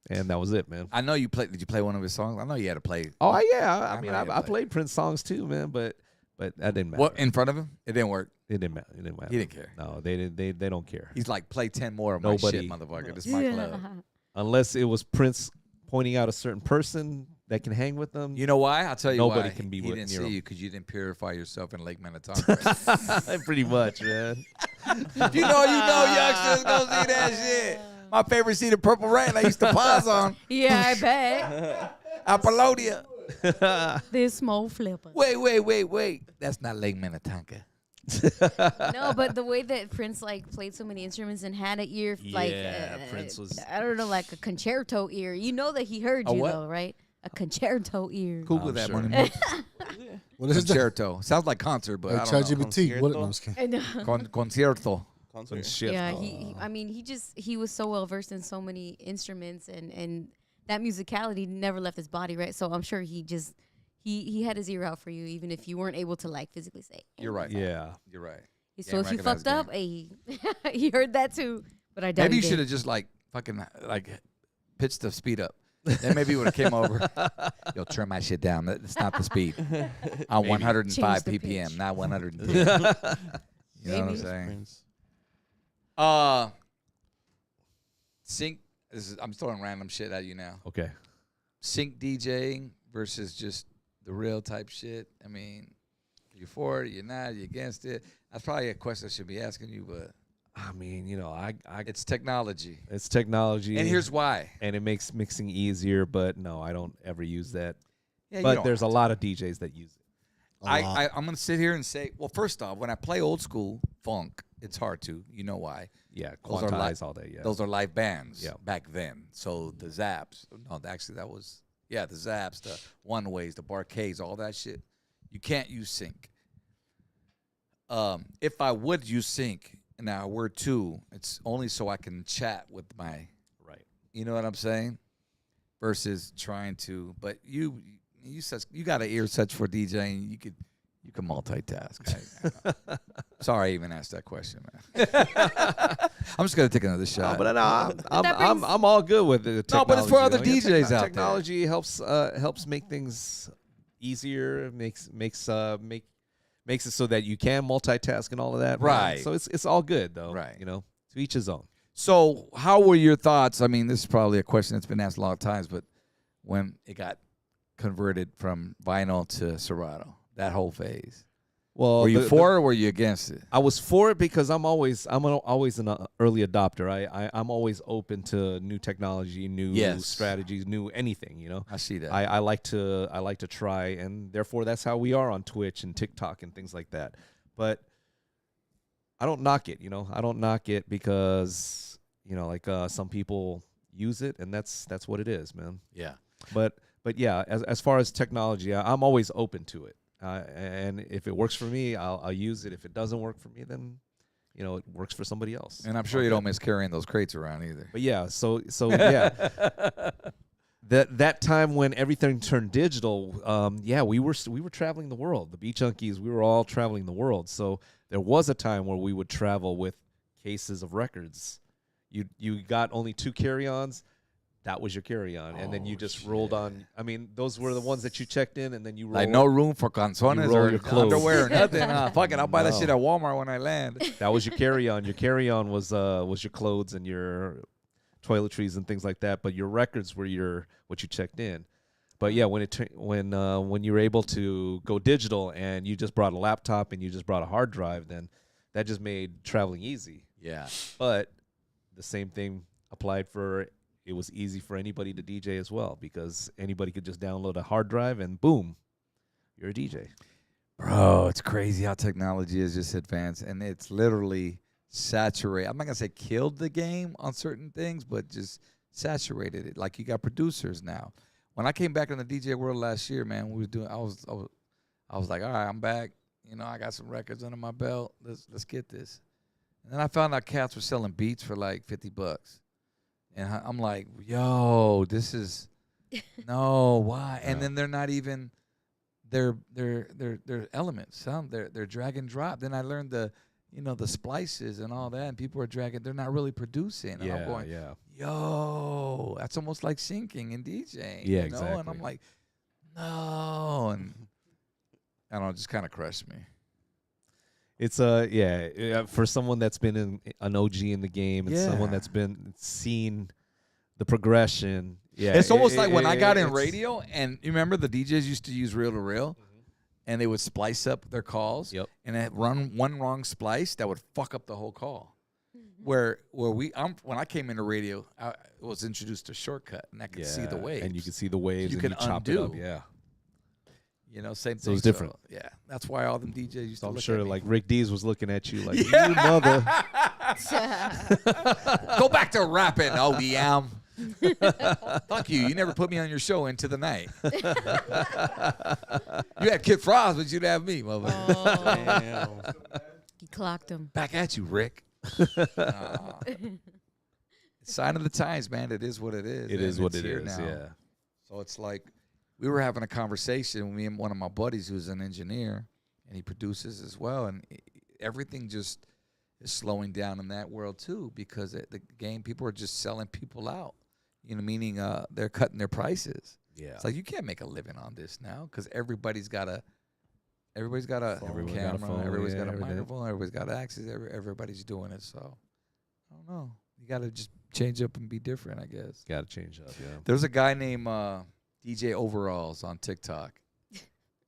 and that was it, man. I know you played. Did you play one of his songs? I know you had to play. Oh yeah, I I mean know you I played. played Prince songs too, man, but that didn't matter. What in front of him? It didn't work. It didn't matter. It didn't matter. He didn't care. No, they didn't. They don't care He's like, play 10 more of my Nobody- shit, motherfucker. This is my club. unless it was Prince pointing out a certain person that can hang with them. You know why? I'll tell you Nobody why. can be he with didn't near see him. you because you didn't purify yourself in Lake Minnetonka. Pretty much, man. you know, youngsters go see that shit. My favorite seat of Purple Rain I used to pause on. Yeah, I bet. Apollonia. This small flipper. Wait. That's not Lake Minnetonka. No, but the way that Prince like played so many instruments and had an ear like Yeah, Prince was- I don't know, like a concerto ear. You know that he heard A you what? though, right? A concerto ear. Google I'm that sure. money. What is that? Concerto. Sounds like concert, but Like I don't know. ChatGPT. What? No, I'm just kidding. I know. Concierto. Concert. Shit. Yeah, I mean, he was so well versed in so many instruments, and that musicality never left his body, right? So I'm sure he had his ear out for you, even if you weren't able to like physically say. You're right. Yeah. You're right. So Yeah, if you recognize fucked up, hey, he heard that too. But I doubt Maybe he you should did. have just like fucking like pitched the speed up. Then maybe he would have came over. Yo, turn my shit down. It's not the speed. On 105 Change the ppm, pitch. not 110. You know what I'm Maybe. saying? Sync. I'm throwing random shit at you now. Okay. Sync DJing versus just the real type shit. I mean, you're for it, you're not, you're against it. That's probably a question I should be asking you, but I mean, It's technology. it's technology, And here's why. and it makes mixing easier. But no, I don't ever use that. Yeah, you But don't there's a have to. lot of DJs that use it. I'm going to sit here and say, well, first off, when I play old school funk, it's hard to. You know why? Yeah, Those are quantize all that. Yeah, Those are live bands Yeah. back then. So the Zaps, no, actually that was, the Zaps, the One Ways, the Barcades, all that shit. You can't use sync. If I would use sync, now I were too, it's only so I can chat with my, right. you know what I'm saying? Versus trying to, but you got an ear such for DJing, you can multitask. Sorry I even asked that question, man. I'm just gonna take another shot. But no, brings- I'm all good with it. No, but it's for other Technology, DJs out there. Technology helps make things easier. Makes it so that you can multitask and all of that. Right. So it's all good though. Right. To each his own. So, how were your thoughts? I mean, this is probably a question that's been asked a lot of times, but when it got converted from vinyl to Serato, that whole phase, Well, were you for it or were you against it? I was for it because I'm always an early adopter. I'm always open to new technology, new Yes. strategies, new anything. I see that. I like to try, and therefore that's how we are on Twitch and TikTok and things like that. But I don't knock it. I don't knock it because some people use it, and that's what it is, man. yeah. But yeah, as far as technology, I'm always open to it. And if it works for me, I'll use it. If it doesn't work for me, then it works for somebody else. And I'm sure you don't miss carrying those crates around either. But yeah, so yeah, that time when everything turned digital, we were traveling the world. The Beat Junkies, we were all traveling the world. So there was a time where we would travel with cases of records. You got only 2 carry-ons. That was your carry-on, and then you just rolled on. I mean, those were the ones that you checked in, and then you rolled. Like no room for canzones roll or your clothes. underwear or nothing. Fuck it, I'll buy that No. shit at Walmart when I land. That was your carry-on. Your carry-on was your clothes and your toiletries and things like that. But your records were what you checked in. But yeah, when you were able to go digital and you just brought a laptop and you just brought a hard drive, then that just made traveling easy. Yeah. But the same thing applied for. It was easy for anybody to DJ as well because anybody could just download a hard drive and boom, you're a DJ. Bro, it's crazy how technology is just advanced, and it's literally saturated. I'm not gonna say killed the game on certain things, but just saturated it. Like you got producers now. When I came back in the DJ world last year, man, we was doing. I was like, all right, I'm back. I got some records under my belt. Let's get this. And then I found out cats were selling beats for like $50. And I'm like, yo, this is no, why? And then they're not even they're elements. They're drag and drop. Then I learned the splices and all that, and people are dragging. They're not really producing. And I'm going, yo, that's almost like syncing and DJing. Yeah, And I'm exactly. like, no, and I don't know, it just kind of crushed me. It's for someone that's been an OG in the game and someone that's been seen the progression. Yeah, It's almost like when I got in radio, and you remember the DJs used to use reel to reel, and they would splice up their calls. Yep. And it run one wrong splice that would fuck up the whole call. When I came into radio, I was introduced to shortcut, and I could see the waves, and you could see the waves. You and can you chopped it up. undo. Yeah. Same So thing. it's different. Yeah, that's why all them DJs used So to I'm look sure at me. like Rick Dees was looking at you like, you mother. Go back to rapping, ODM. Fuck you. You never put me on your show Into the Night. You had Kid Frost, but you'd have me, motherfucker. Damn. He clocked him. Back at you, Rick. Sign of the times, man. It is what it is. It is what it's it here is. now. Yeah. So it's like we were having a conversation, me and one of my buddies who's an engineer, and he produces as well, and everything just is slowing down in that world too because the game, people are just selling people out, meaning they're cutting their prices. Yeah. It's like you can't make a living on this now because everybody's got a Everyone camera, got a phone, everybody's got a everything. microphone, everybody's got access, everybody's doing it. So I don't know. You got to just change up and be different, I guess. Got to change up. Yeah. There's a guy named DJ Overalls on TikTok.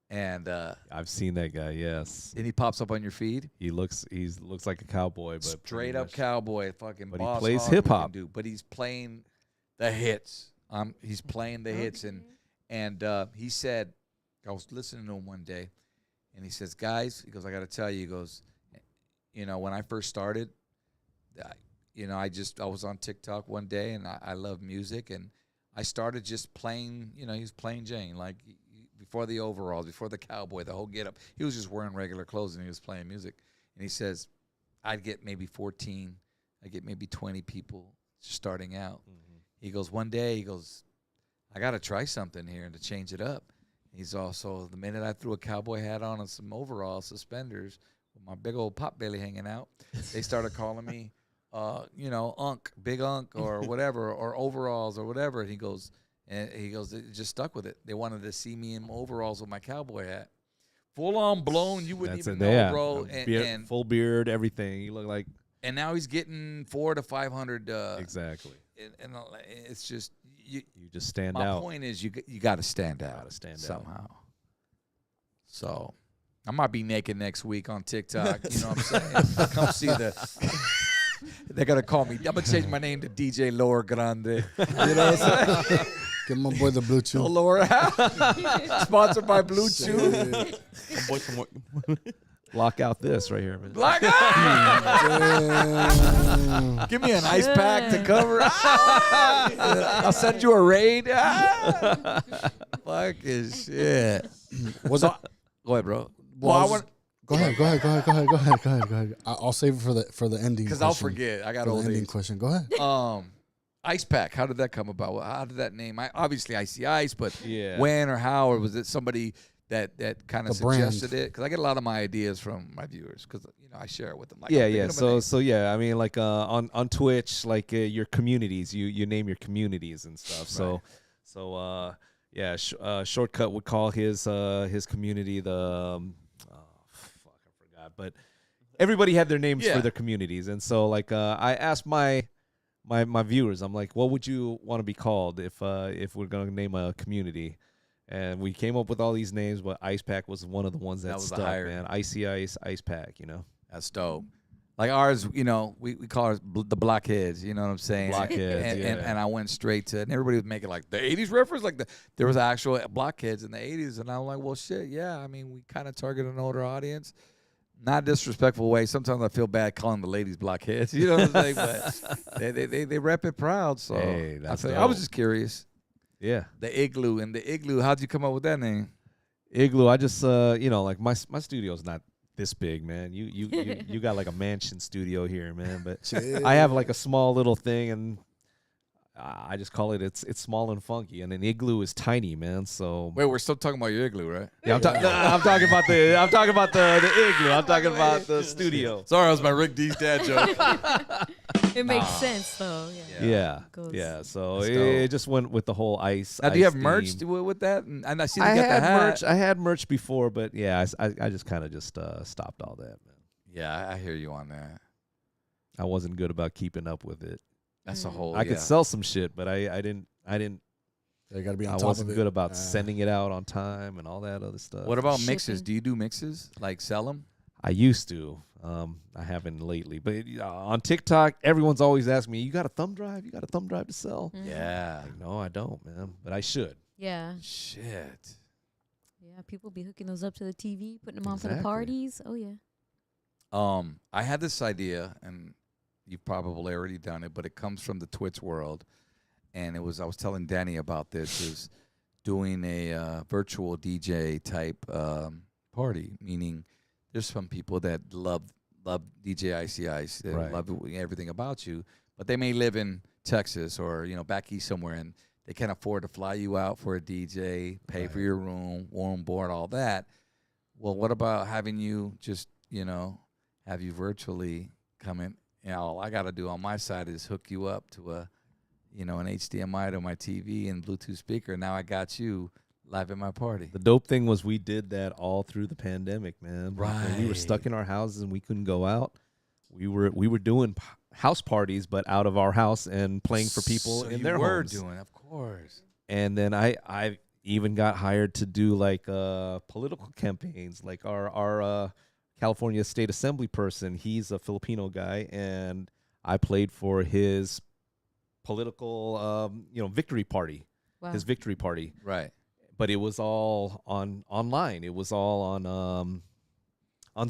And I've seen that guy. Yes, he pops up on your feed. he looks like a cowboy, but Straight pretty up much- cowboy, fucking But he boss plays hog looking hip-hop. dude. But he's playing the hits. He's playing the hits, and he said, I was listening to him one day, and he says, guys, he goes, I got to tell you, he goes, when I first started, I was on TikTok one day, and I love music, and I started just playing, he was plain Jane, like before the overalls, before the cowboy, the whole get up. He was just wearing regular clothes, and he was playing music. And he says, I'd get maybe 14, I'd get maybe 20 people starting out. Mhm. He goes, one day, he goes, I got to try something here and to change it up. He's also, the minute I threw a cowboy hat on and some overalls, suspenders, with my big old pot belly hanging out, they started calling me, Unk, Big Unk, or whatever, or overalls, or whatever. And he goes, it just stuck with it. They wanted to see me in overalls with my cowboy hat. Full on blown, you wouldn't That's even it, know, yeah. bro. And full beard, everything. You look like And now he's getting 400 to 500. exactly. And it's just, You just stand my out. point is you got to stand out. Gotta stand out. somehow. So I might be naked next week on TikTok. You know what I'm saying? Come see they're going to call me. I'm going to change my name to DJ Lower Grande. You know what I'm saying? Give my boy the Bluetooth. Oh, Lower Sponsored by Bluetooth. Boy from work. Block out this right here, man. Black Damn. Give me an ice pack to cover. I'll send you a raid. Fucking shit. Was So, it? go ahead, bro. Well, Well, I I was- want Go ahead. I'll save it for the ending. because I'll question. forget. I got For the old ending age. question. Go ahead. Ice Pack. How did that come about? How did that name? Obviously Icy Ice, but Yeah. when or how, or was it somebody that kind of The brand. suggested it? Because I get a lot of my ideas from my viewers because I share it with them. Like, Yeah, I'm yeah. thinking of a name. So yeah. I mean, like on Twitch, like your communities, you name your communities and stuff. Shortcut would call his community the fuck, I forgot, but everybody had their names Yeah. for their communities, and so like I asked my viewers, I'm like, what would you want to be called if we're gonna name a community? And we came up with all these names, but Ice Pack was one of the ones that was the stuck, higher. man. Icy Ice, Ice Pack, That's dope. Like ours, we call ours the Blockheads. You know what I'm saying? Blockheads, and, yeah. and I went straight to, and everybody was making like the '80s reference, like there was actual Blockheads in the '80s, and I'm like, well, shit, yeah. I mean, we kind of target an older audience, not disrespectful way. Sometimes I feel bad calling the ladies Blockheads. You know what I'm saying? But they rep it proud. So Hey, that's I was dope. just curious. Yeah. The Igloo. How'd you come up with that name? Igloo, I just like my studio's not this big, man. You got like a mansion studio here, man, but I have like a small little thing, and I just call it's small and funky, and an Igloo is tiny, man. So Wait, we're still talking about your Igloo, right? yeah, I'm talking about the Igloo. I'm talking about the studio. Sorry, that was my Rick D's dad joke. It makes sense though. Yeah. Yeah, Goes. yeah. So That's it dope. just went with the whole ice. Now, do you ice have merch theme. with that? And I see you I got the had hat. merch. I had merch before, but yeah, I just kind of just stopped all that, man. Yeah, I hear you on that. I wasn't good about keeping up with it. That's a whole. I could sell some shit, but I didn't. You got to be on I top wasn't of it. good about sending it out on time and all that other stuff. What about mixes? Shipping. Do you do mixes? Like sell them? I used to. I haven't lately, but on TikTok, everyone's always asking me, "You got a thumb drive? You got a thumb drive to sell?" Yeah. Like, no, I don't, man. But I should. Yeah. Shit. Yeah. People be hooking those up to the TV, putting them on for the Exactly. parties. Oh yeah. I had this idea, and you've probably already done it, but it comes from the Twitch world. And I was telling Danny about this, is doing a virtual DJ type party, meaning there's some people that love DJ Icy Ice, they Right. love everything about you, but they may live in Texas or back east somewhere, and they can't afford to fly you out for a DJ, pay for your room, warm board, all that. Well, what about having you just have you virtually come in? All I got to do on my side is hook you up to an HDMI to my TV and Bluetooth speaker. Now I got you live at my party. The dope thing was we did that all through the pandemic, man. Like, when we were Right. stuck in our houses and we couldn't go out. We were doing house parties, but out of our house and playing for people So in you their were homes. doing, of course. And then I even got hired to do like political campaigns. Like our California State Assembly person, he's a Filipino guy, and I played for his political victory party, Wow. his victory party. Right. But it was all online. It was all on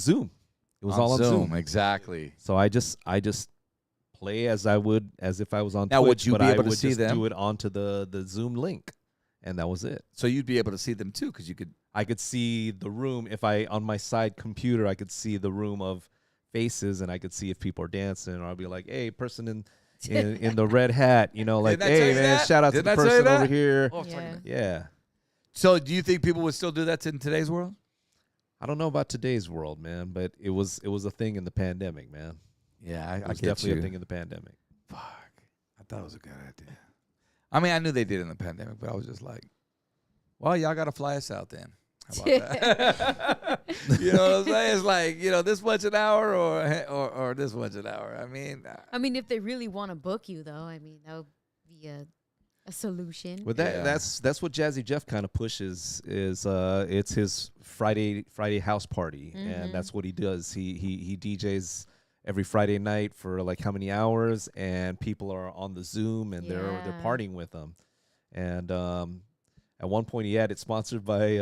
Zoom. It was all on Zoom. Exactly. So I just play as if I was on Now, Twitch, would you but be I able to would see just them? do it onto the Zoom link, and that was it. So you'd be able to see them too, because you could. I could see the room if I on my side computer. I could see the room of faces, and I could see if people are dancing. Or I'll be like, "Hey, person in the red hat," like, Didn't I tell "Hey, you man, that? shout out Didn't to I the tell you person over that? here." Oh, I was talking Yeah. about- Yeah, So do you think people would still do that in today's world? I don't know about today's world, man, but it was a thing in the pandemic, man. Yeah, It I was get definitely you. a thing in the pandemic. Fuck. I thought it was a good idea. I mean, I knew they did in the pandemic, but I was just like, well, y'all got to fly us out then. How about that? You know what I'm saying? It's like, this much an hour or this much an hour. I mean, I mean, if they really want to book you, though, I mean, that would be a solution. But Yeah. that's what Jazzy Jeff kind of pushes is it's his Friday house party, and that's what he does. He DJs every Friday night for like how many hours, and people are on the Zoom and they're Yeah. partying with him. And at one point he had it sponsored by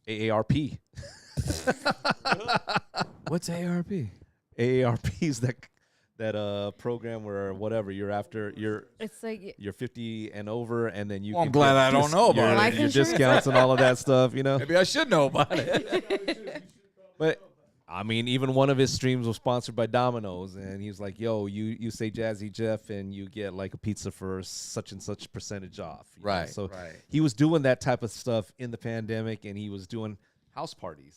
AARP. what's ARP? AARP is that program where whatever you're It's like you're 50 and over, and then you. Well, I'm can glad get I don't know about your, it. Life your insurance? discounts and all of that stuff, Maybe I should know about it. But I mean, even one of his streams was sponsored by Domino's, and he was like, "Yo, you say Jazzy Jeff, and you get like a pizza for such and such percentage off." you know? Right. So right. he was doing that type of stuff in the pandemic, and he was doing house parties.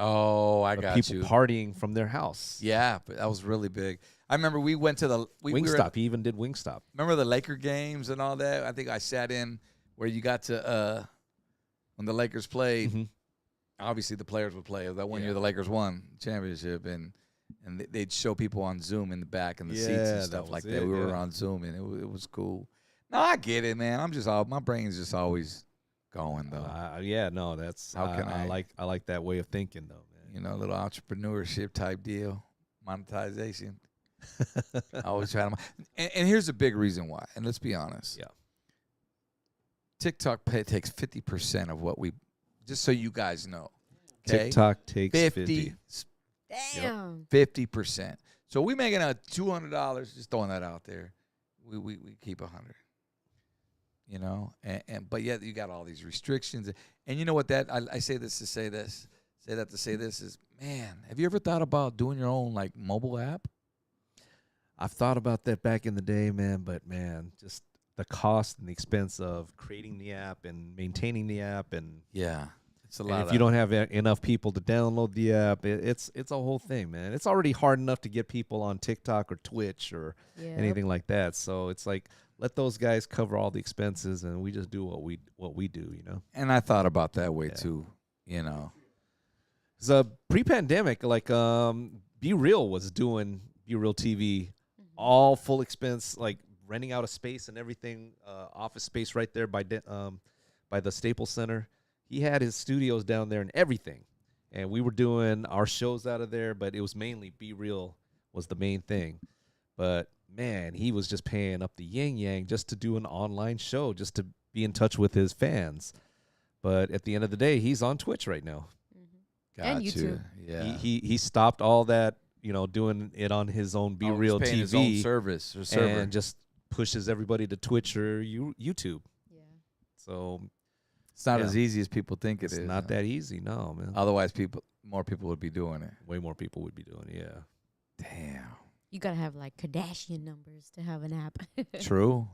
Oh, I of got people you. partying from their house. Yeah, but that was really big. I remember we went to the we were Wingstop. He even did Wingstop. remember the Laker games and all that? I think I sat in where you got to when the Lakers played. Mhm. Obviously, the players would play. That one Yeah. year the Lakers won the championship, and they'd show people on Zoom in the back and the seats Yeah, and that stuff was like it, that. We were yeah. on Zoom, and it was cool. No, I get it, man. My brain's just always going though. No, that's How can I- I like that way of thinking though, man. A little entrepreneurship type deal, monetization. I always try to. And here's a big reason why. And let's be honest. Yeah. TikTok takes 50% of what we. Just so you guys know. Okay? TikTok takes 50. damn. 50%. So we making a $200. Just throwing that out there. We keep 100. But yet you got all these restrictions. And you know what? I say this to say this. Say that to say this is, man. Have you ever thought about doing your own like mobile app? I've thought about that back in the day, man, but man, just the cost and the expense of creating the app and maintaining the app, and Yeah, it's a and lot. if you don't have enough people to download the app, it's a whole thing, man. It's already hard enough to get people on TikTok or Twitch or Yeah. anything like that. So it's like, let those guys cover all the expenses, and we just do what we do, And I thought about that way Yeah. too. So pre-pandemic, like Be Real was doing Be Real TV, all full expense, like renting out a space and everything, office space right there by the Staples Center. He had his studios down there and everything, and we were doing our shows out of there. But it was mainly Be Real was the main thing. But man, he was just paying up the yin yang just to do an online show, just to be in touch with his fans. But at the end of the day, he's on Twitch right now. And YouTube. Yeah. He stopped all that, doing it on his own Be Real He's paying TV his own service or server. and just pushes everybody to Twitch or YouTube. Yeah. So It's not yeah. as easy as people think it's it is. not that easy, no, man. Otherwise, more people would be doing it. Way more people would be doing it, yeah. Damn. You gotta have like Kardashian numbers to have an app. True.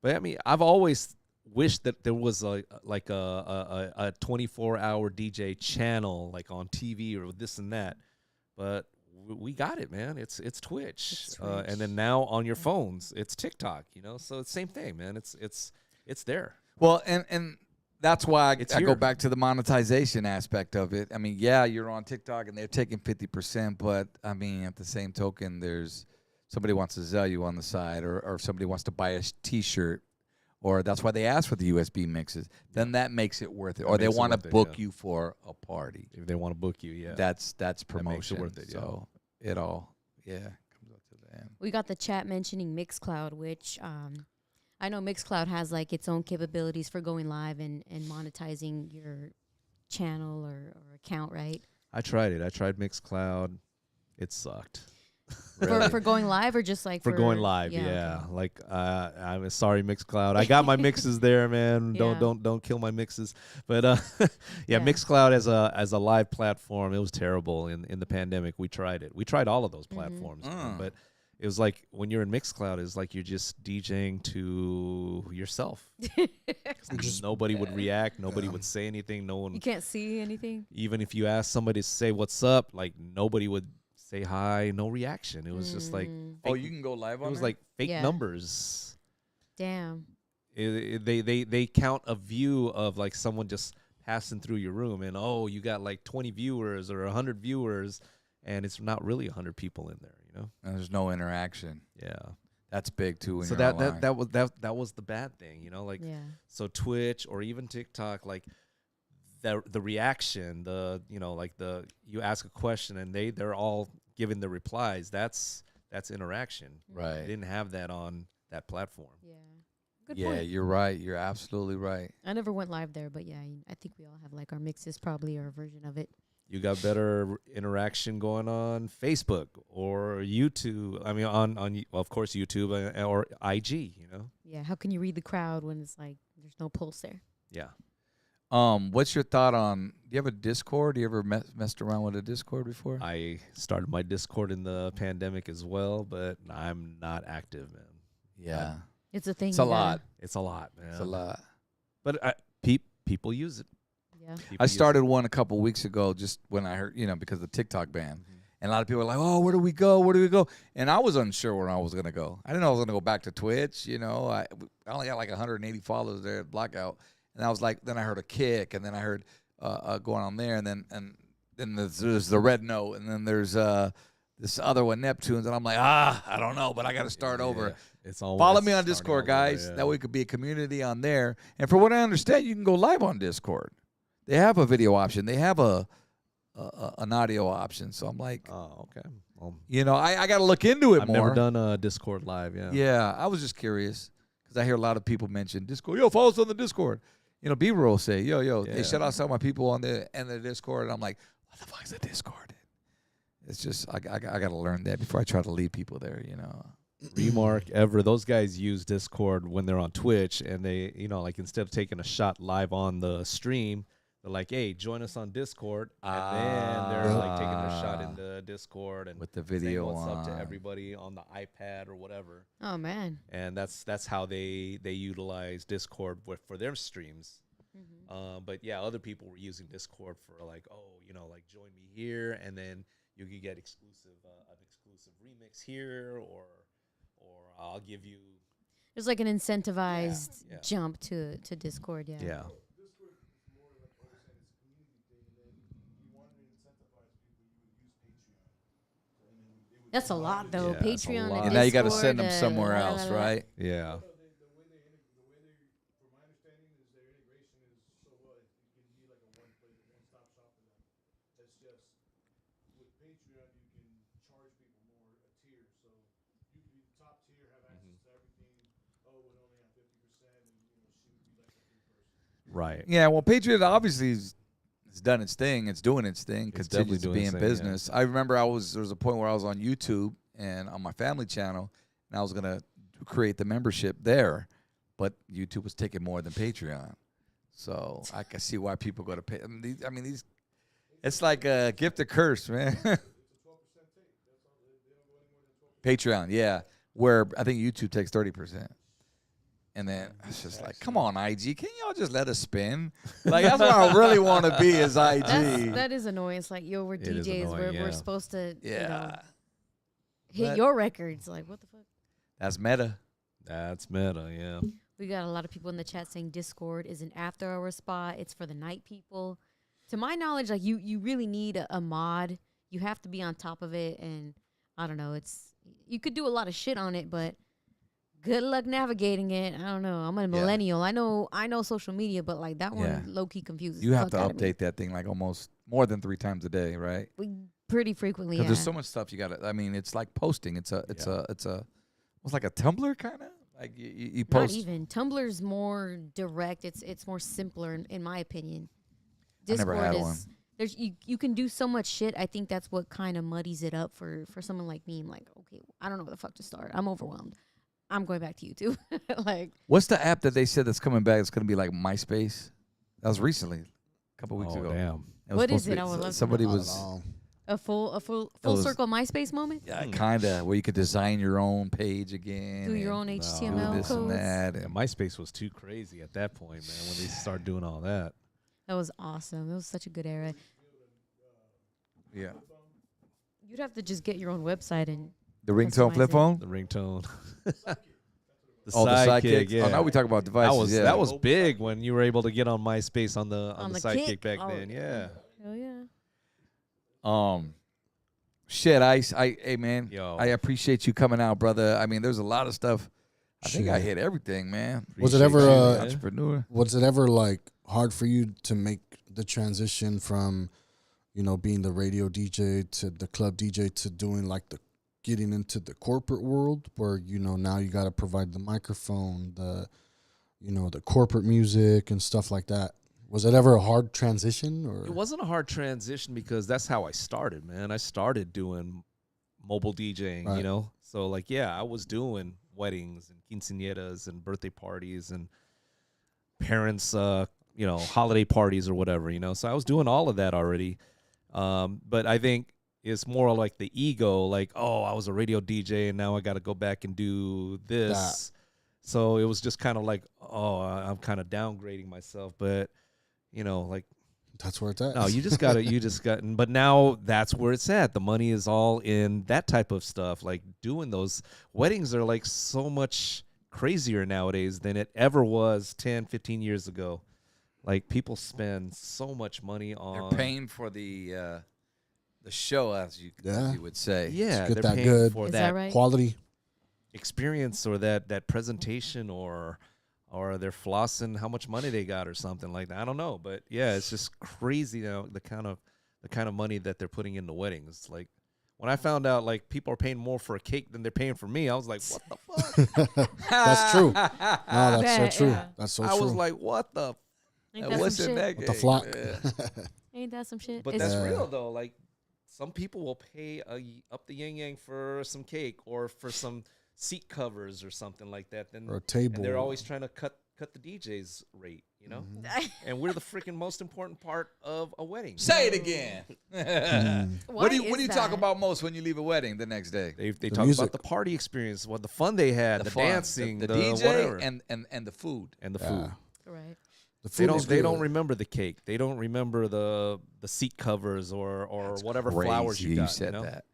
But I mean, I've always wished that there was a 24-hour DJ channel like on TV or this and that. But we got it, man. It's Twitch. It's Twitch. And then now on your phones, it's TikTok, So it's the same thing, man. It's there. Well, and that's why It's I go here. back to the monetization aspect of it. I mean, yeah, you're on TikTok and they're taking 50%, but I mean, at the same token, there's somebody wants to sell you on the side, or if somebody wants to buy a T-shirt, or that's why they ask for the USB mixes, then that makes it worth it. Or they makes it want to worth it, book yeah. you for a party. If they want to book you, yeah. That's makes it promotion. worth it, yeah. So it all, comes up to the end. We got the chat mentioning Mixcloud, which I know Mixcloud has like its own capabilities for going live and monetizing your channel or account, right? I tried it. I tried Mixcloud. It sucked. For going live or just like For going live, yeah. okay. Like I'm sorry, Mixcloud. I got my mixes there, man. Yeah. Don't kill my mixes. But Yeah. Mixcloud as a live platform, it was terrible in the pandemic. We tried it. We tried all of those platforms, man, but it was like when you're in Mixcloud, it's like you're just DJing to yourself. Nobody would react. Nobody would say anything. No one. You can't see anything. Even if you ask somebody to say what's up, like nobody would say hi. No reaction. It was just like Oh, you can go live on it was there? like fake Yeah. numbers. Damn. They count a view of like someone just passing through your room, and you got like 20 viewers or 100 viewers, and it's not really 100 people in there, you know. And there's no interaction. Yeah. That's big too. When So you're that online. that was the bad thing, you know. Like Yeah. so Twitch or even TikTok, like the reaction, you ask a question and they're all giving the replies. That's interaction. Right. I didn't have that on that platform. Yeah. Good Yeah, point. you're right. You're absolutely right. I never went live there, but yeah, I think we all have like our mixes probably or a version of it. You got better interaction going on Facebook or YouTube. I mean, well, of course, YouTube or IG, you know? Yeah. How can you read the crowd when it's like there's no pulse there? Yeah. What's your thought on? Do you have a Discord? Do you ever messed around with a Discord before? I started my Discord in the pandemic as well, but I'm not active, man. Yeah, It's a thing. it's a you gotta- lot. It's a lot, man. It's a lot. But people use it. Yeah. People I use started one a couple weeks ago, just when I heard, because of the TikTok ban. Mm-hmm. And a lot of people were like, "Oh, where do we go? Where do we go?" And I was unsure where I was gonna go. I didn't know I was gonna go back to Twitch. I only got like 180 followers there at Blackout, and I was like, then I heard a kick, and then I heard going on there, and then there's the Red Note, and then there's this other one, Neptunes, and I'm like, I don't know, but I got to start over. Yeah. It's always Follow me on starting Discord, over, guys. yeah. That way, it could be a community on there. And for what I understand, you can go live on Discord. They have a video option. They have an audio option. So I'm like, Oh, okay. Well, I got to look into it I've more. never done a Discord live. Yeah. Yeah, I was just curious because I hear a lot of people mention Discord. Yo, follow us on the Discord. B-Roll will say, yo. They Yeah. shut out some of my people on the end of the Discord, and I'm like, what the fuck is a Discord? It's just I got to learn that before I try to lead people there. Remark, Ever, those guys use Discord when they're on Twitch, and they, like instead of taking a shot live on the stream, they're like, "Hey, join us on Discord," and then they're like taking their shot into Discord and With the saying video what's up to on. everybody on the iPad or whatever. Oh man. And that's how they utilize Discord for their streams. But yeah, other people were using Discord for like, like join me here, and then you could get an exclusive remix here, or I'll give you. There's like an incentivized Yeah. jump to Discord. Yeah. Yeah. That's a lot though. Yeah, that's a Patreon lot. and And now you got to Discord, send them somewhere else, right? Yeah. Right. Yeah, well, Patriot obviously has done its thing. It's doing its thing. It's Continues to definitely be doing in its thing, yeah. business. I remember there was a point where I was on YouTube and on my family channel, and I was gonna create the membership there, but YouTube was taking more than Patreon. So I can see why people go to pay. These, it's like a gift or curse, man. Patreon, yeah, where I think YouTube takes 30%. And then it's just like, come on, IG, can y'all just let us spin? Like, that's what I really want to be is IG. That is annoying. It's like, yo, we're It is DJs. annoying, We're yeah. supposed to Yeah, hit But- your records. Like, what the fuck? that's meta. That's meta, yeah. We got a lot of people in the chat saying Discord is an after-hour spot. It's for the night people. To my knowledge, like you really need a mod. You have to be on top of it, and I don't know. You could do a lot of shit on it, but good luck navigating it. I don't know. I'm a millennial. I know social media, but like that one low key confuses. You the have to fuck out of me. update that thing like almost more than 3 times a day, right? We pretty frequently. Because Yeah. there's so much stuff you got to. I mean, it's like posting. It's like a Tumblr kind of. Like you Not post. even Tumblr's more direct. It's more simpler in my opinion. I never had is one. there's you can do so much shit. I think that's what kind of muddies it up for someone like me. I'm like, okay, I don't know where the fuck to start. I'm overwhelmed. I'm going back to YouTube. Like, What's the app that they said that's coming back? It's going to be like MySpace. That was recently, a couple weeks ago. Damn. It was What is supposed to it? be- I would love to somebody know. was a full was- circle MySpace moment. yeah, kind of where you could design your own page again. Do your and own do HTML this and codes. that. Yeah, And MySpace was too crazy at that point, man. When they started doing all that. That was awesome. It was such a good era. yeah, You'd have to just get your own website and the ringtone Customize flip it. phone. The ringtone. The Oh, the sidekick. yeah. Oh, now we talk about devices. That was big when you were able to get on MySpace on the On the sidekick Kick. back Oh, then. Yeah. hell yeah. Shit, Ice. Hey man, Yo. I appreciate you coming out, brother. I mean, there's a lot of stuff. I think I Shit. hit everything, man. Was it Appreciate ever, you, uh, man. Entrepreneur. Was it ever like hard for you to make the transition from, being the radio DJ to the club DJ to doing like getting into the corporate world where, now you got to provide the microphone, the corporate music and stuff like that? Was it ever a hard transition or? It wasn't a hard transition because that's how I started, man. I started doing mobile DJing, Right. So like, yeah, I was doing weddings and quinceañeras and birthday parties and parents, holiday parties or whatever, So I was doing all of that already. But I think it's more like the ego, like, oh, I was a radio DJ and now I got to go back and do this. So it was just kind of like, oh, I'm kind of downgrading myself, but like, That's where it's at. no, you just got, but now that's where it's at. The money is all in that type of stuff. Like doing those weddings are like so much crazier nowadays than it ever was 10, 15 years ago. Like people spend so much money on. They're paying for the show, as you would say. Yeah, get they're that paying good. for Is that that right? Quality. experience or that presentation or they're flossing how much money they got or something like that. I don't know, but yeah, it's just crazy, the kind of money that they're putting into weddings. Like when I found out like people are paying more for a cake than they're paying for me, I was like, what the fuck? That's true. No, that's so Bet, true. yeah. That's so I true. was like, what the? Ain't that What's some in shit? that With the game? flock. Yeah. Ain't that some shit? But Is- that's Yeah. real though. Like some people will pay up the yin yang for some cake or for some seat covers or something like that. Then Or a table. and they're always trying to cut the DJ's rate, And we're the freaking most important part of a wedding. Say it again. Why What do you is talk that? about most when you leave a wedding the next day? They The talk music. about the party experience, what the fun they had, the fun, dancing, the the DJ, whatever, and the food. and the Yeah. food. Right. The They food is don't. They don't good. remember the cake. They don't remember the seat covers or whatever flowers Crazy you got. said you know? that.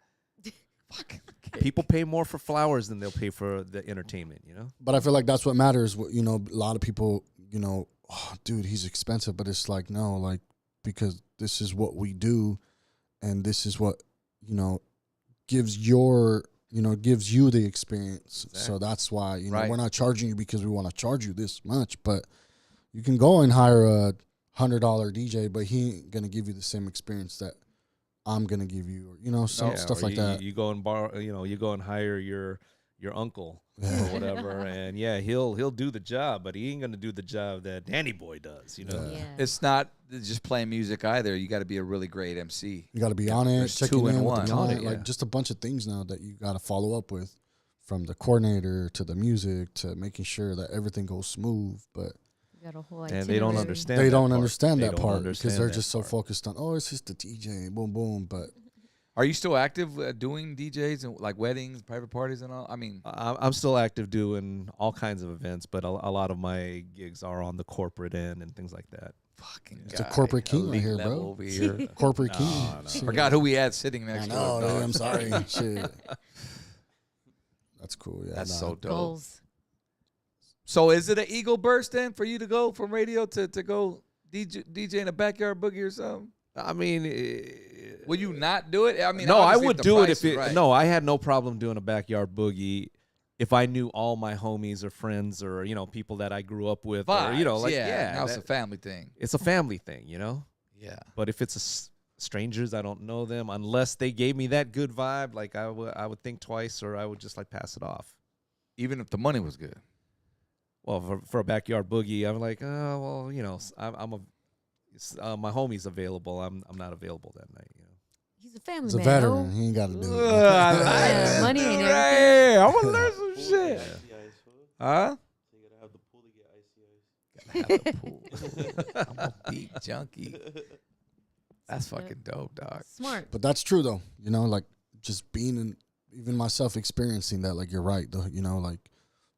Fucking People pay more for flowers than they'll pay for the entertainment. But I feel like that's what matters. A lot of people, oh, dude, he's expensive. But it's like, no, like, because this is what we do. And this is what, gives gives you the experience. So Exactly. that's why, Right. we're not charging you because we want to charge you this much. But you can go and hire a $100 DJ, but he ain't going to give you the same experience that I'm going to give you. Or, stuff or like that. You go and you go and hire your uncle or whatever, and he'll do the job, but he ain't gonna do the job that Danny Boy does. Yeah. It's not just playing music either. You got to be a really great MC. You got to be on it, There's checking 2 in in with 1 the on client, it, like yeah. just a bunch of things now that you got to follow up with, from the coordinator to the music to making sure that everything goes smooth. But You got a whole and they don't itinerary. understand. they that don't part. understand They that don't part because understand they're that just so part. focused on, oh, it's just the DJ, boom, boom. But Are you still active doing DJs and like weddings, private parties, and all? I mean, I'm still active doing all kinds of events, but a lot of my gigs are on the corporate end and things like that. fucking It's a guy, corporate king right elite here, level bro. Over here. corporate king. No. Shit. Forgot who we had sitting I next know. to us. Yeah, I'm sorry. Shit. That's cool. Yeah, That's nah. so dope. Goals. So is it an ego burst then for you to go from radio to go DJ in a backyard boogie or something? I mean, Would you not do it? I mean, no, I obviously would the do it price if it. is right. No, I had no problem doing a backyard boogie if I knew all my homies or friends or people that I grew up with. Or, Vibes, like now it's a family thing. it's a family thing, Yeah. But if it's strangers, I don't know them unless they gave me that good vibe. Like I would think twice, or I would just like pass it off. Even if the money was good. Well, for a backyard boogie, I'm like, oh well, my homie's available. I'm not available that night. He's a family He's a man. veteran. No? He ain't got to do it. Yeah, money ain't everything. Hey, I want to learn some Pool to shit. get Icy Ice, fool. Huh? So you gotta have the pool to get Icy Ice. Have the pool. I'm a beat junkie. That's fucking dope, dog. Smart. But that's true though. Like just being in, even myself experiencing that. Like you're right though. Like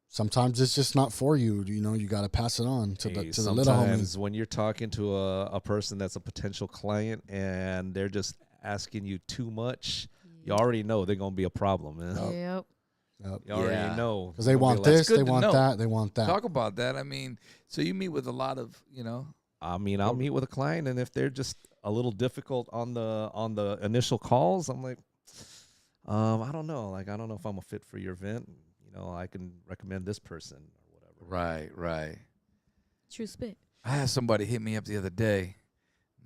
sometimes it's just not for you. You got to pass it on to the little homies. Sometimes when you're talking to a person that's a potential client and they're just asking you too much, you already know they're gonna be a problem, man. Yep. You already know Because they want That's this, good they to want know. that, they want that. Talk about that. I mean, so you meet with a lot of, I mean, I'll meet with a client, and if they're just a little difficult on the initial calls, I'm like, I don't know. Like, I don't know if I'm a fit for your event. I can recommend this person or whatever. Right. True spit. I had somebody hit me up the other day.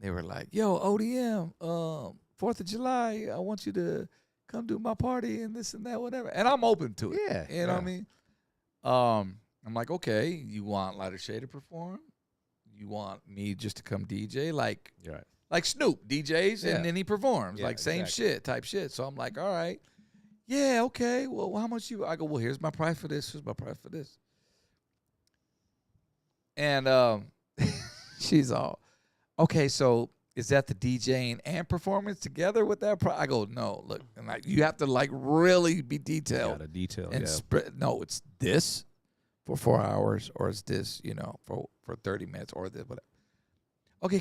They were like, yo, ODM, 4th of July, I want you to come do my party and this and that, whatever. And I'm open to it. Yeah, You know what I mean? I'm like, okay, you want Lighter Shade to perform? You want me just to come DJ? Like, You're right. like Snoop DJs Yeah. and then he performs. Yeah, like same exactly. shit, type shit. So I'm like, all right. Yeah, okay. Well, how much you? I go, well, here's my price for this. Here's my price for this. And she's all, okay, so is that the DJing and performance together with that price? I go, no, look, and like you have to like really be detailed. Got a detail. And Yeah. spread. No, it's this for 4 hours, or it's this, for 30 minutes, or this, whatever. Okay,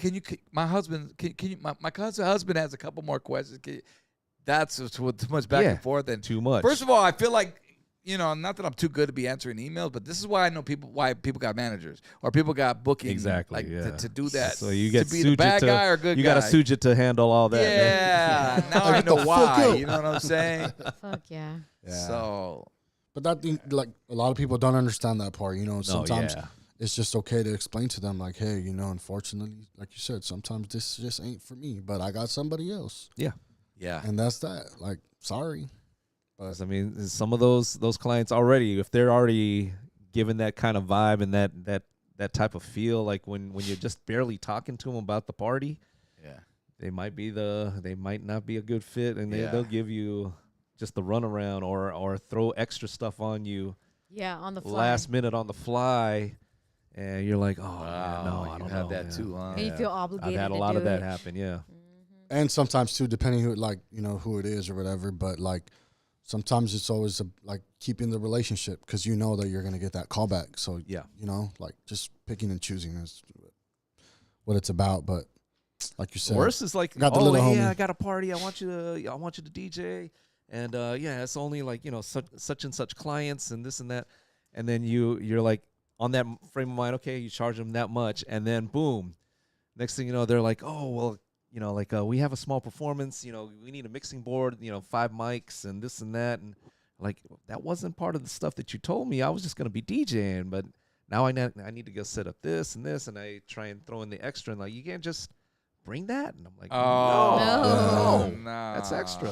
my husband, can you, my cousin husband has a couple more questions. That's too much back and forth. And Too much. first of all, I feel like, not that I'm too good to be answering emails, but this is why I know why people got managers or people got booking. Exactly, Like yeah. to do that. So you get to be the Suja bad to, guy or good you guy. got a Suja to handle all that. Man. Yeah. Now I Get know the fuck why. out. You know what I'm saying? Fuck yeah. So But that thing, like a lot of people don't understand that part. Sometimes yeah. it's just okay to explain to them, like, hey, unfortunately, like you said, sometimes this just ain't for me, but I got somebody else, Yeah. yeah. and that's that. Like, sorry. 'Cause, I mean, some of those clients already, if they're already given that kind of vibe and that type of feel, like when you're just barely talking to them about the party, Yeah. they might not be a good fit, and Yeah. they'll give you just the runaround or throw extra stuff on you Yeah, on the fly. last minute on the fly, and you're like, oh Wow, man, no, I you don't have know, that man. too, huh? And you feel obligated I've had a to lot do of that it. happen. Yeah. And sometimes too, depending who it is or whatever, but like sometimes it's always like keeping the relationship because you know that you're gonna get that callback. So Yeah. like just picking and choosing is what it's about. But like you said, Worse is like, got the oh little hey, homie. I got a party. I want you to DJ, and yeah, it's only like such and such clients and this and that, and then you're like on that frame of mind. Okay, you charge them that much, and then boom, next thing you know, they're like, oh well, like we have a small performance. We need a mixing board. 5 mics and this and that, and like that wasn't part of the stuff that you told me. I was just gonna be DJing, but now I need to go set up this and this, and I try and throw in the extra, and like you can't just bring that, and I'm like, Oh, no, nah. that's extra.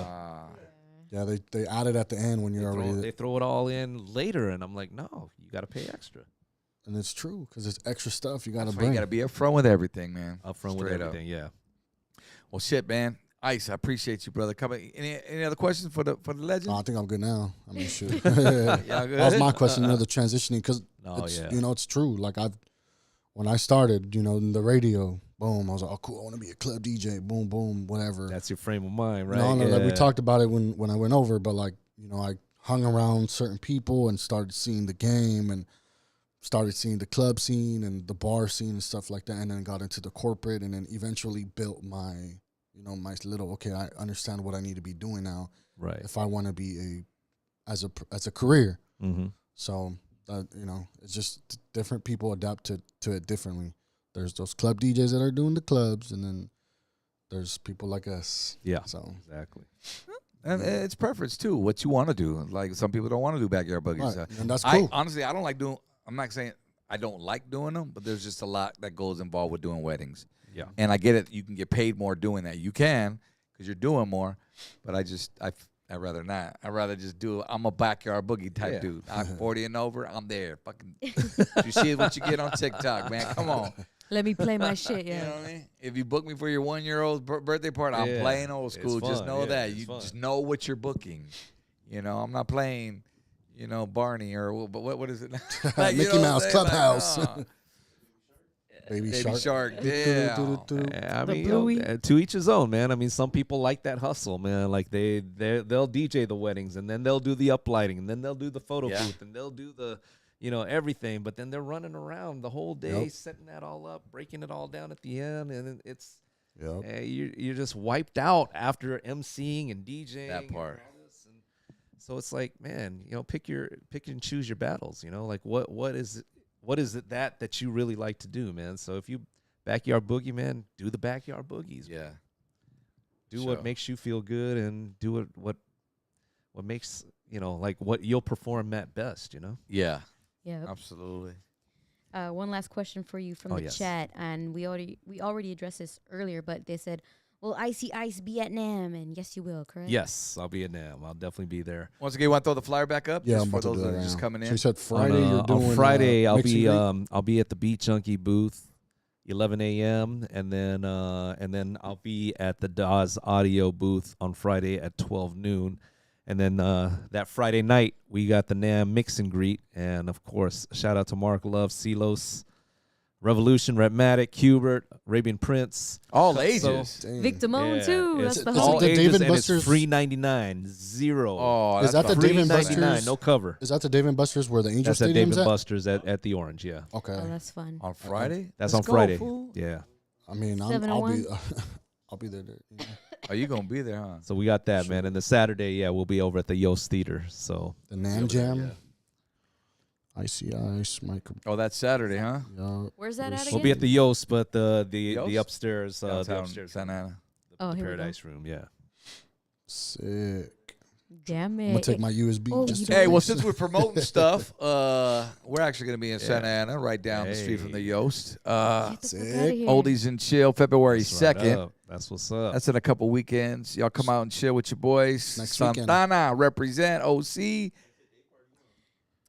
Yeah, they add it at the end when you're already, They throw it all in later, and I'm like, no, you got to pay extra. and it's true because it's extra stuff you got to That's why you bring. got to be upfront with everything, man. Up front with Straight up. everything, yeah. Well, shit, man. Ice, I appreciate you, brother. Coming. Any other questions for the legend? I think I'm good now. I mean, shoot. Y'all That good? was my question, the transitioning, because Oh, it's, yeah. it's true. Like when I started, in the radio, boom, I was like, oh, cool, I want to be a club DJ, boom, boom, whatever. That's your frame of mind, right? No, like we Yeah. talked about it when I went over, but like, I hung around certain people and started seeing the game and started seeing the club scene and the bar scene and stuff like that, and then got into the corporate, and then eventually built my, my little, okay, I understand what I need to be doing now Right. if I want to be as a career. Mm-hmm. So, it's just different people adapt to it differently. There's those club DJs that are doing the clubs, and then there's people like us. Yeah. So Exactly. And it's preference too. What you want to do. Like some people don't want to do backyard boogies. Right, and that's cool. Honestly, I don't like doing. I'm not saying I don't like doing them, but there's just a lot that goes involved with doing weddings. Yeah. And I get it. You can get paid more doing that. You can because you're doing more. But I'd rather not. I'd rather just do. I'm a backyard boogie type dude. I'm 40 and over. I'm there. Fucking. You see what you get on TikTok, man. Come on. Let me play my shit. You Yeah. know what I mean? If you book me for your 1-year-old birthday party, I'm Yeah, playing old it's school. Just fun, know yeah, that. it's You fun. just know what you're booking. You know, I'm not playing, Barney or what is it? Like, Mickey Mouse Clubhouse. Like, Baby Baby Shark. Shark. Yeah. Yeah, I The mean, Bluey. to each his own, man. I mean, some people like that hustle, man. Like they'll DJ the weddings, and then they'll do the uplighting, and then they'll do the photo Yeah. booth, and they'll do the, everything. But then they're running around the whole day, Yep. setting that all up, breaking it all down at the end, and it's Yep. you're just wiped out after emceeing and DJing. That part. And all this. And so it's like, man, pick and choose your battles. Like what is it that you really like to do, man? So if you backyard boogie, man, do the backyard boogies. Yeah. Do Sure. what makes you feel good, and do what makes like what you'll perform at best. Yeah. Yeah. Absolutely. One last question for you from Oh, the yes. chat, and we already addressed this earlier, but they said, "Will Icy Ice be at NAM?" And yes, you will. Correct. Yes, I'll be at NAM. I'll definitely be there. Once again, you want to throw the flyer back up? Yeah, Just I'm for about to those do that that are just right coming now. in. So you said Friday you're doing on Friday. I'll mix and be greet? I'll be at the Beat Junkie booth, 11 a.m. and then I'll be at the Dawes Audio booth on Friday at 12 noon. And then that Friday night, we got the NAM mix and greet. And, of course, shout out to Mark Love, Silos, Revolution, Rhapmatic, Hubert, Arabian Prince. All So- ages. Dang. Victor Moan too. it's That's the is it all whole. the ages, Dave and and it's Buster's- free 99, zero. Oh, Is that's that the fun. Dave and $3.99, Buster's? no cover. Is that the Dave and Buster's where the Angel That's at Dave Stadium's and at? Buster's at the Orange, yeah. Okay. Oh, that's fun. On Friday? That's Let's on go, Friday. fool. Yeah. I mean, I'll be 701? I'll be there. Oh, you going to be there, huh? So we got that, man. And the Saturday, yeah, we'll be over at the Yost Theater. So The NAM Jam. Icy Ice, Michael. Oh, that's Saturday, huh? Yeah. Where's that at we'll again? be at the Yost, but the Yost? upstairs, the Downtown upstairs, Santa Ana. Oh, the here we go. Paradise Room, yeah. Sick. Damn it. I'm gonna take my USB. Oh, just you in don't- Hey, well, case. since we're promoting stuff, we're actually going to be in Santa Ana, right down the street from the Hey. Yost. Get the fuck outta sick. here. Oldies and Chill, February That's right 2nd. up. That's what's up. That's in a couple weekends. Y'all come out and chill with your boys. Next weekend. Santana, represent OC.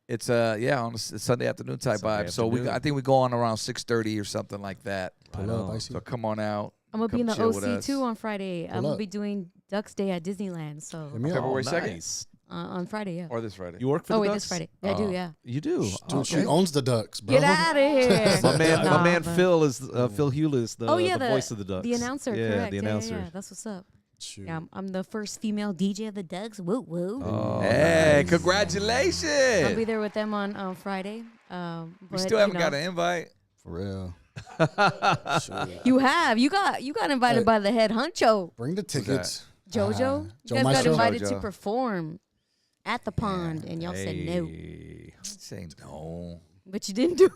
It's on a Sunday afternoon type Sunday vibe. So afternoon. I think we go on around 6:30 or something like that. Pull Right up, on. Icy. So come on out. I'm gonna be in Come the chill with OC us. too on Friday. I'm Pull gonna up. be doing Ducks Day at Disneyland. So Hit me up. February 2nd? Nice. on Friday, yeah. Or this Friday. You work for Oh the wait, Ducks? this Friday. Yeah, I do. Oh. Yeah. You do? Dude, she Okay. owns the Ducks, bro. Get out of here. My man, Nah, my man but- Phil is Phil Hewlett is the, Oh yeah, the voice of the Ducks. The announcer, yeah, correct. the Yeah, announcer. yeah. That's what's up. Shoot. Yeah, I'm the first female DJ of the Ducks. Woo woo. Oh, Hey, nice. congratulations. I'll be there with them on Friday. We But, still haven't you got know, an invite. For real. Shoot. You have. You got invited Hey. by the head honcho, Bring the tickets. Jojo. Joe You guys got Maestro? invited to Jojo. perform at the pond, and y'all said no, Hey. Say no. but you didn't do it.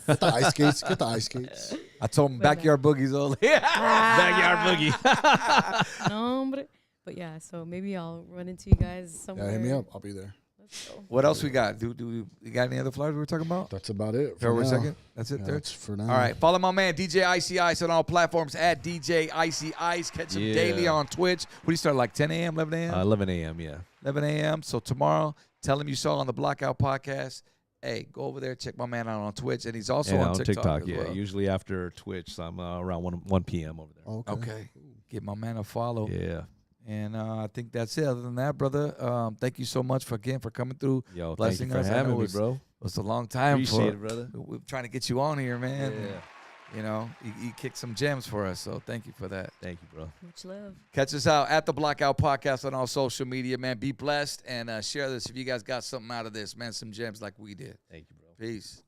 Get the ice skates. Get the ice skates. I told him backyard boogies only. Backyard boogie. No, hombre. But yeah, so maybe I'll run into you guys somewhere. Yeah, hit me up. I'll be there. Let's go. What else we got? Do we got any other flyers we were talking about? That's about it. for February now. 2nd? That's it, Yeah, third? that's for now. All right. Follow my man, DJ Icy Ice, on all platforms at DJ Icy Ice. Catch him Yeah. daily on Twitch. What do you start, like 10 a.m., 11 a.m.? 11 a.m., yeah. 11 a.m. So tomorrow, tell him you saw on the Blackout podcast. Hey, go over there, check my man out on Twitch. And he's also And on TikTok, as yeah. well. Usually after Twitch, so I'm around 1 p.m. over there. Okay. Okay. Give my man a follow. Yeah. And I think that's it. Other than that, brother, thank you so much for coming through. Yo, thank Blessing you for us. I know having me, it's- bro. It was a long time. Appreciate for, it, brother. We're trying to get you on here, man. Yeah. You know, you kicked some gems for us, so thank you for that. Thank you, bro. Much love. Catch us out at the Blackout Podcast on all social media, man. Be blessed and share this if you guys got something out of this, man. Some gems like we did. Thank you, bro. Peace.